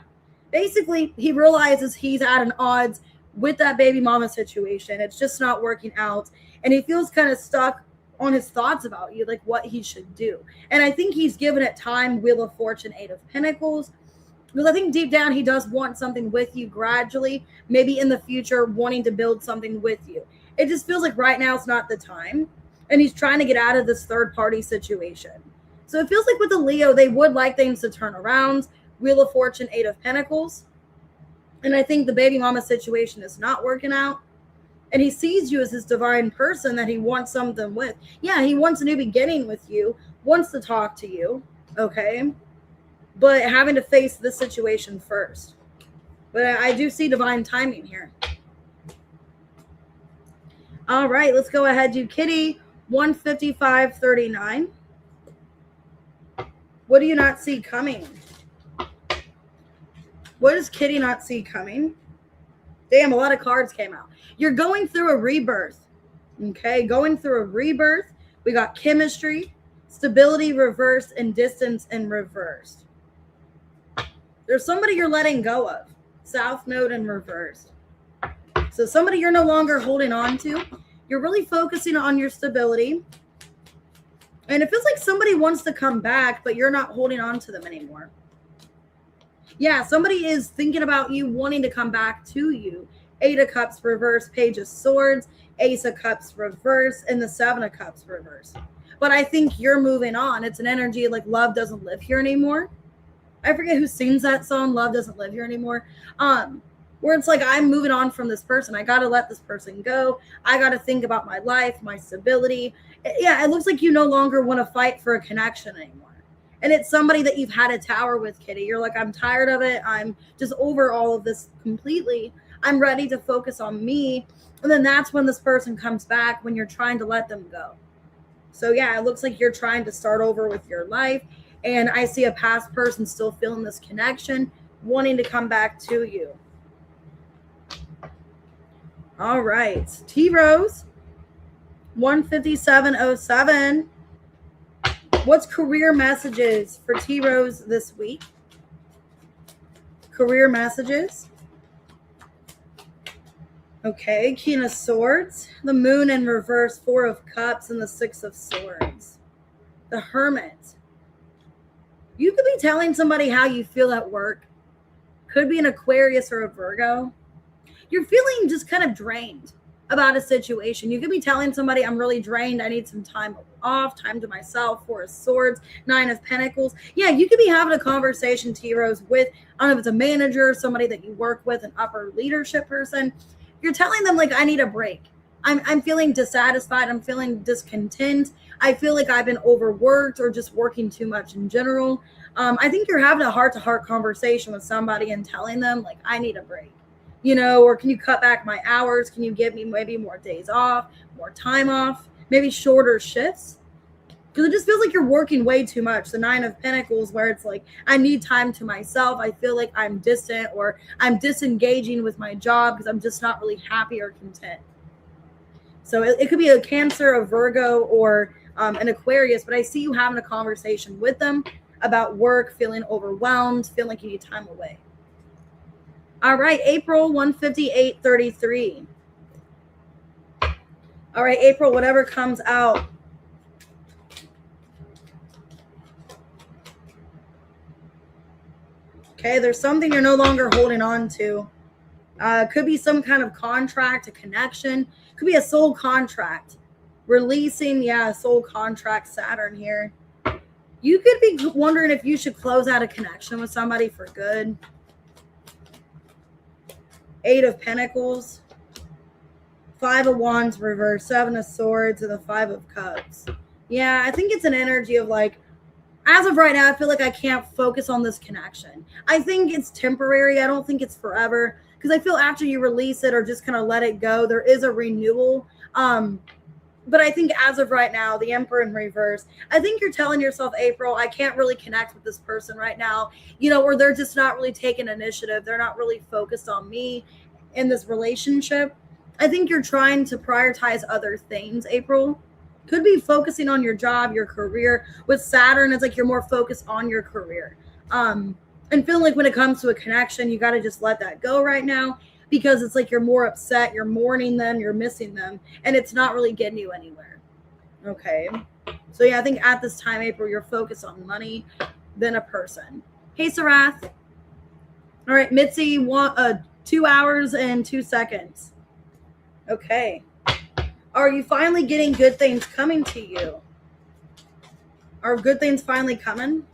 Basically, he realizes he's at an odds with that baby mama situation. It's just not working out. And he feels kind of stuck on his thoughts about you, like what he should do. And I think he's given it time. Wheel of Fortune, Eight of Pentacles. Because I think deep down he does want something with you gradually, maybe in the future wanting to build something with you. It just feels like right now it's not the time. And he's trying to get out of this third party situation. So it feels like with the Leo, they would like things to turn around. Wheel of Fortune, Eight of Pentacles. And I think the baby mama situation is not working out. And he sees you as his divine person that he wants something with. Yeah, he wants a new beginning with you, wants to talk to you, okay? But having to face this situation first. But I do see divine timing here. All right, let's go ahead. Do Kitty 15539. What do you not see coming? What does Kitty not see coming? Damn, a lot of cards came out. You're going through a rebirth. Okay, going through a rebirth. We got chemistry, stability reversed, and distance in reversed. There's somebody you're letting go of. South Node in reversed. So somebody you're no longer holding on to. You're really focusing on your stability. And it feels like somebody wants to come back, but you're not holding on to them anymore. Yeah, somebody is thinking about you, wanting to come back to you. Eight of Cups reverse, Page of Swords, Ace of Cups reverse, and the Seven of Cups reverse. But I think you're moving on. It's an energy like love doesn't live here anymore. I forget who sings that song, Love Doesn't Live Here Anymore. Where it's like, I'm moving on from this person. I got to let this person go. I got to think about my life, my stability. Yeah, it looks like you no longer want to fight for a connection anymore. And it's somebody that you've had a tower with, Kitty. You're like, I'm tired of it. I'm just over all of this completely. I'm ready to focus on me. And then that's when this person comes back, when you're trying to let them go. So yeah, it looks like you're trying to start over with your life. And I see a past person still feeling this connection, wanting to come back to you. All right. T-Rose, 15707. What's career messages for T-Rose this week? Career messages. Okay, King of Swords, the Moon in reverse, Four of Cups, and the Six of Swords. The Hermit. You could be telling somebody how you feel at work. Could be an Aquarius or a Virgo. You're feeling just kind of drained about a situation. You could be telling somebody, I'm really drained. I need some time off, time to myself. Four of Swords, Nine of Pentacles. Yeah, you could be having a conversation, T-Rose, with, I don't know if it's a manager, somebody that you work with, an upper leadership person. You're telling them, like, I need a break. I'm feeling dissatisfied. I'm feeling discontent. I feel like I've been overworked or just working too much in general. I think you're having a heart-to-heart conversation with somebody and telling them, like, I need a break. You know, or can you cut back my hours? Can you give me maybe more days off, more time off, maybe shorter shifts? Because it just feels like you're working way too much. The Nine of Pentacles, where it's like, I need time to myself. I feel like I'm distant, or I'm disengaging with my job because I'm just not really happy or content. So it could be a Cancer, a Virgo, or an Aquarius, but I see you having a conversation with them about work, feeling overwhelmed, feeling like you need time away. All right, April 15833. All right, April, whatever comes out. Okay, there's something you're no longer holding on to. Could be some kind of contract, a connection. Could be a soul contract. Releasing, yeah, soul contract, Saturn here. You could be wondering if you should close out a connection with somebody for good. Eight of Pentacles, Five of Wands reverse, Seven of Swords, and the Five of Cups. Yeah, I think it's an energy of like, as of right now, I feel like I can't focus on this connection. I think it's temporary. I don't think it's forever, because I feel after you release it or just kind of let it go, there is a renewal. But I think as of right now, the Emperor in reverse, I think you're telling yourself, April, I can't really connect with this person right now, or they're just not really taking initiative. They're not really focused on me in this relationship. I think you're trying to prioritize other things, April. Could be focusing on your job, your career. With Saturn, it's like you're more focused on your career. And feeling like when it comes to a connection, you got to just let that go right now, because it's like you're more upset, you're mourning them, you're missing them, and it's not really getting you anywhere. Okay. So yeah, I think at this time, April, you're focused on money than a person. Hey, Sarath. All right, Mitzi, 2 hours and 2 seconds. Okay. Are you finally getting good things coming to you? Are good things finally coming?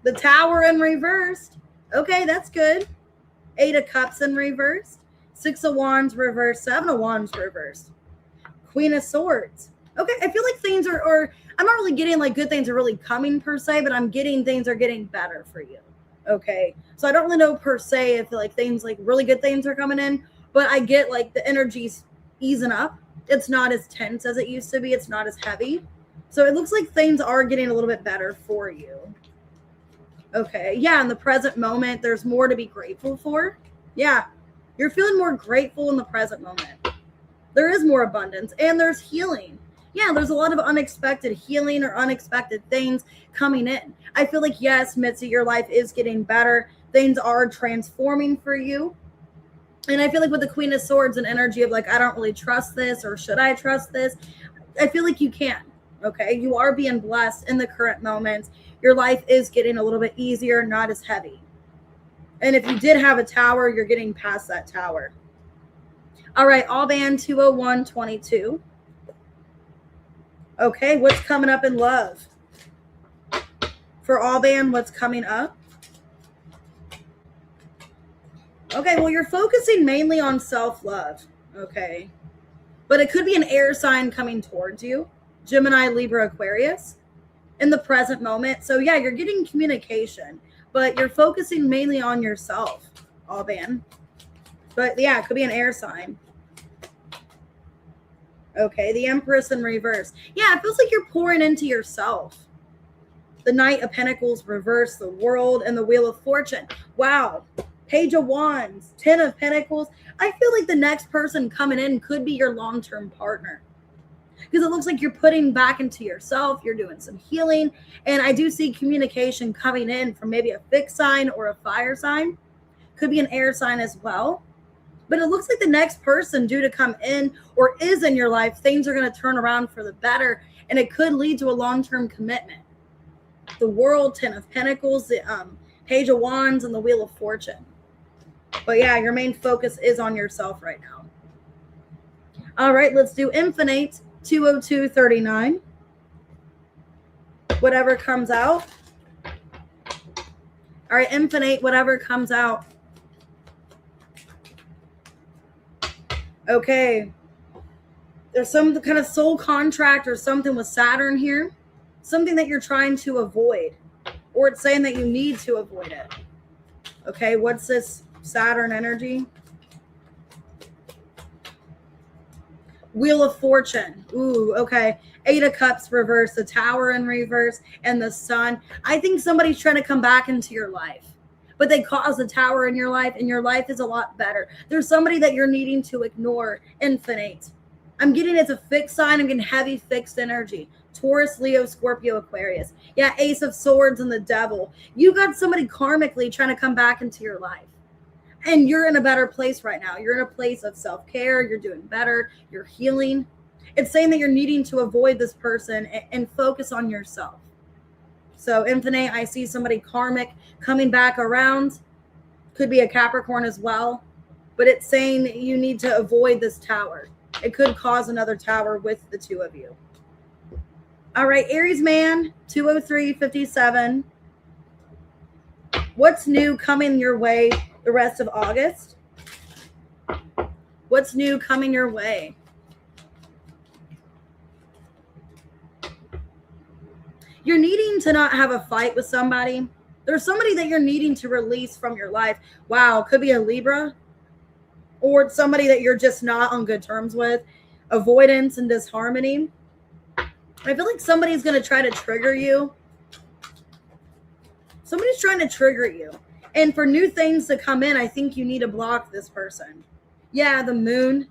The Tower in reversed. Okay, that's good. 8 of Cups in reversed. 6 of Wands reversed. 7 of Wands reversed. Queen of Swords. Okay, I feel like things are I'm not really getting like good things are really coming per se, but I'm getting things are getting better for you. Okay, so I don't really know per se if like things like really good things are coming in, but I get like the energy's easing up. It's not as tense as it used to be. It's not as heavy. So it looks like things are getting a little bit better for you. Okay, yeah, in the present moment, there's more to be grateful for. Yeah, you're feeling more grateful in the present moment. There is more abundance, and there's healing. Yeah, there's a lot of unexpected healing or unexpected things coming in. I feel like, yes, Mitzi, your life is getting better. Things are transforming for you. And I feel like with the Queen of Swords and energy of like, I don't really trust this, or should I trust this? I feel like you can. Okay, you are being blessed in the current moments. Your life is getting a little bit easier, not as heavy. And if you did have a tower, you're getting past that tower. All right, all band 20122. Okay, what's coming up in love? For all band, what's coming up? Okay, well, you're focusing mainly on self-love. Okay. But it could be an air sign coming towards you. Gemini, Libra, Aquarius. In the present moment. So yeah, you're getting communication, but you're focusing mainly on yourself, all band. But yeah, it could be an air sign. Okay, the Empress in reverse. Yeah, it feels like you're pouring into yourself. The Knight of Pentacles reverse, the World, and the Wheel of Fortune. Wow. Page of Wands, 10 of Pentacles. I feel like the next person coming in could be your long-term partner, because it looks like you're putting back into yourself. You're doing some healing. And I do see communication coming in from maybe a fixed sign or a fire sign. Could be an air sign as well. But it looks like the next person due to come in or is in your life, things are going to turn around for the better. And it could lead to a long-term commitment. The World, 10 of Pentacles, the Page of Wands, and the Wheel of Fortune. But yeah, your main focus is on yourself right now. All right, let's do Infinite. 20239. Whatever comes out. All right, Infinite, whatever comes out. Okay. There's some kind of soul contract or something with Saturn here. Something that you're trying to avoid. Or it's saying that you need to avoid it. Okay, what's this Saturn energy? Wheel of Fortune. Ooh, okay. 8 of Cups reverse, the Tower in reverse, and the Sun. I think somebody's trying to come back into your life, but they cause a tower in your life, and your life is a lot better. There's somebody that you're needing to ignore. Infinite. I'm getting it's a fixed sign. I'm getting heavy fixed energy. Taurus, Leo, Scorpio, Aquarius. Yeah, Ace of Swords and the Devil. You got somebody karmically trying to come back into your life. And you're in a better place right now. You're in a place of self-care. You're doing better. You're healing. It's saying that you're needing to avoid this person and focus on yourself. So Infinite, I see somebody karmic coming back around. Could be a Capricorn as well. But it's saying that you need to avoid this tower. It could cause another tower with the two of you. All right, Aries man, 20357. What's new coming your way the rest of August? What's new coming your way? You're needing to not have a fight with somebody. There's somebody that you're needing to release from your life. Wow, could be a Libra or somebody that you're just not on good terms with. avoidance and disharmony. I feel like somebody's going to try to trigger you. Somebody's trying to trigger you. And for new things to come in, I think you need to block this person. Yeah, the moon.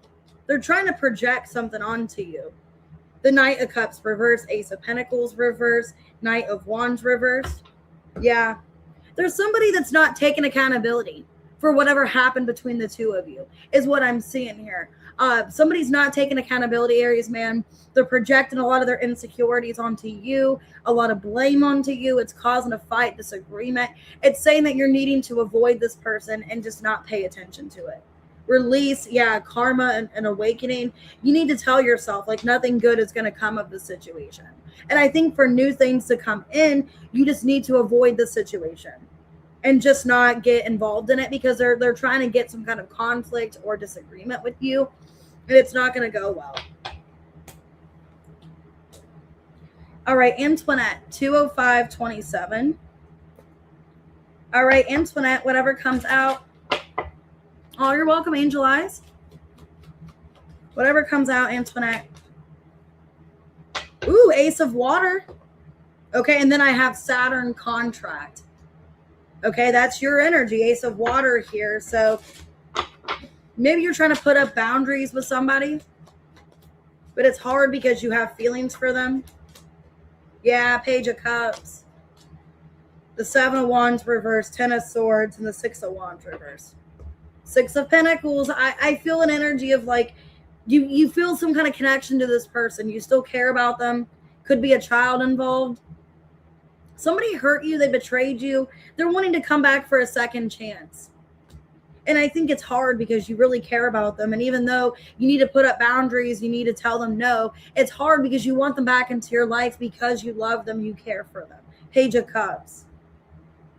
They're trying to project something onto you. The Knight of Cups reverse, Ace of Pentacles reverse, Knight of Wands reverse. Yeah. There's somebody that's not taking accountability for whatever happened between the two of you, is what I'm seeing here. Somebody's not taking accountability, Aries man. They're projecting a lot of their insecurities onto you, a lot of blame onto you. It's causing a fight, disagreement. It's saying that you're needing to avoid this person and just not pay attention to it. Release, yeah, karma and awakening. You need to tell yourself like nothing good is going to come of the situation. And I think for new things to come in, you just need to avoid the situation and just not get involved in it, because they're trying to get some kind of conflict or disagreement with you, and it's not going to go well. All right, Antoinette, 20527. All right, Antoinette, whatever comes out. Oh, you're welcome, Angel Eyes. Whatever comes out, Antoinette. Ooh, Ace of Water. Okay, and then I have Saturn contract. Okay, that's your energy, Ace of Water here. So maybe you're trying to put up boundaries with somebody, but it's hard because you have feelings for them. Yeah, Page of Cups. The Seven of Wands reverse, Ten of Swords, and the Six of Wands reverse. Six of Pentacles. I feel an energy of like, you feel some kind of connection to this person. You still care about them. Could be a child involved. Somebody hurt you. They betrayed you. They're wanting to come back for a second chance. And I think it's hard because you really care about them. And even though you need to put up boundaries, you need to tell them no. It's hard because you want them back into your life because you love them. You care for them. Page of Cups.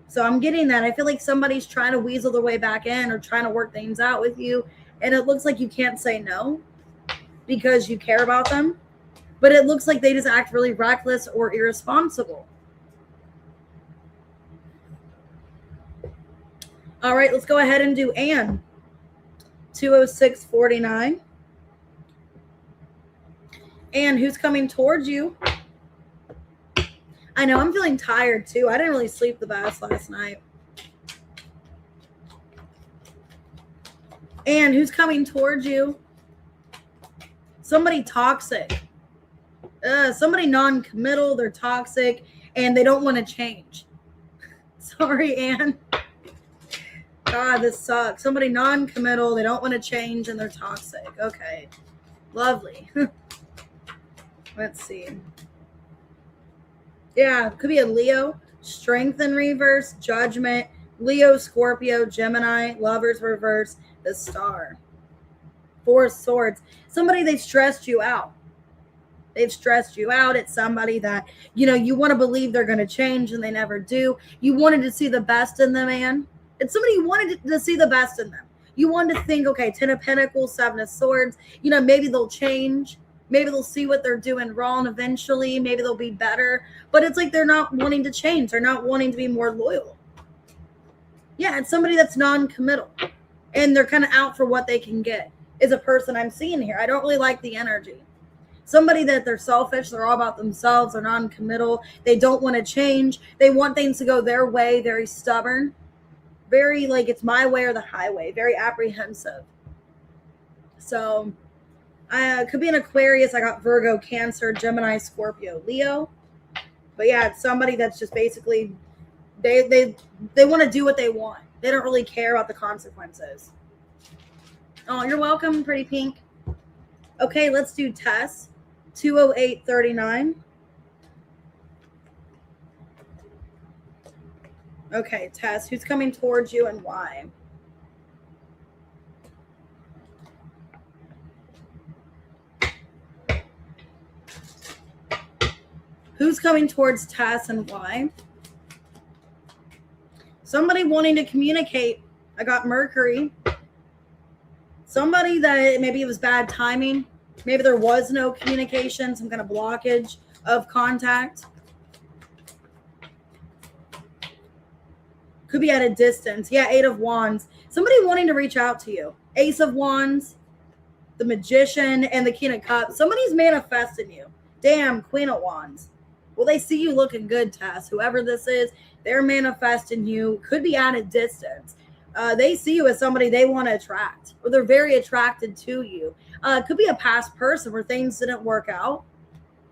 So I'm getting that. I feel like somebody's trying to weasel their way back in or trying to work things out with you. And it looks like you can't say no because you care about them. But it looks like they just act really reckless or irresponsible. All right, let's go ahead and do Anne. 20649. Anne, who's coming towards you? I know, I'm feeling tired too. I didn't really sleep the best last night. Anne, who's coming towards you? Somebody toxic. Somebody non-committal. They're toxic and they don't want to change. Sorry, Anne. God, this sucks. Somebody non-committal. They don't want to change and they're toxic. Okay. Lovely. Let's see. Yeah, could be a Leo. Strength in reverse. Judgment. Leo, Scorpio, Gemini. Lovers reverse. The Star. Four of Swords. Somebody, they've stressed you out. They've stressed you out. It's somebody that, you want to believe they're going to change and they never do. You wanted to see the best in the man. It's somebody you wanted to see the best in them. You wanted to think, okay, Ten of Pentacles, Seven of Swords, maybe they'll change. Maybe they'll see what they're doing wrong eventually. Maybe they'll be better. But it's like they're not wanting to change. They're not wanting to be more loyal. Yeah, it's somebody that's non-committal. And they're kind of out for what they can get is a person I'm seeing here. I don't really like the energy. Somebody that they're selfish. They're all about themselves. They're non-committal. They don't want to change. They want things to go their way. Very stubborn. Very like it's my way or the highway. Very apprehensive. So I could be an Aquarius. I got Virgo, Cancer, Gemini, Scorpio, Leo. But yeah, it's somebody that's just basically they want to do what they want. They don't really care about the consequences. Oh, you're welcome, pretty pink. Okay, let's do Tess. 20839. Okay, Tess, who's coming towards you and why? Who's coming towards Tess and why? Somebody wanting to communicate. I got Mercury. Somebody that maybe it was bad timing. Maybe there was no communication, some kind of blockage of contact. Could be at a distance. Yeah, Eight of Wands. Somebody wanting to reach out to you. Ace of Wands. the Magician, and the King of Cups. Somebody's manifesting you. Damn, Queen of Wands. Well, they see you looking good, Tess. Whoever this is, they're manifesting you. Could be at a distance. They see you as somebody they want to attract, or they're very attracted to you. Could be a past person where things didn't work out.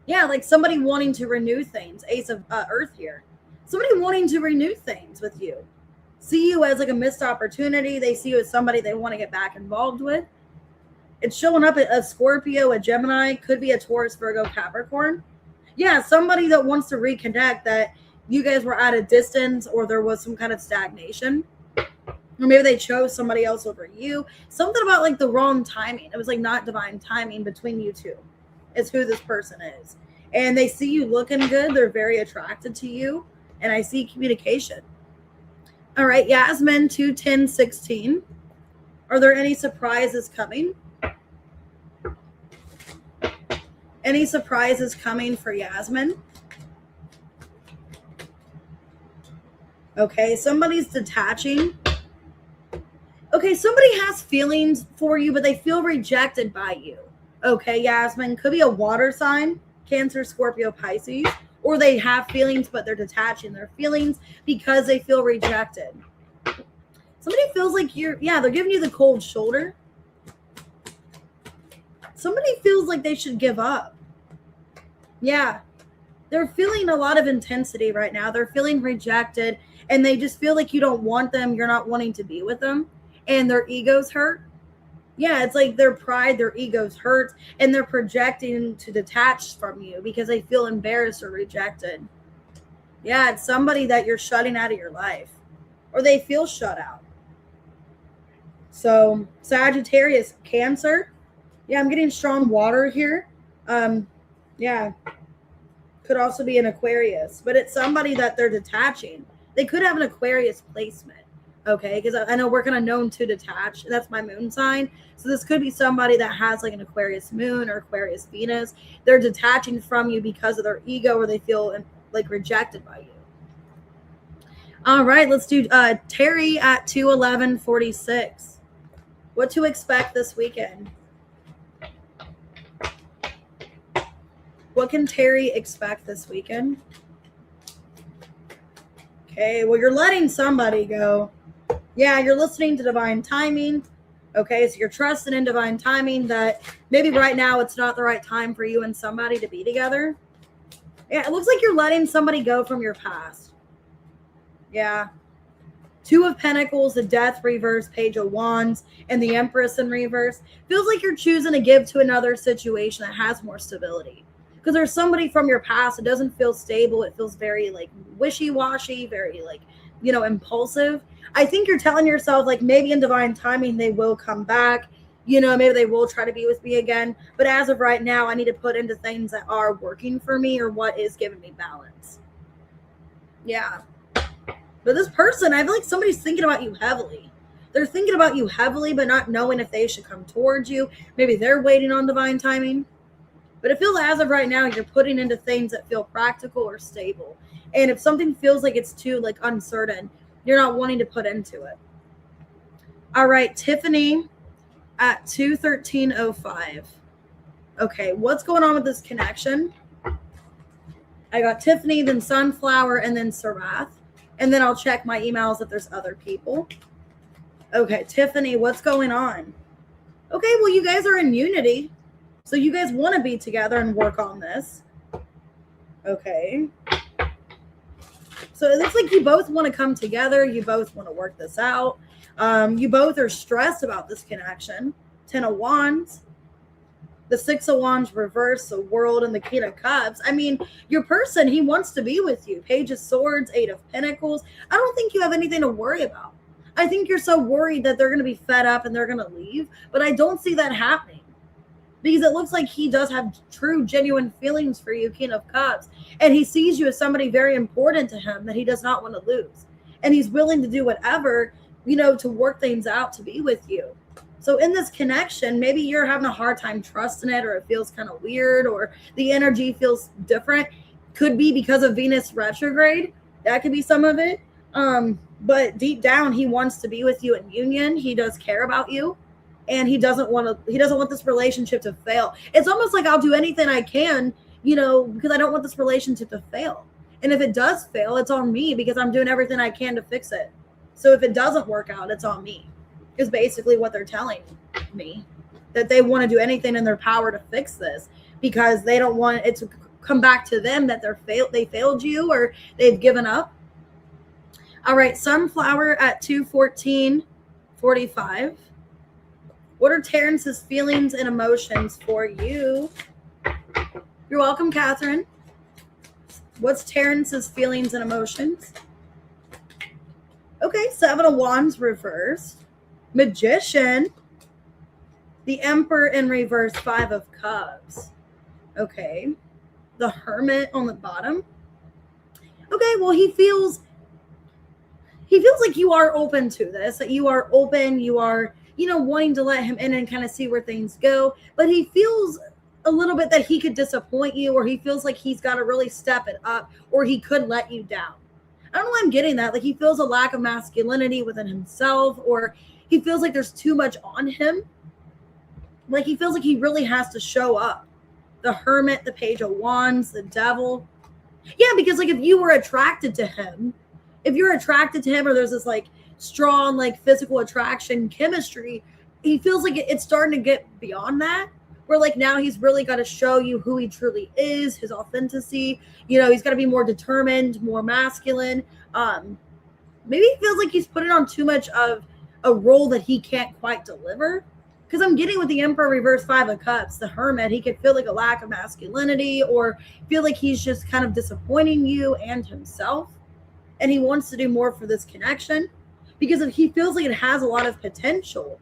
Yeah, like somebody wanting to renew things. Ace of Earth here. Somebody wanting to renew things with you. See you as like a missed opportunity. They see you as somebody they want to get back involved with. It's showing up a Scorpio, a Gemini, could be a Taurus, Virgo, Capricorn. Yeah, somebody that wants to reconnect, that you guys were at a distance or there was some kind of stagnation. Or maybe they chose somebody else over you. Something about like the wrong timing. It was like not divine timing between you two. It's who this person is. And they see you looking good. They're very attracted to you. And I see communication. All right, Yasmin, 21016. Are there any surprises coming? Any surprises coming for Yasmin? Okay, somebody's detaching. Okay, somebody has feelings for you, but they feel rejected by you. Okay, Yasmin, could be a water sign, Cancer, Scorpio, Pisces, or they have feelings, but they're detaching their feelings because they feel rejected. Somebody feels like they're giving you the cold shoulder. Somebody feels like they should give up. Yeah, they're feeling a lot of intensity right now. They're feeling rejected, and they just feel like you don't want them. You're not wanting to be with them, and their egos hurt. Yeah, it's like their pride, their egos hurt, and they're projecting to detach from you because they feel embarrassed or rejected. Yeah, it's somebody that you're shutting out of your life, or they feel shut out. So, Sagittarius, Cancer. Yeah, I'm getting strong water here. Yeah, could also be an Aquarius, but it's somebody that they're detaching. They could have an Aquarius placement. Okay, because I know we're kind of known to detach. That's my moon sign. So this could be somebody that has like an Aquarius moon or Aquarius Venus. They're detaching from you because of their ego, or they feel like rejected by you. All right, let's do Terry at 21146. What to expect this weekend? What can Terry expect this weekend? Okay, well, you're letting somebody go. Yeah, you're listening to divine timing. Okay, so you're trusting in divine timing that maybe right now it's not the right time for you and somebody to be together. Yeah, it looks like you're letting somebody go from your past. Yeah. Two of Pentacles, the Death reverse, Page of Wands, and the Empress in reverse. Feels like you're choosing to give to another situation that has more stability. Because there's somebody from your past that doesn't feel stable. It feels very like wishy-washy, very like, impulsive. I think you're telling yourself like maybe in divine timing they will come back. Maybe they will try to be with me again. But as of right now, I need to put into things that are working for me or what is giving me balance. Yeah. But this person, I feel like somebody's thinking about you heavily. They're thinking about you heavily, but not knowing if they should come towards you. Maybe they're waiting on divine timing. But it feels as of right now, you're putting into things that feel practical or stable. And if something feels like it's too like uncertain, you're not wanting to put into it. All right, Tiffany at 21305. Okay, what's going on with this connection? I got Tiffany, then Sunflower, and then Sarath. And then I'll check my emails if there's other people. Okay, Tiffany, what's going on? Okay, well, you guys are in unity. So you guys want to be together and work on this. Okay. So it looks like you both want to come together. You both want to work this out. You both are stressed about this connection. 10 of Wands. The 6 of Wands reverse, the World, and the King of Cups. I mean, your person, he wants to be with you. Page of Swords, 8 of Pentacles. I don't think you have anything to worry about. I think you're so worried that they're going to be fed up and they're going to leave. But I don't see that happening. Because it looks like he does have true, genuine feelings for you, King of Cups. And he sees you as somebody very important to him that he does not want to lose. And he's willing to do whatever, to work things out to be with you. So in this connection, maybe you're having a hard time trusting it, or it feels kind of weird, or the energy feels different. Could be because of Venus retrograde. That could be some of it. But deep down, he wants to be with you in union. He does care about you. and he doesn't want this relationship to fail. It's almost like I'll do anything I can, because I don't want this relationship to fail. And if it does fail, it's on me because I'm doing everything I can to fix it. So if it doesn't work out, it's on me. Is basically what they're telling me, that they want to do anything in their power to fix this because they don't want it to come back to them that they failed you or they've given up. All right, Sunflower at 2:14:45. What are Terrence's feelings and emotions for you? You're welcome, Catherine. What's Terrence's feelings and emotions? Okay, 7 of Wands reversed. Magician. The Emperor in reverse, 5 of Cups. Okay. The Hermit on the bottom. Okay, well, he feels like you are open to this, that you are open, you are, wanting to let him in and kind of see where things go. But he feels a little bit that he could disappoint you, or he feels like he's got to really step it up, or he could let you down. I don't know why I'm getting that. Like he feels a lack of masculinity within himself, or he feels like there's too much on him. Like he feels like he really has to show up. The Hermit, the Page of Wands, the Devil. Yeah, because like if you were attracted to him, or there's this like strong like physical attraction chemistry, he feels like it's starting to get beyond that, where like now he's really got to show you who he truly is, his authenticity. He's got to be more determined, more masculine. Maybe he feels like he's putting on too much of a role that he can't quite deliver. Because I'm getting with the Emperor reverse, 5 of Cups, the Hermit, he could feel like a lack of masculinity, or feel like he's just kind of disappointing you and himself. And he wants to do more for this connection because he feels like it has a lot of potential,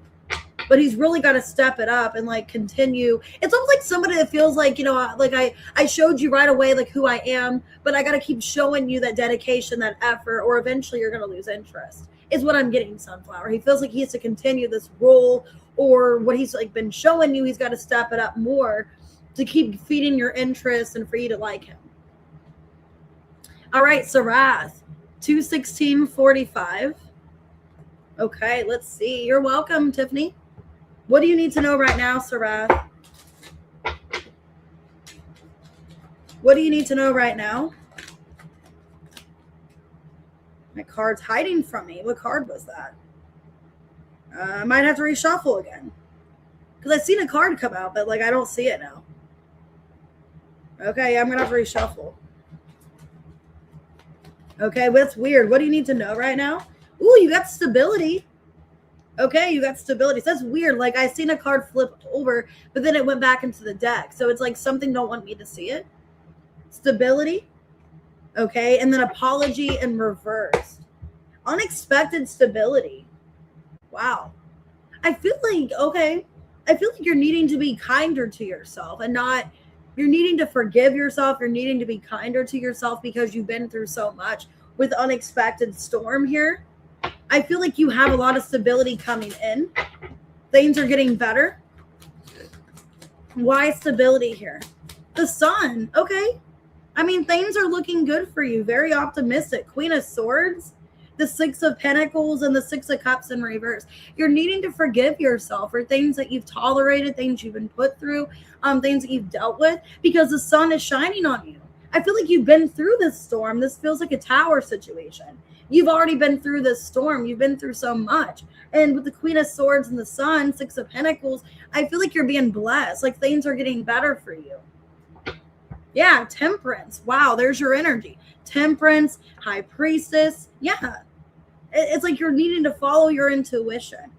but he's really got to step it up and like continue. It's almost like somebody that feels like, like I showed you right away, like who I am, but I got to keep showing you that dedication, that effort, or eventually you're going to lose interest is what I'm getting, Sunflower. He feels like he has to continue this role, or what he's like been showing you, he's got to step it up more to keep feeding your interest and for you to like him. All right, Sarath, 2:16:45. Okay, let's see. You're welcome, Tiffany. What do you need to know right now, Sarath? What do you need to know right now? My card's hiding from me. What card was that? I might have to reshuffle again. Because I've seen a card come out, but like I don't see it now. Okay, I'm going to have to reshuffle. Okay, that's weird. What do you need to know right now? Ooh, you got stability. Okay, you got stability. So that's weird. Like I seen a card flip over, but then it went back into the deck. So it's like something don't want me to see it. Stability. Okay, and then apology in reverse. Unexpected stability. Wow. I feel like you're needing to be kinder to yourself and you're needing to forgive yourself. You're needing to be kinder to yourself because you've been through so much with unexpected storm here. I feel like you have a lot of stability coming in. Things are getting better. Why stability here? The Sun. Okay. I mean, things are looking good for you. Very optimistic. Queen of Swords, the 6 of Pentacles, and the 6 of Cups in reverse. You're needing to forgive yourself for things that you've tolerated, things you've been put through, things that you've dealt with, because the sun is shining on you. I feel like you've been through this storm. This feels like a tower situation. You've already been through this storm. You've been through so much. And with the Queen of Swords and the Sun, 6 of Pentacles, I feel like you're being blessed. Like things are getting better for you. Yeah, Temperance. Wow, there's your energy. Temperance, High Priestess. Yeah. It's like you're needing to follow your intuition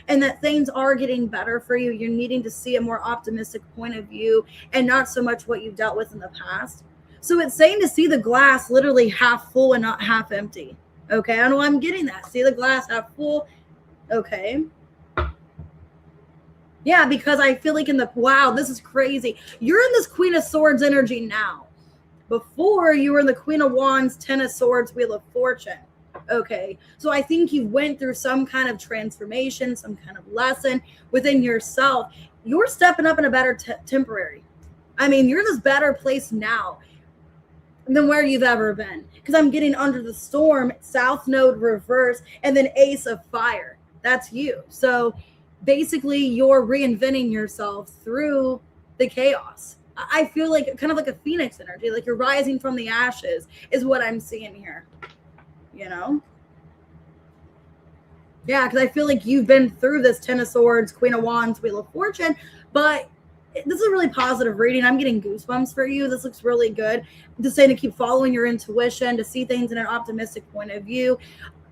and that things are getting better for you. You're needing to see a more optimistic point of view and not so much what you've dealt with in the past. So it's saying to see the glass literally half full and not half empty. Okay, I know I'm getting that. See the glass half full. Okay. Yeah, because I feel like wow, this is crazy. You're in this Queen of Swords energy now. Before, you were in the Queen of Wands, 10 of Swords, Wheel of Fortune. Okay, so I think you went through some kind of transformation, some kind of lesson within yourself. You're stepping up in a better temporary. I mean, you're in this better place now than where you've ever been. Because I'm getting under the storm, South Node reverse, and then Ace of Fire. That's you. So basically you're reinventing yourself through the chaos. I feel like kind of like a phoenix energy, like you're rising from the ashes is what I'm seeing here, you know? Yeah, because I feel like you've been through this Ten of Swords, Queen of Wands, Wheel of Fortune, but this is a really positive reading. I'm getting goosebumps for you. This looks really good. Just saying to keep following your intuition, to see things in an optimistic point of view.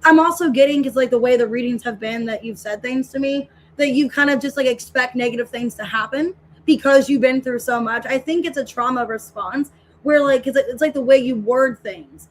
I'm also getting, because like the way the readings have been that you've said things to me, that you kind of just like expect negative things to happen because you've been through so much. I think it's a trauma response where like it's like the way you word things.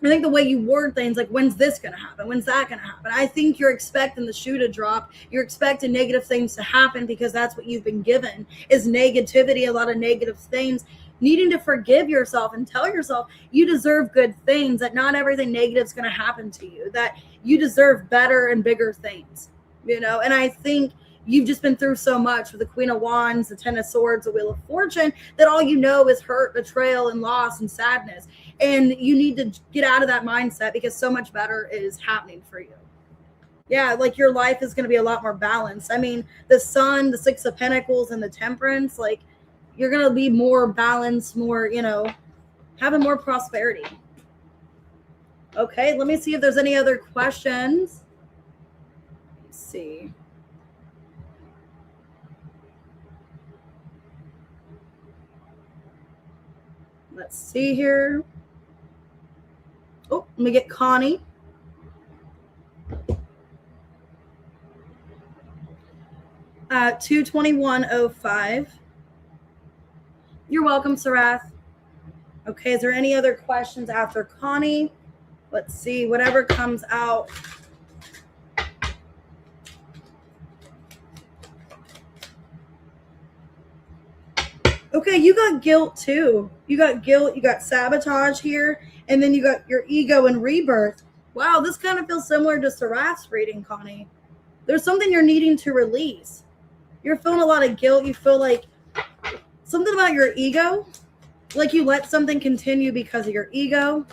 I think the way you word things, like, when's this going to happen? When's that going to happen? I think you're expecting the shoe to drop. You're expecting negative things to happen because that's what you've been given is negativity, a lot of negative things. Needing to forgive yourself and tell yourself you deserve good things, that not everything negative is going to happen to you, that you deserve better and bigger things, you know? And I think you've just been through so much with the Queen of Wands, the Ten of Swords, the Wheel of Fortune, that all you know is hurt, betrayal, and loss and sadness. And you need to get out of that mindset because so much better is happening for you. Yeah, like your life is going to be a lot more balanced. I mean, the Sun, the Six of Pentacles, and the Temperance, like you're going to be more balanced, more, you know, having more prosperity. Okay, let me see if there's any other questions. Let's see. Let's see here. Oh, let me get Connie. At 221.05. You're welcome, Sarath. Okay, is there any other questions after Connie? Let's see, whatever comes out. Okay, you got guilt too. You got guilt, you got sabotage here, and then you got your ego and rebirth. Wow, this kind of feels similar to Sarath's reading, Connie. There's something you're needing to release. You're feeling a lot of guilt. You feel like something about your ego, like you let something continue because of your ego.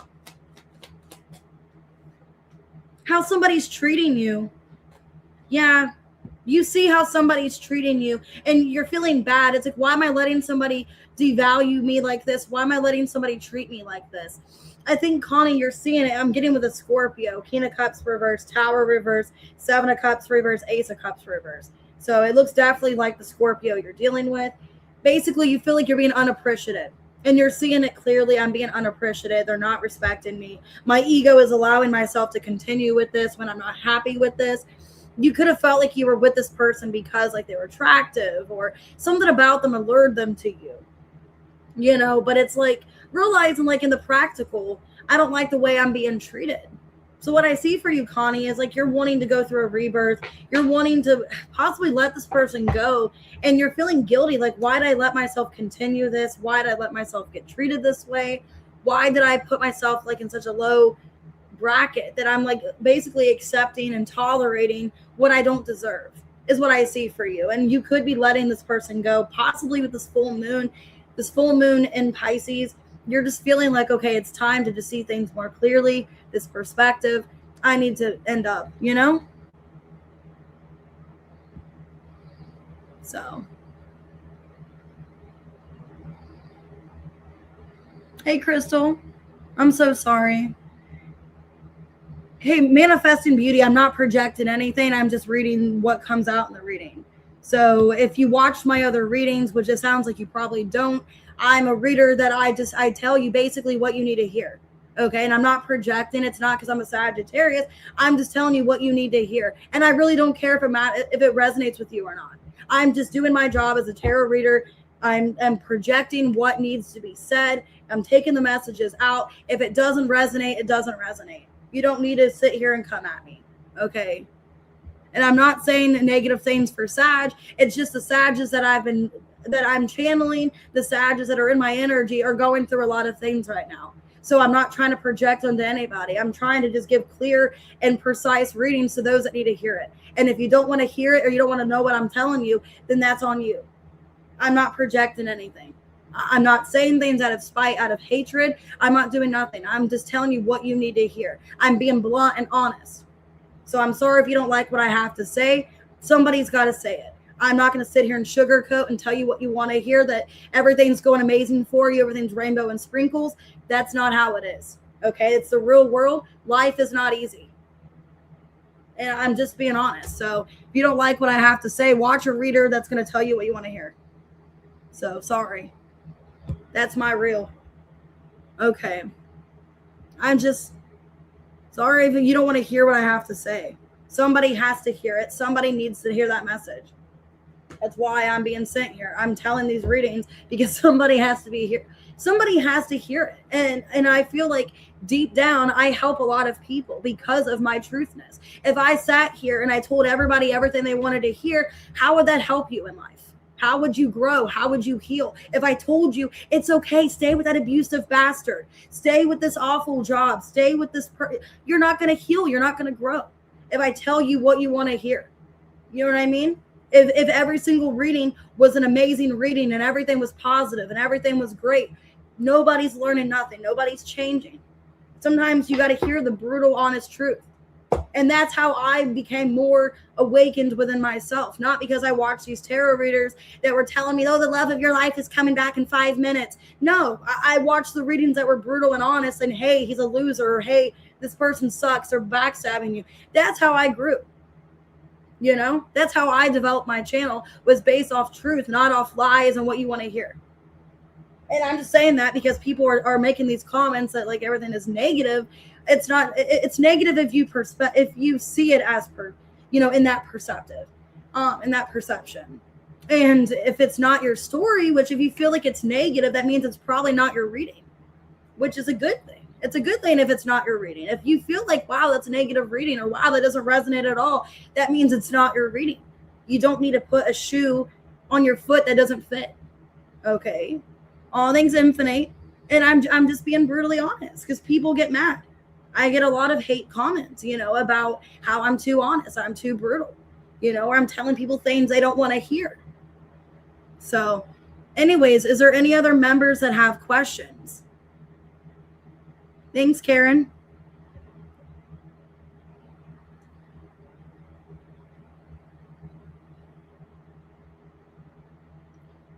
How somebody's treating you. Yeah. You see how somebody's treating you and you're feeling bad. It's like, why am I letting somebody devalue me like this? Why am I letting somebody treat me like this? I think, Connie, you're seeing it. I'm getting with a Scorpio, King of Cups reverse, Tower reverse, Seven of Cups reverse, Ace of Cups reverse. So it looks definitely like the Scorpio you're dealing with. Basically, you feel like you're being unappreciative and you're seeing it clearly. I'm being unappreciative. They're not respecting me. My ego is allowing myself to continue with this when I'm not happy with this. You could have felt like you were with this person because like they were attractive or something about them allured them to you, you know, but it's like realizing like in the practical, I don't like the way I'm being treated. So what I see for you, Connie, is like you're wanting to go through a rebirth. You're wanting to possibly let this person go and you're feeling guilty. Like, why did I let myself continue this? Why did I let myself get treated this way? Why did I put myself like in such a low bracket that I'm like basically accepting and tolerating what I don't deserve is what I see for you. And you could be letting this person go possibly with this full moon in Pisces. You're just feeling like, okay, it's time to just see things more clearly, this perspective. I need to end up, you know? So. Hey, Crystal. I'm so sorry. Hey, manifesting beauty, I'm not projecting anything. I'm just reading what comes out in the reading. So if you watched my other readings, which it sounds like you probably don't, I'm a reader that I tell you basically what you need to hear. Okay. And I'm not projecting. It's not because I'm a Sagittarius. I'm just telling you what you need to hear. And I really don't care if it resonates with you or not. I'm just doing my job as a tarot reader. I'm projecting what needs to be said. I'm taking the messages out. If it doesn't resonate, it doesn't resonate. You don't need to sit here and come at me. Okay. And I'm not saying negative things for Sag. It's just the Sages that I'm channeling, the Sages that are in my energy are going through a lot of things right now. So I'm not trying to project onto anybody. I'm trying to just give clear and precise readings to those that need to hear it. And if you don't want to hear it or you don't want to know what I'm telling you, then that's on you. I'm not projecting anything. I'm not saying things out of spite, out of hatred. I'm not doing nothing. I'm just telling you what you need to hear. I'm being blunt and honest. So I'm sorry if you don't like what I have to say, Somebody's got to say it. I'm not going to sit here and sugarcoat and tell you what you want to hear, that everything's going amazing for you, everything's rainbow and sprinkles. That's not how it is. Okay, it's the real world. Life is not easy. And I'm just being honest. So if you don't like what I have to say, watch a reader that's going to tell you what you want to hear. So sorry. That's my real. Okay. I'm just sorry if you don't want to hear what I have to say. Somebody has to hear it. Somebody needs to hear that message. That's why I'm being sent here. I'm telling these readings because somebody has to be here. Somebody has to hear it. And I feel like deep down, I help a lot of people because of my truthness. If I sat here and I told everybody everything they wanted to hear, how would that help you in life? How would you grow? How would you heal? If I told you, it's okay, stay with that abusive bastard, stay with this awful job, stay with this, you're not going to heal. You're not going to grow. If I tell you what you want to hear, you know what I mean? If every single reading was an amazing reading and everything was positive and everything was great, nobody's learning nothing. Nobody's changing. Sometimes you got to hear the brutal, honest truth. And that's how I became more awakened within myself. Not because I watched these tarot readers that were telling me, oh, the love of your life is coming back in 5 minutes. No, I watched the readings that were brutal and honest and, hey, he's a loser, or hey, this person sucks, or backstabbing you. That's how I grew. You know, that's how I developed my channel, was based off truth, not off lies and what you want to hear. And I'm just saying that because people are making these comments that like everything is negative. It's not. It's negative if you see it as in that perceptive, in that perception. And if it's not your story, which if you feel like it's negative, that means it's probably not your reading, which is a good thing. It's a good thing if it's not your reading. If you feel like, wow, that's a negative reading, or wow, that doesn't resonate at all, that means it's not your reading. You don't need to put a shoe on your foot that doesn't fit. Okay. All things infinite. And I'm just being brutally honest because people get mad. I get a lot of hate comments, about how I'm too honest, I'm too brutal, or I'm telling people things they don't want to hear. So anyways, is there any other members that have questions? Thanks, Karen.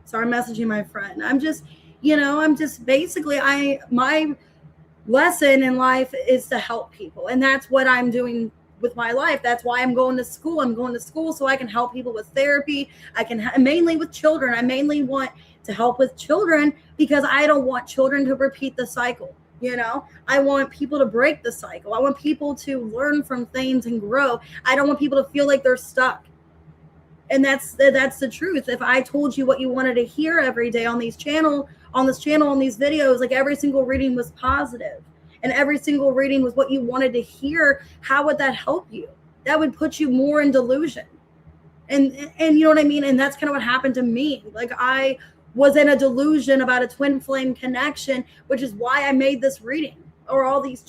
So I'm messaging my friend. I'm just basically, my lesson in life is to help people. And that's what I'm doing with my life. That's why I'm going to school. I'm going to school so I can help people with therapy. I can mainly with children. I mainly want to help with children because I don't want children to repeat the cycle. I want people to break the cycle. I want people to learn from things and grow. I don't want people to feel like they're stuck. And that's the truth. If I told you what you wanted to hear every day on this channel, on these videos, like every single reading was positive and every single reading was what you wanted to hear, how would that help you? That would put you more in delusion. And you know what I mean? And that's kind of what happened to me. Like I was in a delusion about a twin flame connection, which is why I made this reading or all these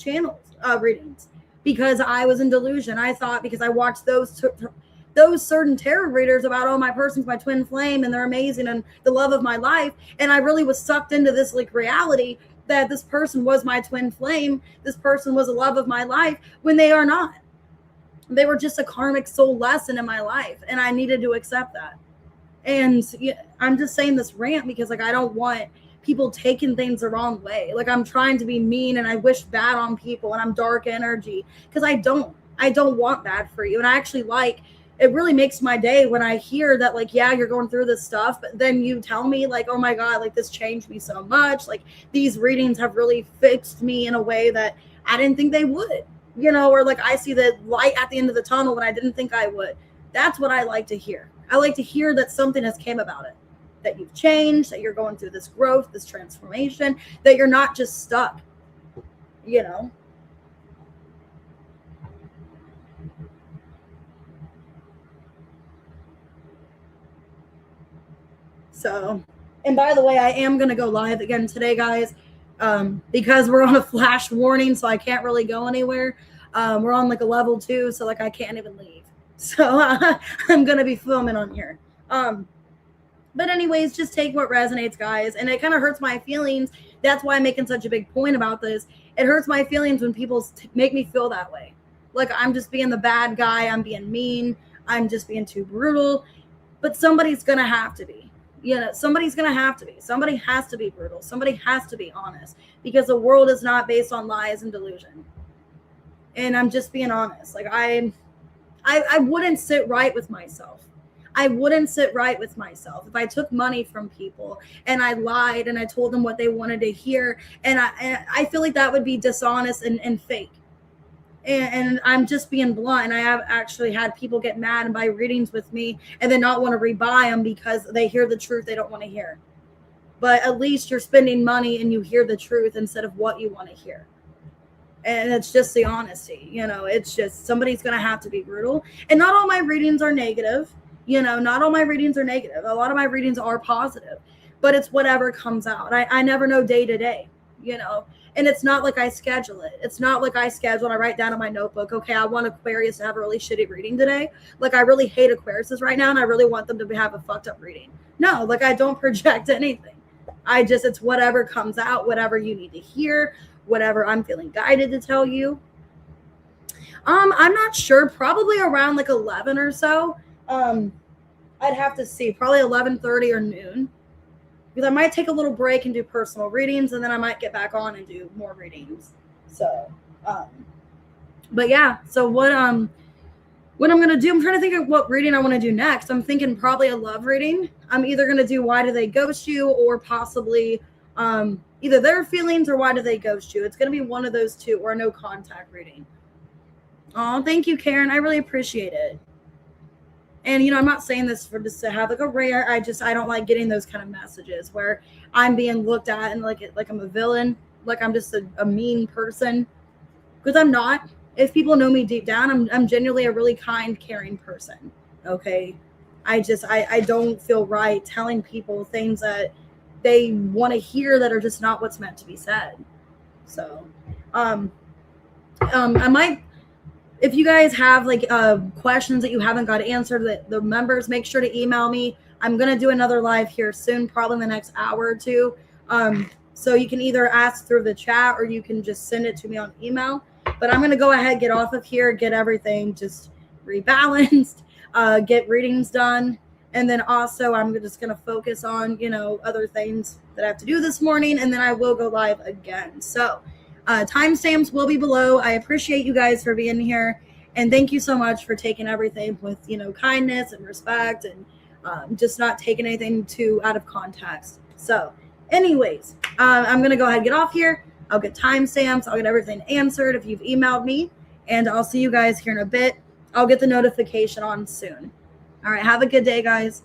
readings, because I was in delusion. I thought because I watched those certain tarot readers about, oh, my person's my twin flame and they're amazing and the love of my life. And I really was sucked into this like reality that this person was my twin flame. This person was the love of my life when they are not. They were just a karmic soul lesson in my life. And I needed to accept that. And I'm just saying this rant because like, I don't want people taking things the wrong way. Like I'm trying to be mean and I wish bad on people and I'm dark energy because I don't want bad for you. And I actually it really makes my day when I hear that, like, yeah, you're going through this stuff, but then you tell me like, oh my God, like this changed me so much. Like these readings have really fixed me in a way that I didn't think they would, or like I see the light at the end of the tunnel when I didn't think I would. That's what I like to hear. I like to hear that something has came about it, that you've changed, that you're going through this growth, this transformation, that you're not just stuck, So, and by the way, I am going to go live again today, guys, because we're on a flash warning, so I can't really go anywhere. We're on like a level 2, so like I can't even leave. So I'm going to be filming on here. But anyways, just take what resonates, guys. And it kind of hurts my feelings. That's why I'm making such a big point about this. It hurts my feelings when people make me feel that way. Like I'm just being the bad guy. I'm being mean. I'm just being too brutal. But somebody's going to have to be. Somebody's going to have to be. Somebody has to be brutal. Somebody has to be honest, because the world is not based on lies and delusion. And I'm just being honest. Like, I wouldn't sit right with myself. I wouldn't sit right with myself if I took money from people and I lied and I told them what they wanted to hear. And I feel like that would be dishonest and fake. And I'm just being blunt. And I have actually had people get mad and buy readings with me and then not want to rebuy them because they hear the truth they don't want to hear. But at least you're spending money and you hear the truth instead of what you want to hear. And it's just the honesty. It's just somebody's going to have to be brutal. And not all my readings are negative. Not all my readings are negative. A lot of my readings are positive. But it's whatever comes out. I never know day to day, And it's not like I schedule it. It's not like I schedule and I write down in my notebook, okay, I want Aquarius to have a really shitty reading today. Like, I really hate Aquariuses right now and I really want them to have a fucked up reading. No, like, I don't project anything. It's whatever comes out, whatever you need to hear, whatever I'm feeling guided to tell you. I'm not sure, probably around like 11 or so. I'd have to see, probably 11:30 or noon. Because I might take a little break and do personal readings, and then I might get back on and do more readings. So, but yeah. So what I'm gonna do? I'm trying to think of what reading I want to do next. I'm thinking probably a love reading. I'm either gonna do Why Do They Ghost You, or possibly either their feelings or Why Do They Ghost You. It's gonna be one of those two, or a no contact reading. Oh, thank you, Karen. I really appreciate it. And, I'm not saying this for just to have like a rare. I don't like getting those kind of messages where I'm being looked at and like I'm a villain, like I'm just a mean person, because I'm not. If people know me deep down, I'm genuinely a really kind, caring person. Okay. I don't feel right telling people things that they want to hear that are just not what's meant to be said. So, I might. If you guys have like questions that you haven't got answered, that the members, make sure to email me. I'm going to do another live here soon, probably in the next hour or two. So you can either ask through the chat or you can just send it to me on email. But I'm going to go ahead, get off of here, get everything just rebalanced, get readings done. And then also I'm just going to focus on, other things that I have to do this morning. And then I will go live again. So timestamps will be below. I appreciate you guys for being here. And thank you so much for taking everything with, kindness and respect, and just not taking anything too out of context. So anyways, I'm going to go ahead and get off here. I'll get timestamps. I'll get everything answered if you've emailed me. And I'll see you guys here in a bit. I'll get the notification on soon. All right. Have a good day, guys.